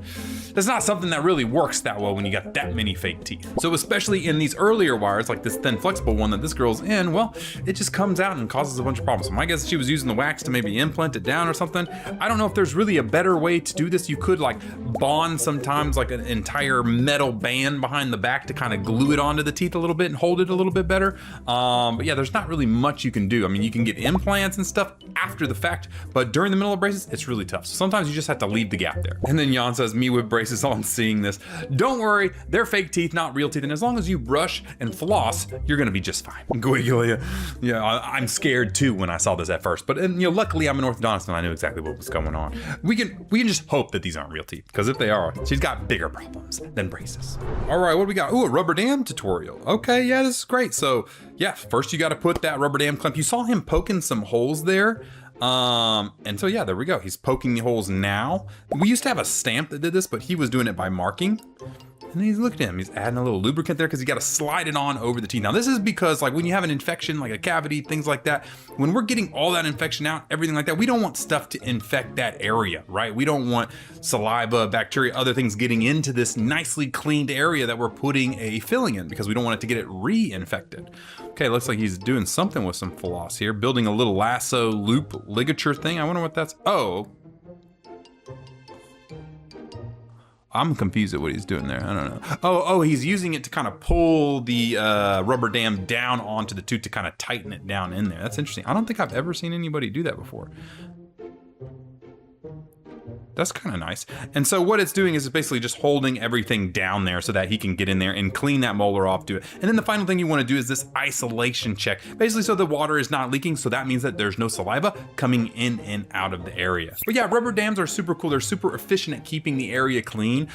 that's not something that really works that well when you got that many fake teeth. So especially in these earlier wires, like this thin flexible one that this girl's in, well, it just comes out and causes a bunch of problems. So my guess is she was using the wax to maybe implant it down or something. I don't know if there's really a better way to do this. You could like bond sometimes like an entire metal band behind the back to kind of glue it onto the teeth a little bit and hold it a little bit better. But yeah, there's not really much you can do. I mean, you can get implants and stuff after the fact, but during the middle of braces, it's really tough. So sometimes you just have to leave the gap there. And then Jan says, me with braces on seeing this. Don't worry, they're fake teeth, not real teeth. And as long as you brush and floss, you're gonna be just fine. Guiglia. Yeah, I'm scared too when I saw this at first, but luckily I'm an orthodontist and I knew exactly what was going on. We can just hope that these aren't real teeth, because if they are, she's got bigger problems than braces. All right, what do we got? Ooh, a rubber dam tutorial. Okay, yeah, this is great. So yeah, first you got to put that rubber dam clamp. You saw him poking some holes there. And so yeah, there we go. He's poking the holes now. We used to have a stamp that did this, but he was doing it by marking. And he's looking at him, he's adding a little lubricant there because you got to slide it on over the teeth. Now this is because like when you have an infection, like a cavity, things like that, when we're getting all that infection out, everything like that, we don't want stuff to infect that area, right? We don't want saliva, bacteria, other things getting into this nicely cleaned area that we're putting a filling in, because we don't want it to get it reinfected. Okay, looks like he's doing something with some floss here, building a little lasso loop ligature thing. I wonder what that's, oh. I'm confused at what he's doing there. I don't know. Oh, he's using it to kind of pull the rubber dam down onto the tooth to kind of tighten it down in there. That's interesting. I don't think I've ever seen anybody do that before. That's kind of nice. And so what it's doing is it's basically just holding everything down there so that he can get in there and clean that molar off, do it. And then the final thing you want to do is this isolation check, basically so the water is not leaking. So that means that there's no saliva coming in and out of the area. But yeah, rubber dams are super cool. They're super efficient at keeping the area clean.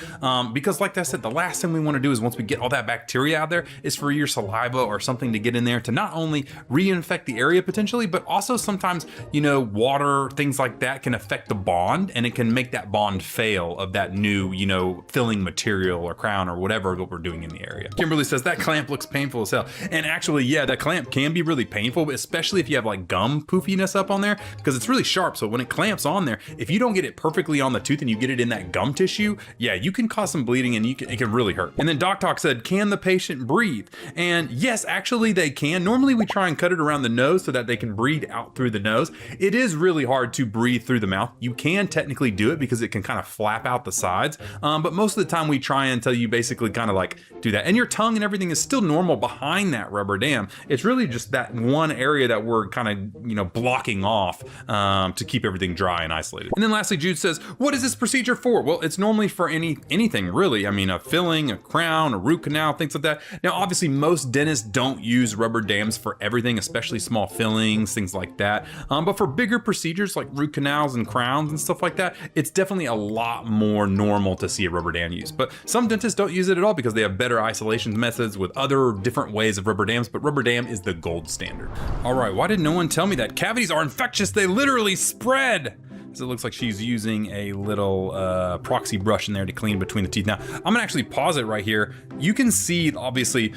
Because like I said, the last thing we want to do is once we get all that bacteria out there is for your saliva or something to get in there to not only reinfect the area potentially, but also sometimes, water, things like that can affect the bond, and it can make that bond fail of that new, filling material or crown or whatever what we're doing in the area. Kimberly says that clamp looks painful as hell. And actually, yeah, that clamp can be really painful, especially if you have like gum poofiness up on there, because it's really sharp. So when it clamps on there, if you don't get it perfectly on the tooth and you get it in that gum tissue, yeah, you can cause some bleeding and it can really hurt. And then Doc Talk said, can the patient breathe? And yes, actually they can. Normally we try and cut it around the nose so that they can breathe out through the nose. It is really hard to breathe through the mouth. You can technically do it because it can kind of flap out the sides. But most of the time we try until you basically kind of like do that. And your tongue and everything is still normal behind that rubber dam. It's really just that one area that we're kind of, blocking off to keep everything dry and isolated. And then lastly, Jude says, what is this procedure for? Well, it's normally for anything really. I mean, a filling, a crown, a root canal, things like that. Now, obviously most dentists don't use rubber dams for everything, especially small fillings, things like that. But for bigger procedures like root canals and crowns and stuff like that, it's definitely a lot more normal to see a rubber dam used. But some dentists don't use it at all because they have better isolation methods with other different ways of rubber dams, but rubber dam is the gold standard. All right, why did no one tell me that? Cavities are infectious, they literally spread. So it looks like she's using a little proxy brush in there to clean between the teeth. Now, I'm gonna actually pause it right here. You can see, obviously,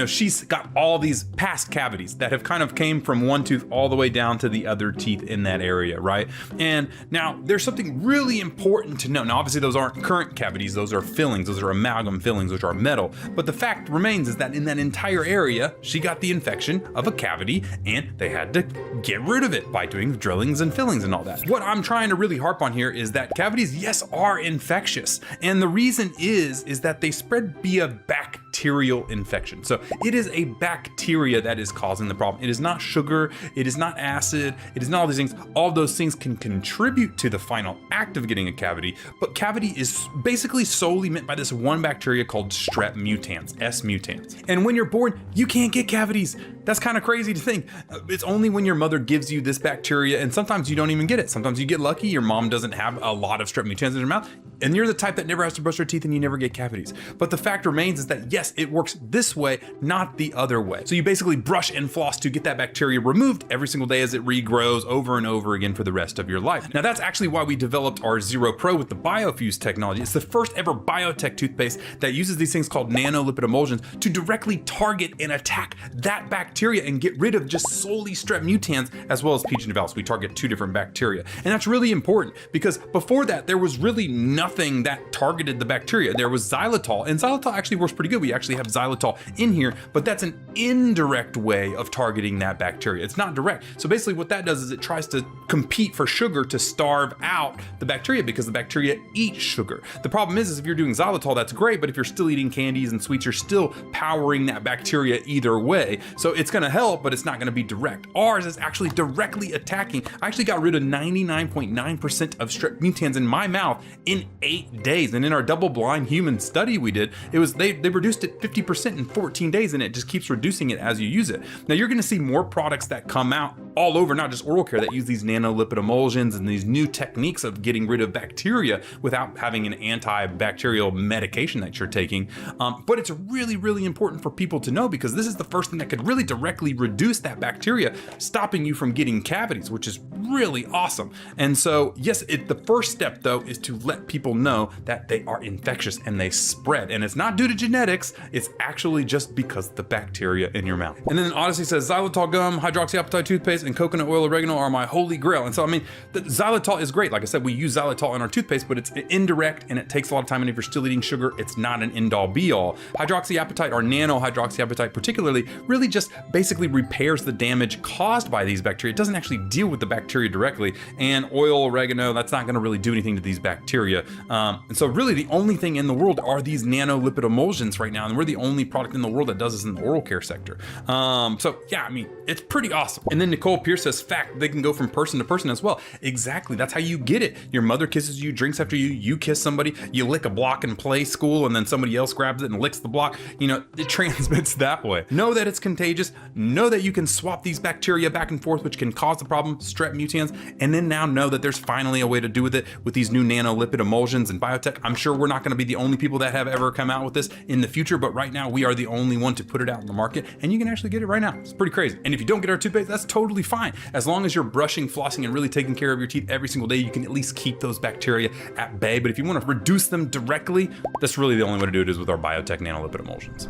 she's got all these past cavities that have kind of came from one tooth all the way down to the other teeth in that area, right? And now there's something really important to know. Now, obviously those aren't current cavities, those are fillings, those are amalgam fillings, which are metal. But the fact remains is that in that entire area, she got the infection of a cavity and they had to get rid of it by doing drillings and fillings and all that. What I'm trying to really harp on here is that cavities, yes, are infectious. And the reason is that they spread via bacterial infection. So it is a bacteria that is causing the problem. It is not sugar, it is not acid, it is not all these things. All of those things can contribute to the final act of getting a cavity, but cavity is basically solely meant by this one bacteria called strep mutans, S mutans. And when you're born, you can't get cavities. That's kind of crazy to think. It's only when your mother gives you this bacteria, and sometimes you don't even get it. Sometimes you get lucky, your mom doesn't have a lot of strep mutans in her mouth, and you're the type that never has to brush your teeth and you never get cavities. But the fact remains is that yes, it works this way, not the other way. So you basically brush and floss to get that bacteria removed every single day as it regrows over and over again for the rest of your life. Now that's actually why we developed our Zero Pro with the BioFuse technology. It's the first ever biotech toothpaste that uses these things called nanolipid emulsions to directly target and attack that bacteria and get rid of just solely Strep mutans as well as P. genitalicis. We target 2 different bacteria. And that's really important because before that, there was really nothing that targeted the bacteria. There was xylitol, and xylitol actually works pretty good. We actually have xylitol in here, but that's an indirect way of targeting that bacteria. It's not direct. So basically what that does is it tries to compete for sugar to starve out the bacteria because the bacteria eat sugar. The problem is if you're doing xylitol, that's great, but if you're still eating candies and sweets, you're still powering that bacteria either way. So it's gonna help, but it's not gonna be direct. Ours is actually directly attacking. I actually got rid of 99.9% of Strep mutans in my mouth in 8 days. And in our double-blind human study we did, it was they reduced it 50% in 14 days, and it just keeps reducing it as you use it. Now you're gonna see more products that come out all over, not just oral care, that use these nanolipid emulsions and these new techniques of getting rid of bacteria without having an antibacterial medication that you're taking. But it's really, really important for people to know because this is the first thing that could really directly reduce that bacteria, stopping you from getting cavities, which is really awesome. And so, yes, the first step though is to let people know that they are infectious and they spread. And it's not due to genetics, it's actually just because of the bacteria in your mouth. And then Odyssey says, xylitol gum, hydroxyapatite toothpaste, and coconut oil oregano are my holy grail. And so, I mean, the xylitol is great. Like I said, we use xylitol in our toothpaste, but it's indirect and it takes a lot of time. And if you're still eating sugar, it's not an end all be all. Hydroxyapatite or nano hydroxyapatite particularly really just basically repairs the damage caused by these bacteria. It doesn't actually deal with the bacteria directly. And oil oregano, that's not gonna really do anything to these bacteria. And so really the only thing in the world are these nanolipid emulsions right now. And we're the only product in the world that does this in the oral care sector. So yeah, I mean, it's pretty awesome. And then Nicole Pierce says, fact, they can go from person to person as well. Exactly, that's how you get it. Your mother kisses you, drinks after you, you kiss somebody, you lick a block in play school, and then somebody else grabs it and licks the block. You know, it transmits that way. Know that it's contagious. Know that you can swap these bacteria back and forth, which can cause the problem, Strep mutans, and then now know that there's finally a way to do with it with these new nanolipid emulsions and biotech. I'm sure we're not gonna be the only people that have ever come out with this in the future, but right now we are the only one to put it out in the market, and you can actually get it right now. It's pretty crazy. And if you don't get our toothpaste, that's totally fine. As long as you're brushing, flossing, and really taking care of your teeth every single day, you can at least keep those bacteria at bay. But if you want to reduce them directly, that's really the only way to do it is with our biotech nanolipid emulsions.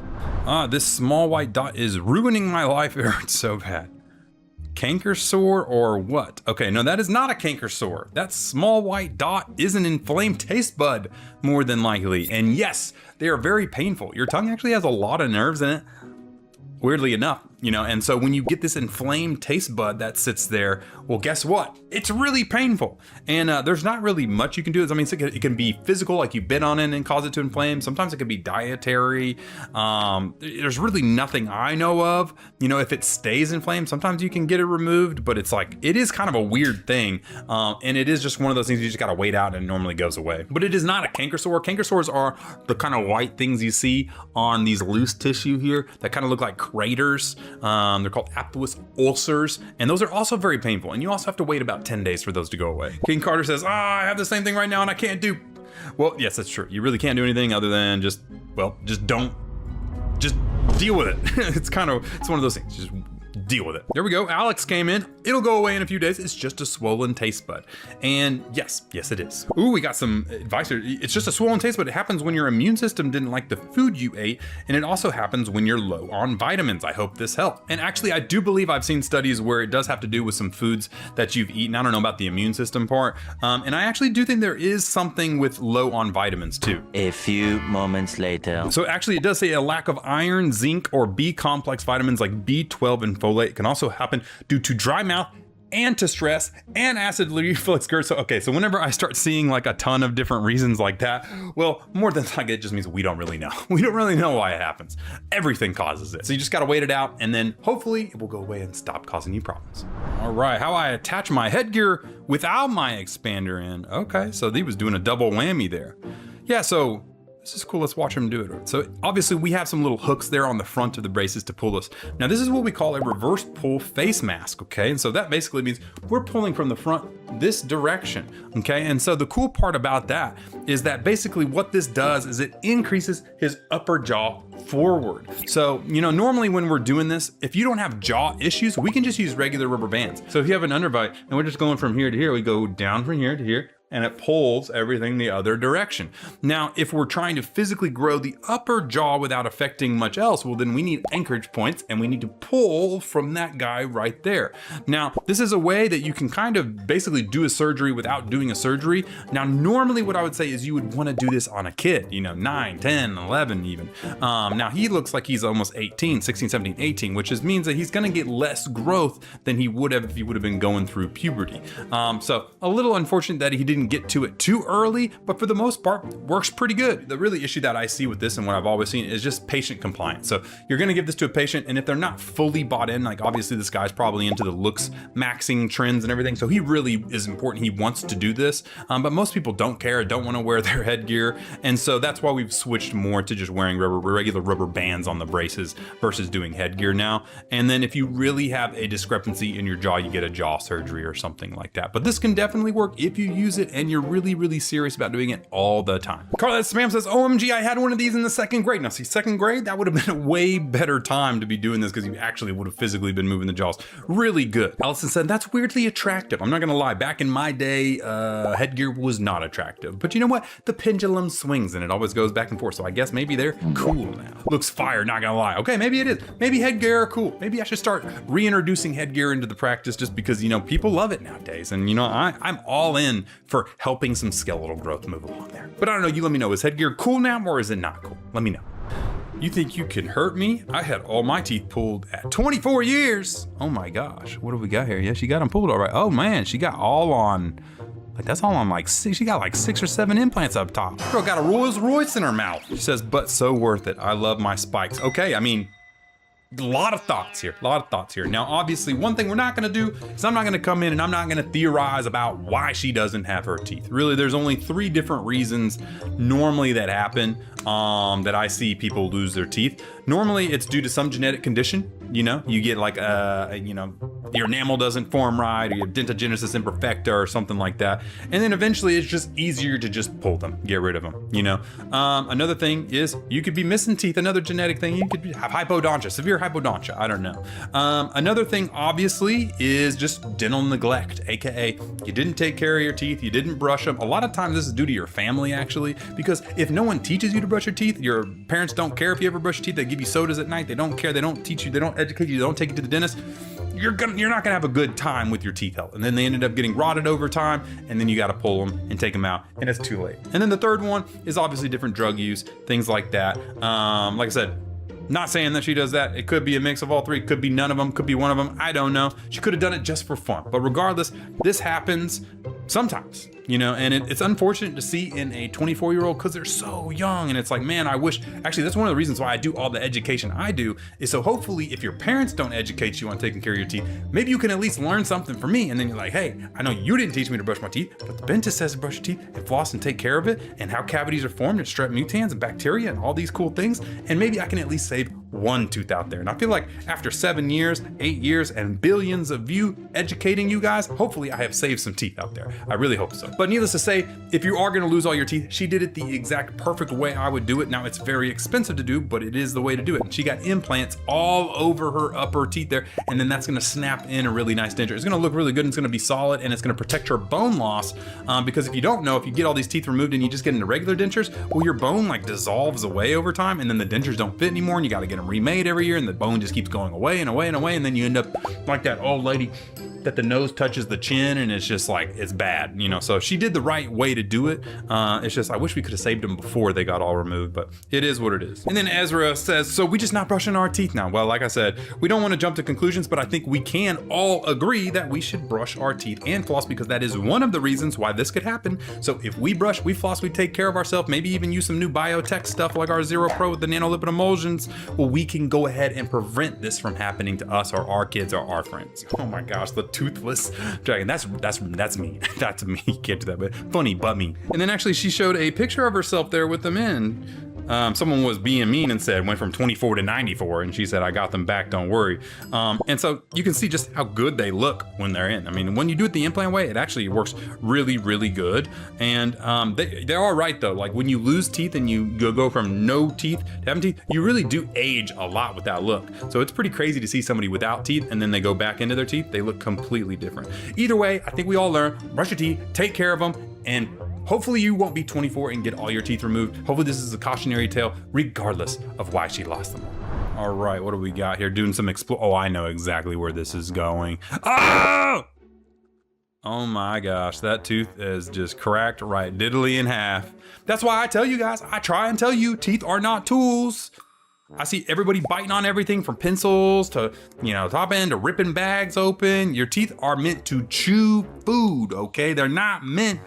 This small white dot is ruining my life. It hurts so bad. Canker sore or what? Okay, no, that is not a canker sore. That small white dot is an inflamed taste bud, more than likely. And yes, they are very painful. Your tongue actually has a lot of nerves in it, weirdly enough, you know, and so when you get this inflamed taste bud that sits there, well, guess what? It's really painful. And there's not really much you can do. I mean, it can be physical, like you bit on it and cause it to inflame. Sometimes it can be dietary. There's really nothing I know of. You know, if it stays inflamed, sometimes you can get it removed, but it's like, it is kind of a weird thing. And it is just one of those things you just gotta wait out and it normally goes away. But it is not a canker sore. Canker sores are the kind of white things you see on these loose tissue here that kind of look like craters. They're called aphthous ulcers, and those are also very painful. And you also have to wait about 10 days for those to go away. King Carter says, I have the same thing right now and I can't do. Well, yes, that's true. You really can't do anything other than just deal with it. It's one of those things. Just deal with it. There we go. Alex came in. It'll go away in a few days. It's just a swollen taste bud. And yes, it is. Ooh, we got some advice here. It's just a swollen taste bud. It happens when your immune system didn't like the food you ate. And it also happens when you're low on vitamins. I hope this helped. And actually, I do believe I've seen studies where it does have to do with some foods that you've eaten. I don't know about the immune system part. And I actually do think there is something with low on vitamins too. A few moments later. So actually it does say a lack of iron, zinc, or B complex vitamins like B12 and folate. It can also happen due to dry mouth and to stress and acid reflux GERD. So, okay, so whenever I start seeing like a ton of different reasons like that, well, more than likely, it just means we don't really know. We don't really know why it happens. Everything causes it. So you just gotta wait it out and then hopefully it will go away and stop causing you problems. All right, how I attach my headgear without my expander in. Okay, so he was doing a double whammy there. Yeah, so This is cool. Let's watch him do it. So obviously we have some little hooks there on the front of the braces to pull this. Now this is what we call a reverse pull face mask, okay? And so that basically means we're pulling from the front this direction, okay? And so the cool part about that is that basically what this does is it increases his upper jaw forward. So, you know, normally when we're doing this, if you don't have jaw issues, we can just use regular rubber bands. So if you have an underbite and we're just going from here to here, we go down from here to here, and it pulls everything the other direction. Now, if we're trying to physically grow the upper jaw without affecting much else, well, then we need anchorage points and we need to pull from that guy right there. Now, this is a way that you can kind of basically do a surgery without doing a surgery. Now, normally what I would say is you would want to do this on a kid, you know, 9, 10, 11 even. Now, he looks like he's almost 18, 16, 17, 18, which means that he's going to get less growth than he would have if he would have been going through puberty. So a little unfortunate that he didn't get to it too early, but for the most part works pretty good. The really issue that I see with this and what I've always seen is just patient compliance. So you're going to give this to a patient, and if they're not fully bought in, like obviously this guy's probably into the looks maxing trends and everything, so he really is important. He wants to do this, but most people don't care, don't want to wear their headgear, and so that's why we've switched more to just wearing regular rubber bands on the braces versus doing headgear now. And then if you really have a discrepancy in your jaw, you get a jaw surgery or something like that. But this can definitely work if you use it and you're really, really serious about doing it all the time. Carla Spam says, OMG, I had one of these in the 2nd grade. Now see, 2nd grade, that would have been a way better time to be doing this because you actually would have physically been moving the jaws. Really good. Allison said, that's weirdly attractive. I'm not gonna lie, back in my day, headgear was not attractive. But you know what? The pendulum swings and it always goes back and forth. So I guess maybe they're cool now. Looks fire, not gonna lie. Okay, maybe it is. Maybe headgear are cool. Maybe I should start reintroducing headgear into the practice just because, you know, people love it nowadays. And you know, I'm all in for helping some skeletal growth move along there. But I don't know, you let me know, is headgear cool now or is it not cool? Let me know. You think you can hurt me? I had all my teeth pulled at 24 years. Oh my gosh, what do we got here? Yeah, she got them pulled all right. Oh man, she got all on, like that's all on like 6, she got like 6 or 7 implants up top. Girl got a Rolls Royce in her mouth. She says, but so worth it. I love my spikes. Okay, I mean, a lot of thoughts here, Now, obviously, one thing we're not gonna do is I'm not gonna come in and I'm not gonna theorize about why she doesn't have her teeth. Really, there's only 3 different reasons normally that happen that I see people lose their teeth. Normally, it's due to some genetic condition. You know, you get like, you know, your enamel doesn't form right, or you have dentogenesis imperfecta or something like that. And then eventually it's just easier to just pull them, get rid of them, you know. Another thing is you could be missing teeth. Another genetic thing, you could have hypodontia, severe hypodontia, I don't know. Another thing obviously is just dental neglect, AKA you didn't take care of your teeth, you didn't brush them. A lot of times this is due to your family actually, because if no one teaches you to brush your teeth, your parents don't care if you ever brush your teeth, they give you sodas at night, they don't care, they don't teach you, they don't educate you, they don't take you to the dentist, you're not gonna have a good time with your teeth health. And then they ended up getting rotted over time, and then you gotta pull them and take them out, and it's too late. And then the third one is obviously different drug use, things like that. Like I said, not saying that she does that. It could be a mix of all 3, could be none of them, could be one of them, I don't know. She could have done it just for fun. But regardless, this happens sometimes, you know, and it's unfortunate to see in a 24-year-old because they're so young. And it's like, man, I wish, actually, that's one of the reasons why I do all the education I do, is so hopefully if your parents don't educate you on taking care of your teeth, maybe you can at least learn something from me. And then you're like, hey, I know you didn't teach me to brush my teeth, but the dentist says to brush your teeth and floss and take care of it, and how cavities are formed and strep mutans and bacteria and all these cool things. And maybe I can at least save one tooth out there. And I feel like after 7 years, 8 years, and billions of you educating you guys, hopefully I have saved some teeth out there. I really hope so. But needless to say, if you are gonna lose all your teeth, she did it the exact perfect way I would do it. Now it's very expensive to do, but it is the way to do it. And she got implants all over her upper teeth there, and then that's gonna snap in a really nice denture. It's gonna look really good, and it's gonna be solid, and it's gonna protect her bone loss, because if you don't know, if you get all these teeth removed and you just get into regular dentures, well, your bone like dissolves away over time, and then the dentures don't fit anymore, and you gotta get them remade every year, and the bone just keeps going away and away and away, and then you end up like that old lady that the nose touches the chin, and it's just like, it's bad, you know. So she did the right way to do it. It's just, I wish we could have saved them before they got all removed, but it is what it is. And then Ezra says, so we just not brushing our teeth now? Well, like I said, we don't want to jump to conclusions, but I think we can all agree that we should brush our teeth and floss, because that is one of the reasons why this could happen. So if we brush, we floss, we take care of ourselves, maybe even use some new biotech stuff like our Zero Pro with the nanolipid emulsions, well, we can go ahead and prevent this from happening to us or our kids or our friends. Oh my gosh, the look toothless. Dragon, that's me. That's me. Can't do that, but funny, but me. And then actually she showed a picture of herself there with them in. Someone was being mean and said went from 24 to 94, and she said, I got them back, don't worry. And so you can see just how good they look when they're in. I mean, when you do it the implant way, it actually works really, really good. And they are right though. Like when you lose teeth and you go from no teeth to having teeth, you really do age a lot with that look. So it's pretty crazy to see somebody without teeth and then they go back into their teeth. They look completely different. Either way, I think we all learn, brush your teeth, take care of them, and hopefully you won't be 24 and get all your teeth removed. Hopefully this is a cautionary tale, regardless of why she lost them. All right, what do we got here? Doing some oh, I know exactly where this is going. Oh! Oh my gosh, that tooth is just cracked right diddly in half. That's why I tell you guys, I try and tell you, teeth are not tools. I see everybody biting on everything from pencils to, top end to ripping bags open. Your teeth are meant to chew food, okay? They're not meant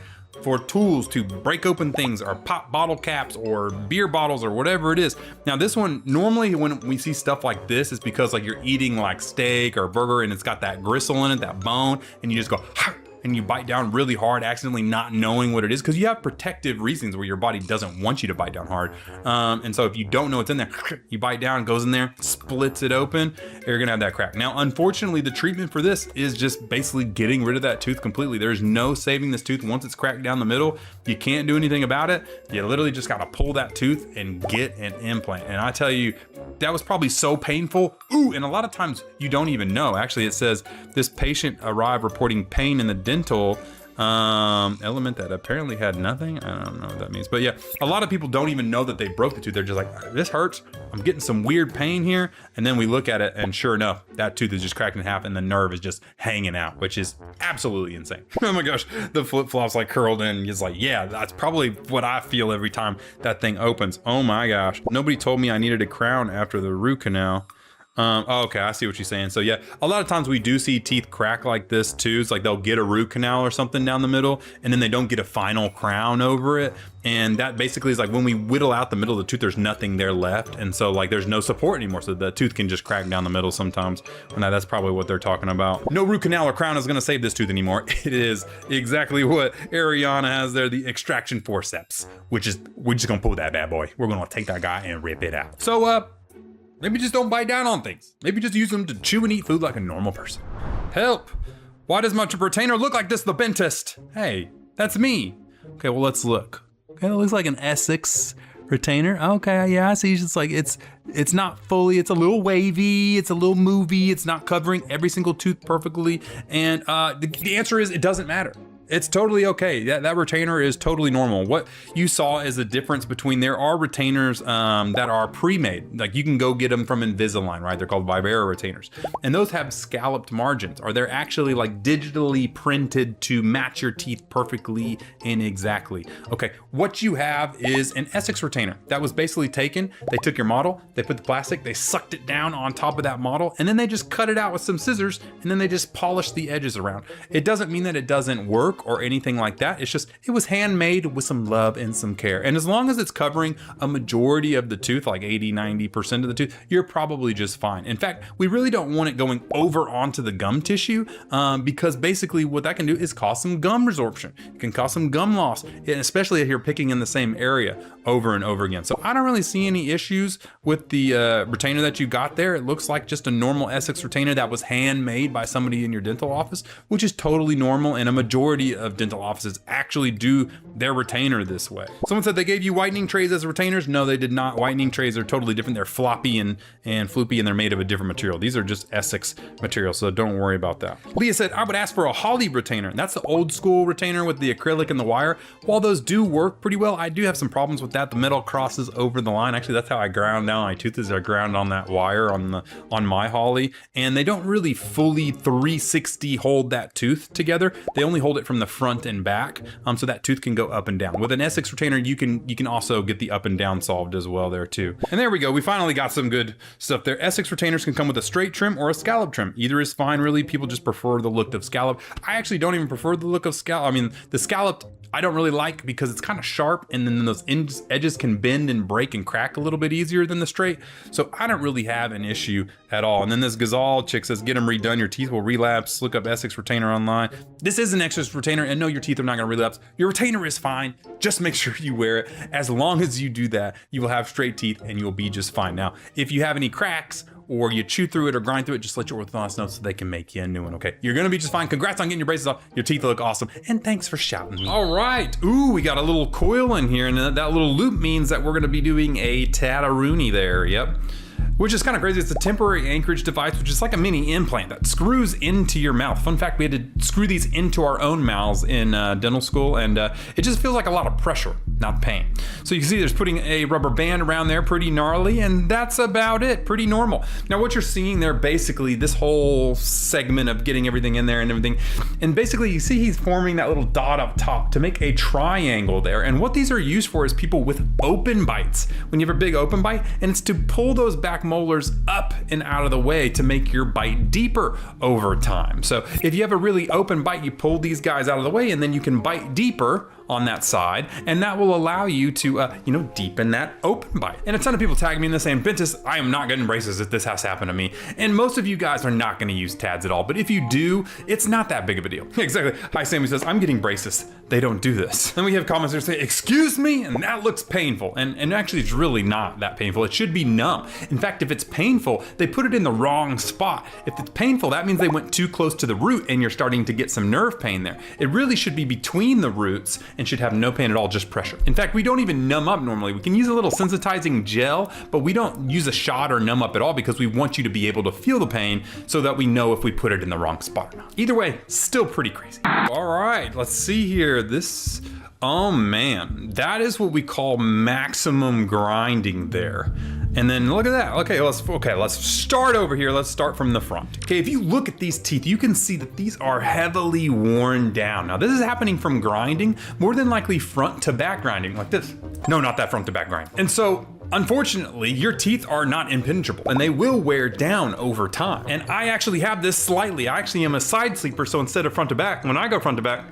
for tools to break open things or pop bottle caps or beer bottles or whatever it is. Now this one, normally when we see stuff like this, it's because like you're eating like steak or burger and it's got that gristle in it, that bone, and you just go, and you bite down really hard, accidentally not knowing what it is, because you have protective reasons where your body doesn't want you to bite down hard. And so if you don't know what's in there, you bite down, goes in there, splits it open, you're gonna have that crack. Now, unfortunately, the treatment for this is just basically getting rid of that tooth completely. There's no saving this tooth once it's cracked down the middle. You can't do anything about it. You literally just gotta pull that tooth and get an implant. And I tell you, that was probably so painful. Ooh, and a lot of times you don't even know. Actually, it says this patient arrived reporting pain in the dental element that apparently had nothing. I don't know what that means, but yeah, a lot of people don't even know that they broke the tooth. They're just like, this hurts, I'm getting some weird pain here, and then we look at it and sure enough, that tooth is just cracked in half and the nerve is just hanging out, which is absolutely insane. Oh my gosh, the flip-flops like curled in. It's like, yeah, that's probably what I feel every time that thing opens. Oh my gosh, nobody told me I needed a crown after the root canal. Okay, I see what you're saying. So yeah, a lot of times we do see teeth crack like this too. It's like they'll get a root canal or something down the middle and then they don't get a final crown over it. And that basically is like when we whittle out the middle of the tooth, there's nothing there left. And so like there's no support anymore. So the tooth can just crack down the middle sometimes. And that's probably what they're talking about. No root canal or crown is gonna save this tooth anymore. It is exactly what Ariana has there, the extraction forceps, which is, we're just gonna pull that bad boy. We're gonna take that guy and rip it out. So maybe just don't bite down on things. Maybe just use them to chew and eat food like a normal person. Help! Why does my retainer look like this, the Bentist? Hey, that's me. Okay, well, let's look. Okay, it looks like an Essex retainer. Okay, yeah, I see. It's like, it's not fully, it's a little wavy, it's a little movie, it's not covering every single tooth perfectly. And the answer is, it doesn't matter. It's totally okay. That retainer is totally normal. What you saw is the difference between, there are retainers that are pre-made. Like you can go get them from Invisalign, right? They're called Vivera retainers. And those have scalloped margins, or they're actually like digitally printed to match your teeth perfectly and exactly. Okay, what you have is an Essex retainer that was basically taken. They took your model, they put the plastic, they sucked it down on top of that model, and then they just cut it out with some scissors, and then they just polished the edges around. It doesn't mean that it doesn't work or anything like that. It's just, it was handmade with some love and some care. And as long as it's covering a majority of the tooth, like 80-90% of the tooth, you're probably just fine. In fact, we really don't want it going over onto the gum tissue because basically what that can do is cause some gum resorption. It can cause some gum loss, especially if you're picking in the same area over and over again. So I don't really see any issues with the retainer that you got there. It looks like just a normal Essex retainer that was handmade by somebody in your dental office, which is totally normal, and a majority of dental offices actually do their retainer this way. Someone said they gave you whitening trays as retainers. No, they did not. Whitening trays are totally different. They're floppy and floopy, and they're made of a different material. These are just Essex material, so don't worry about that. Leah said, I would ask for a Holly retainer. That's the old school retainer with the acrylic and the wire. While those do work pretty well, I do have some problems with that. The metal crosses over the line. Actually, that's how I ground down my tooth, is I ground on that wire on my Holly, and they don't really fully 360 hold that tooth together. They only hold it from the front and back, so that tooth can go up and down. With an Essex retainer, you can also get the up and down solved as well there too. And there we go. We finally got some good stuff there. Essex retainers can come with a straight trim or a scallop trim. Either is fine, really. People just prefer the look of scallop. I actually don't even prefer the look of scallop. I mean, the scalloped I don't really like because it's kind of sharp, and then those edges can bend and break and crack a little bit easier than the straight. So I don't really have an issue at all. And then this Gazal chick says, get them redone. Your teeth will relapse. Look up Essex retainer online. This is an Essex retainer, and no, your teeth are not gonna relapse. Your retainer is fine. Just make sure you wear it. As long as you do that, you will have straight teeth and you'll be just fine. Now, if you have any cracks, or you chew through it or grind through it, just let your orthodontist know so they can make you a new one, okay? You're gonna be just fine. Congrats on getting your braces off. Your teeth look awesome. And thanks for shouting. All right. Ooh, we got a little coil in here, and that little loop means that we're gonna be doing a Tataroonie there, yep. Which is kind of crazy. It's a temporary anchorage device, which is like a mini implant that screws into your mouth. Fun fact, we had to screw these into our own mouths in dental school, and it just feels like a lot of pressure, not pain. So you can see there's putting a rubber band around there, pretty gnarly, and that's about it, pretty normal. Now what you're seeing there, basically this whole segment of getting everything in there and everything, and basically you see he's forming that little dot up top to make a triangle there. And what these are used for is people with open bites. When you have a big open bite, and it's to pull those back molars up and out of the way to make your bite deeper over time. So if you have a really open bite, you pull these guys out of the way, and then you can bite deeper on that side, and that will allow you to, deepen that open bite. And a ton of people tag me in this saying, Bentist, I am not getting braces if this has happened to me. And most of you guys are not gonna use TADs at all, but if you do, it's not that big of a deal. Exactly. Hi, Sammy says, I'm getting braces. They don't do this. And we have comments that say, excuse me, and that looks painful. And actually, it's really not that painful. It should be numb. In fact, if it's painful, they put it in the wrong spot. If it's painful, that means they went too close to the root and you're starting to get some nerve pain there. It really should be between the roots and should have no pain at all, just pressure. In fact, we don't even numb up normally. We can use a little sensitizing gel, but we don't use a shot or numb up at all because we want you to be able to feel the pain so that we know if we put it in the wrong spot or not. Either way, still pretty crazy. All right, let's see here. Oh man, that is what we call maximum grinding there. And then look at that. Okay, let's start over here. Let's start from the front. Okay, if you look at these teeth, you can see that these are heavily worn down. Now this is happening from grinding, more than likely front to back grinding, like this. No, not that front to back grind. And so, unfortunately, your teeth are not impenetrable and they will wear down over time. And I actually have this slightly. I actually am a side sleeper, so instead of front to back, when I go front to back,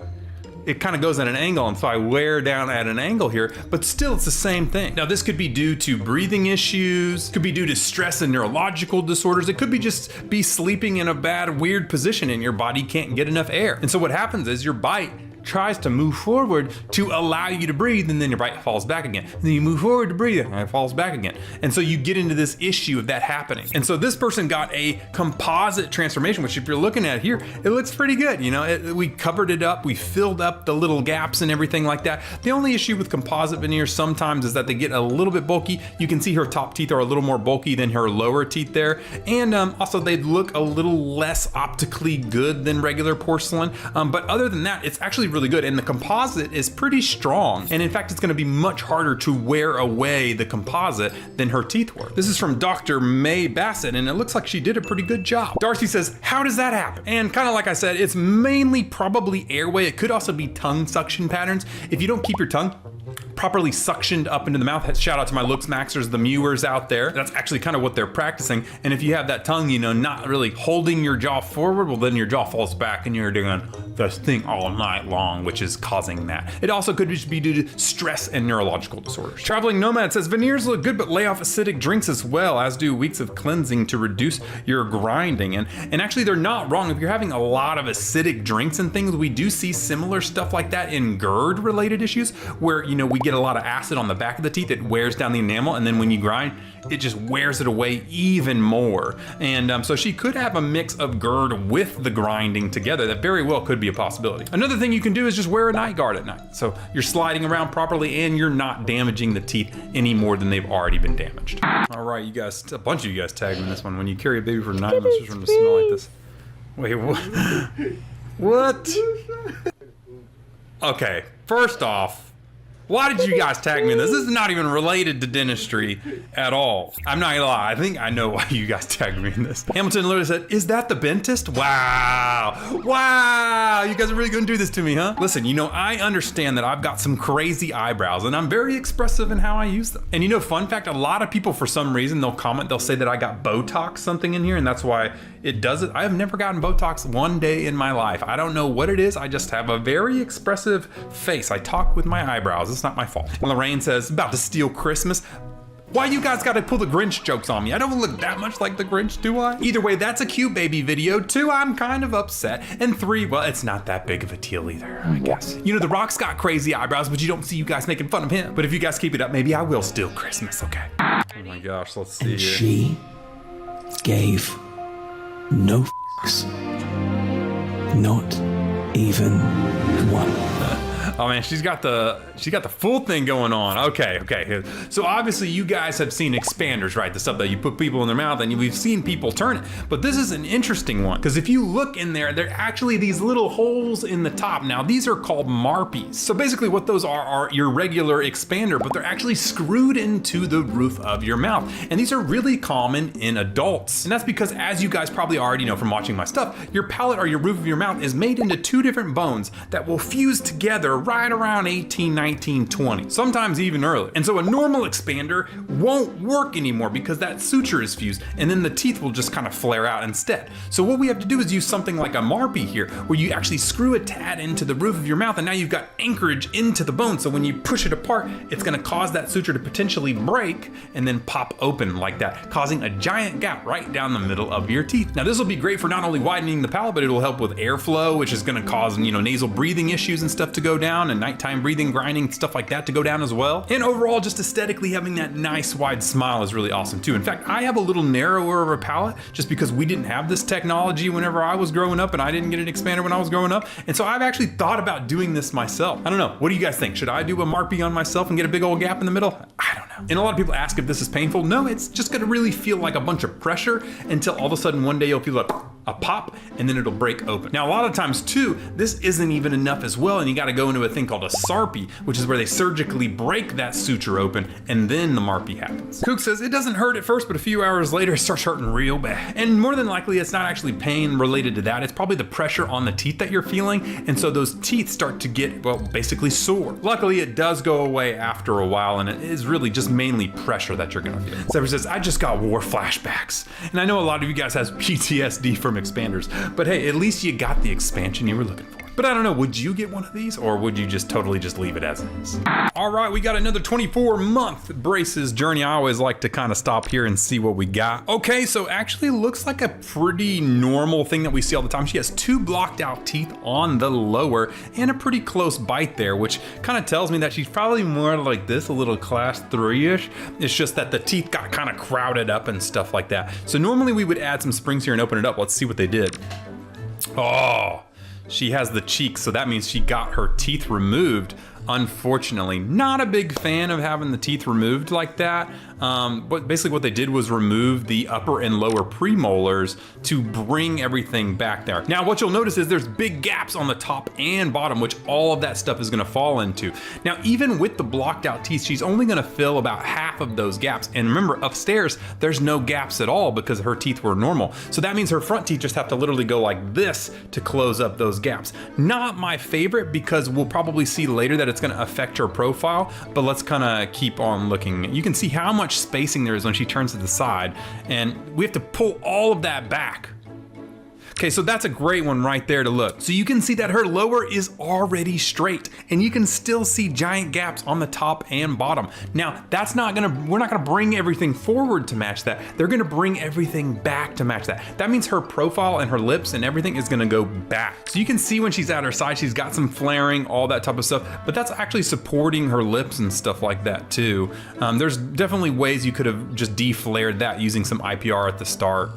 it kind of goes at an angle, and so I wear down at an angle here, but still it's the same thing. Now this could be due to breathing issues, could be due to stress and neurological disorders, it could be just be sleeping in a bad, weird position and your body can't get enough air. And so what happens is your bite tries to move forward to allow you to breathe, and then your bite falls back again. And then you move forward to breathe, and it falls back again. And so you get into this issue of that happening. And so this person got a composite transformation, which if you're looking at here, it looks pretty good. We covered it up, we filled up the little gaps and everything like that. The only issue with composite veneers sometimes is that they get a little bit bulky. You can see her top teeth are a little more bulky than her lower teeth there. And also they look a little less optically good than regular porcelain. But other than that, it's actually really good, and the composite is pretty strong, and in fact it's going to be much harder to wear away the composite than her teeth were. This is from Dr. May Bassett, and it looks like she did a pretty good job. Darcy says, how does that happen? And kind of like I said, it's mainly probably airway. It could also be tongue suction patterns. If you don't keep your tongue properly suctioned up into the mouth. Shout out to my looks maxers, the mewers out there. That's actually kind of what they're practicing. And if you have that tongue, not really holding your jaw forward, well then your jaw falls back and you're doing this thing all night long, which is causing that. It also could just be due to stress and neurological disorders. Traveling Nomad says, veneers look good, but lay off acidic drinks as well, as do weeks of cleansing to reduce your grinding. And actually they're not wrong. If you're having a lot of acidic drinks and things, we do see similar stuff like that in GERD related issues where, we get a lot of acid on the back of the teeth. It wears down the enamel, and then when you grind, it just wears it away even more. And so she could have a mix of GERD with the grinding together. That very well could be a possibility. Another thing you can do is just wear a night guard at night. So you're sliding around properly and you're not damaging the teeth any more than they've already been damaged. All right, you guys, a bunch of you guys tagged me in this one. When you carry a baby for 9 months, just want to smell like this. Wait, what? What? Okay, first off, Why did you guys tag me in this? This is not even related to dentistry at all. I'm not gonna lie, I think I know why you guys tagged me in this. Hamilton literally said, is that the Bentist? Wow. Wow, you guys are really gonna do this to me, huh? Listen, you know, I understand that I've got some crazy eyebrows and I'm very expressive in how I use them. And you know, fun fact, a lot of people for some reason, they'll comment, they'll say that I got Botox something in here and that's why it does it. I have never gotten Botox one day in my life. I don't know what it is. I just have a very expressive face. I talk with my eyebrows. It's not my fault. Lorraine says, about to steal Christmas. Why you guys gotta pull the Grinch jokes on me? I don't look that much like the Grinch, do I? Either way, that's a cute baby video. 2, I'm kind of upset. And 3, well, it's not that big of a deal either, I guess. You know, The Rock's got crazy eyebrows, but you don't see you guys making fun of him. But if you guys keep it up, maybe I will steal Christmas, okay? Oh my gosh, let's see here. She gave no f***s. Not even one. Oh man, she got the full thing going on. Okay. So obviously you guys have seen expanders, right? The stuff that you put people in their mouth and we've seen people turn it. But this is an interesting one because if you look in there, there are actually these little holes in the top. Now these are called marpies. So basically what those are your regular expander, but they're actually screwed into the roof of your mouth. And these are really common in adults. And that's because as you guys probably already know from watching my stuff, your palate or your roof of your mouth is made into 2 different bones that will fuse together right around 18, 19, 20, sometimes even earlier. And so a normal expander won't work anymore because that suture is fused and then the teeth will just kind of flare out instead. So what we have to do is use something like a marpie here where you actually screw a tad into the roof of your mouth and now you've got anchorage into the bone. So when you push it apart, it's gonna cause that suture to potentially break and then pop open like that, causing a giant gap right down the middle of your teeth. Now this will be great for not only widening the palate, but it will help with airflow, which is gonna cause, you know, nasal breathing issues and stuff to go down and nighttime breathing, grinding, stuff like that to go down as well. And overall, just aesthetically having that nice wide smile is really awesome too. In fact, I have a little narrower of a palate just because we didn't have this technology whenever I was growing up and I didn't get an expander when I was growing up. And so I've actually thought about doing this myself. I don't know, what do you guys think? Should I do a marpie on myself and get a big old gap in the middle? I don't know. And a lot of people ask if this is painful. No, it's just gonna really feel like a bunch of pressure until all of a sudden one day you'll feel a pop and then it'll break open. Now a lot of times too, this isn't even enough as well and you gotta go into a thing called a sarpie, which is where they surgically break that suture open and then the marpie happens. Kook says it doesn't hurt at first, but a few hours later it starts hurting real bad. And more than likely it's not actually pain related to that, it's probably the pressure on the teeth that you're feeling, and so those teeth start to get, well, basically sore. Luckily it does go away after a while and it is really just mainly pressure that you're gonna feel. Zebra says, I just got war flashbacks. And I know a lot of you guys has PTSD from expanders, but hey, at least you got the expansion you were looking for. But I don't know, would you get one of these or would you just totally just leave it as it is? All right, we got another 24-month braces journey. I always like to kind of stop here and see what we got. Okay, so actually looks like a pretty normal thing that we see all the time. She has 2 blocked out teeth on the lower and a pretty close bite there, which kind of tells me that she's probably more like this, a little class 3-ish. It's just that the teeth got kind of crowded up and stuff like that. So normally we would add some springs here and open it up. Let's see what they did. Oh. She has the cheeks, so that means she got her teeth removed. Unfortunately, not a big fan of having the teeth removed like that. But basically what they did was remove the upper and lower premolars to bring everything back there. Now what you'll notice is there's big gaps on the top and bottom, which all of that stuff is gonna fall into. Now even with the blocked out teeth, she's only gonna fill about half of those gaps. And remember, upstairs, there's no gaps at all because her teeth were normal. So that means her front teeth just have to literally go like this to close up those gaps. Not my favorite because we'll probably see later that it's gonna affect her profile, but let's kind of keep on looking. You can see how much spacing there is when she turns to the side, and we have to pull all of that back. Okay, so that's a great one right there to look. So you can see that her lower is already straight, and you can still see giant gaps on the top and bottom. Now, we're not gonna bring everything forward to match that. They're gonna bring everything back to match that. That means her profile and her lips and everything is gonna go back. So you can see when she's at her side, she's got some flaring, all that type of stuff, but that's actually supporting her lips and stuff like that too. There's definitely ways you could have just deflared that using some IPR at the start.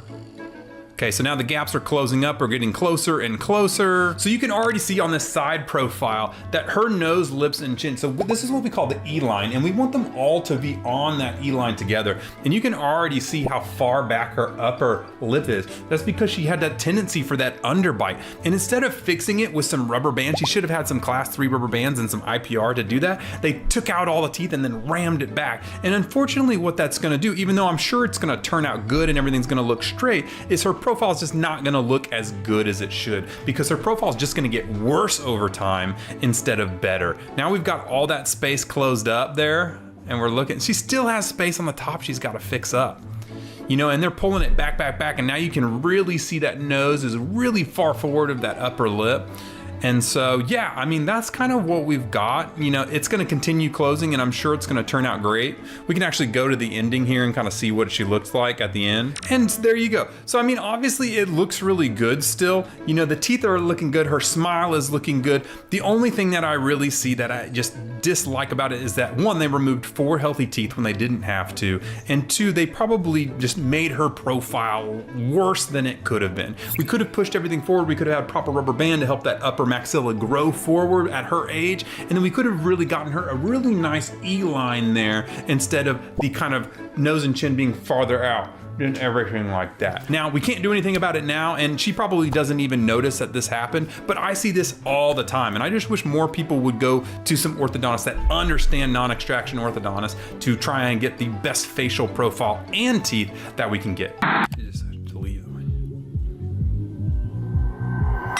Okay, so now the gaps are closing up, or getting closer and closer. So you can already see on this side profile that her nose, lips, and chin, so this is what we call the E-line, and we want them all to be on that E-line together. And you can already see how far back her upper lip is. That's because she had that tendency for that underbite. And instead of fixing it with some rubber bands, she should have had some class 3 rubber bands and some IPR to do that. They took out all the teeth and then rammed it back. And unfortunately, what that's gonna do, even though I'm sure it's gonna turn out good and everything's gonna look straight, is her profile is just not gonna look as good as it should, because her profile is just gonna get worse over time instead of better. Now we've got all that space closed up there, and we're looking, she still has space on the top she's gotta fix up. You know, and they're pulling it back, and now you can really see that nose is really far forward of that upper lip. And so, yeah, I mean, that's kind of what we've got. You know, it's gonna continue closing, and I'm sure it's gonna turn out great. We can actually go to the ending here and kind of see what she looks like at the end. And there you go. So, I mean, obviously it looks really good still. You know, the teeth are looking good. Her smile is looking good. The only thing that I really see that I just dislike about it is that, one, they removed 4 healthy teeth when they didn't have to. And 2, they probably just made her profile worse than it could have been. We could have pushed everything forward. We could have had proper rubber band to help that upper maxilla grow forward at her age, and then we could have really gotten her a really nice E-line there instead of the kind of nose and chin being farther out and everything like that. Now, we can't do anything about it now, and she probably doesn't even notice that this happened, but I see this all the time, and I just wish more people would go to some orthodontists that understand non-extraction orthodontists to try and get the best facial profile and teeth that we can get.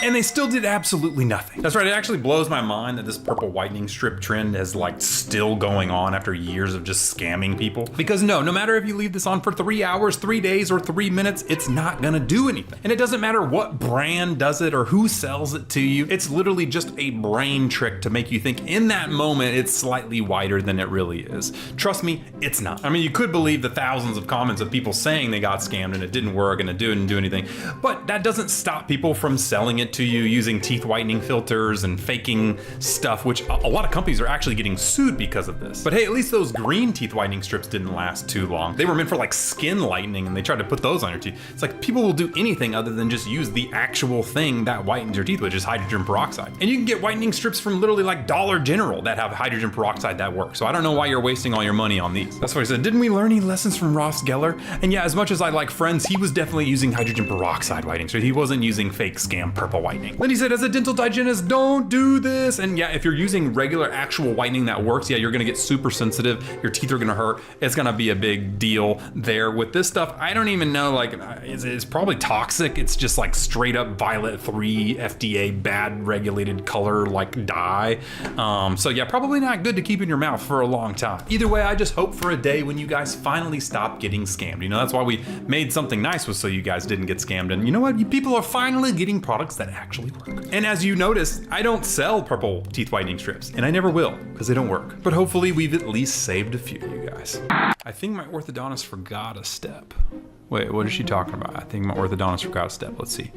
And they still did absolutely nothing. That's right, it actually blows my mind that this purple whitening strip trend is like still going on after years of just scamming people. Because no matter if you leave this on for 3 hours, 3 days, or 3 minutes, it's not gonna do anything. And it doesn't matter what brand does it or who sells it to you. It's literally just a brain trick to make you think in that moment it's slightly whiter than it really is. Trust me, it's not. I mean, you could believe the thousands of comments of people saying they got scammed and it didn't work and it didn't do anything, but that doesn't stop people from selling it to you using teeth whitening filters and faking stuff, which a lot of companies are actually getting sued because of this. But hey, at least those green teeth whitening strips didn't last too long. They were meant for like skin lightening, and they tried to put those on your teeth. It's like people will do anything other than just use the actual thing that whitens your teeth, which is hydrogen peroxide. And you can get whitening strips from literally like Dollar General that have hydrogen peroxide that work. So I don't know why you're wasting all your money on these. That's what he said. Didn't we learn any lessons from Ross Geller? And yeah, as much as I like Friends, he was definitely using hydrogen peroxide whitening, so he wasn't using fake scam purple whitening. Then he said, as a dental hygienist, don't do this. And yeah, if you're using regular actual whitening that works, yeah, you're gonna get super sensitive. Your teeth are gonna hurt. It's gonna be a big deal there. With this stuff, I don't even know, like, it's probably toxic. It's just like straight up Violet 3 FDA bad regulated color like dye. So yeah, probably not good to keep in your mouth for a long time. Either way, I just hope for a day when you guys finally stop getting scammed. You know, that's why we made something nice, was so you guys didn't get scammed. And you know what? You people are finally getting products that actually work. And as you notice, I don't sell purple teeth whitening strips, and I never will, because they don't work. But hopefully we've at least saved a few, you guys. I think my orthodontist forgot a step. Wait, what is she talking about? I think my orthodontist forgot a step. Let's see.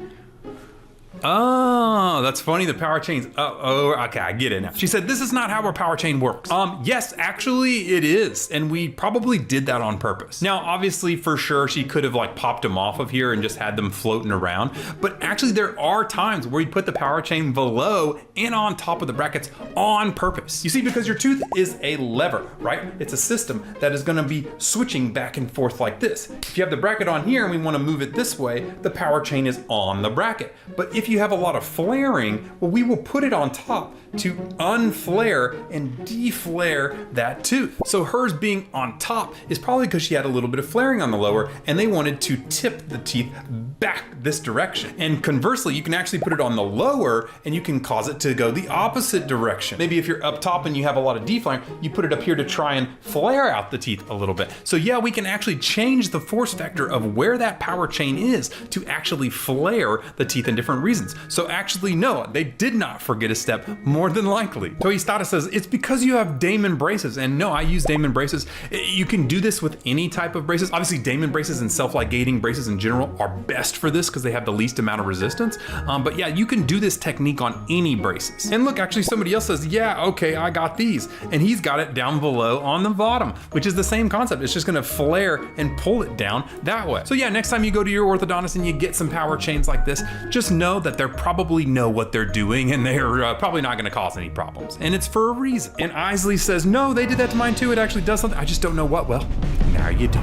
Oh, that's funny. The power chains. Oh, okay, I get it now. She said, this is not how our power chain works. Yes, actually it is. And we probably did that on purpose. Now, obviously, for sure, she could have like popped them off of here and just had them floating around. But actually, there are times where you put the power chain below and on top of the brackets on purpose. You see, because your tooth is a lever, right? It's a system that is gonna be switching back and forth like this. If you have the bracket on here and we wanna move it this way, the power chain is on the bracket. But if you have a lot of flaring, well, we will put it on top to unflare and deflare that tooth. So hers being on top is probably because she had a little bit of flaring on the lower and they wanted to tip the teeth back this direction. And conversely, you can actually put it on the lower and you can cause it to go the opposite direction. Maybe if you're up top and you have a lot of deflaring, you put it up here to try and flare out the teeth a little bit. So yeah, we can actually change the force factor of where that power chain is to actually flare the teeth in different reasons. So actually, no, they did not forget a step, more than likely. Toyistada says, it's because you have Damon braces. And no, I use Damon braces. You can do this with any type of braces. Obviously, Damon braces and self-ligating braces in general are best for this because they have the least amount of resistance. But yeah, you can do this technique on any braces. And look, actually somebody else says, yeah, okay, I got these. And he's got it down below on the bottom, which is the same concept. It's just gonna flare and pull it down that way. So yeah, next time you go to your orthodontist and you get some power chains like this, just know that they probably know what they're doing and they're probably not gonna cause any problems. And it's for a reason. And Isley says, no, they did that to mine too. It actually does something. I just don't know what. Well, now you do.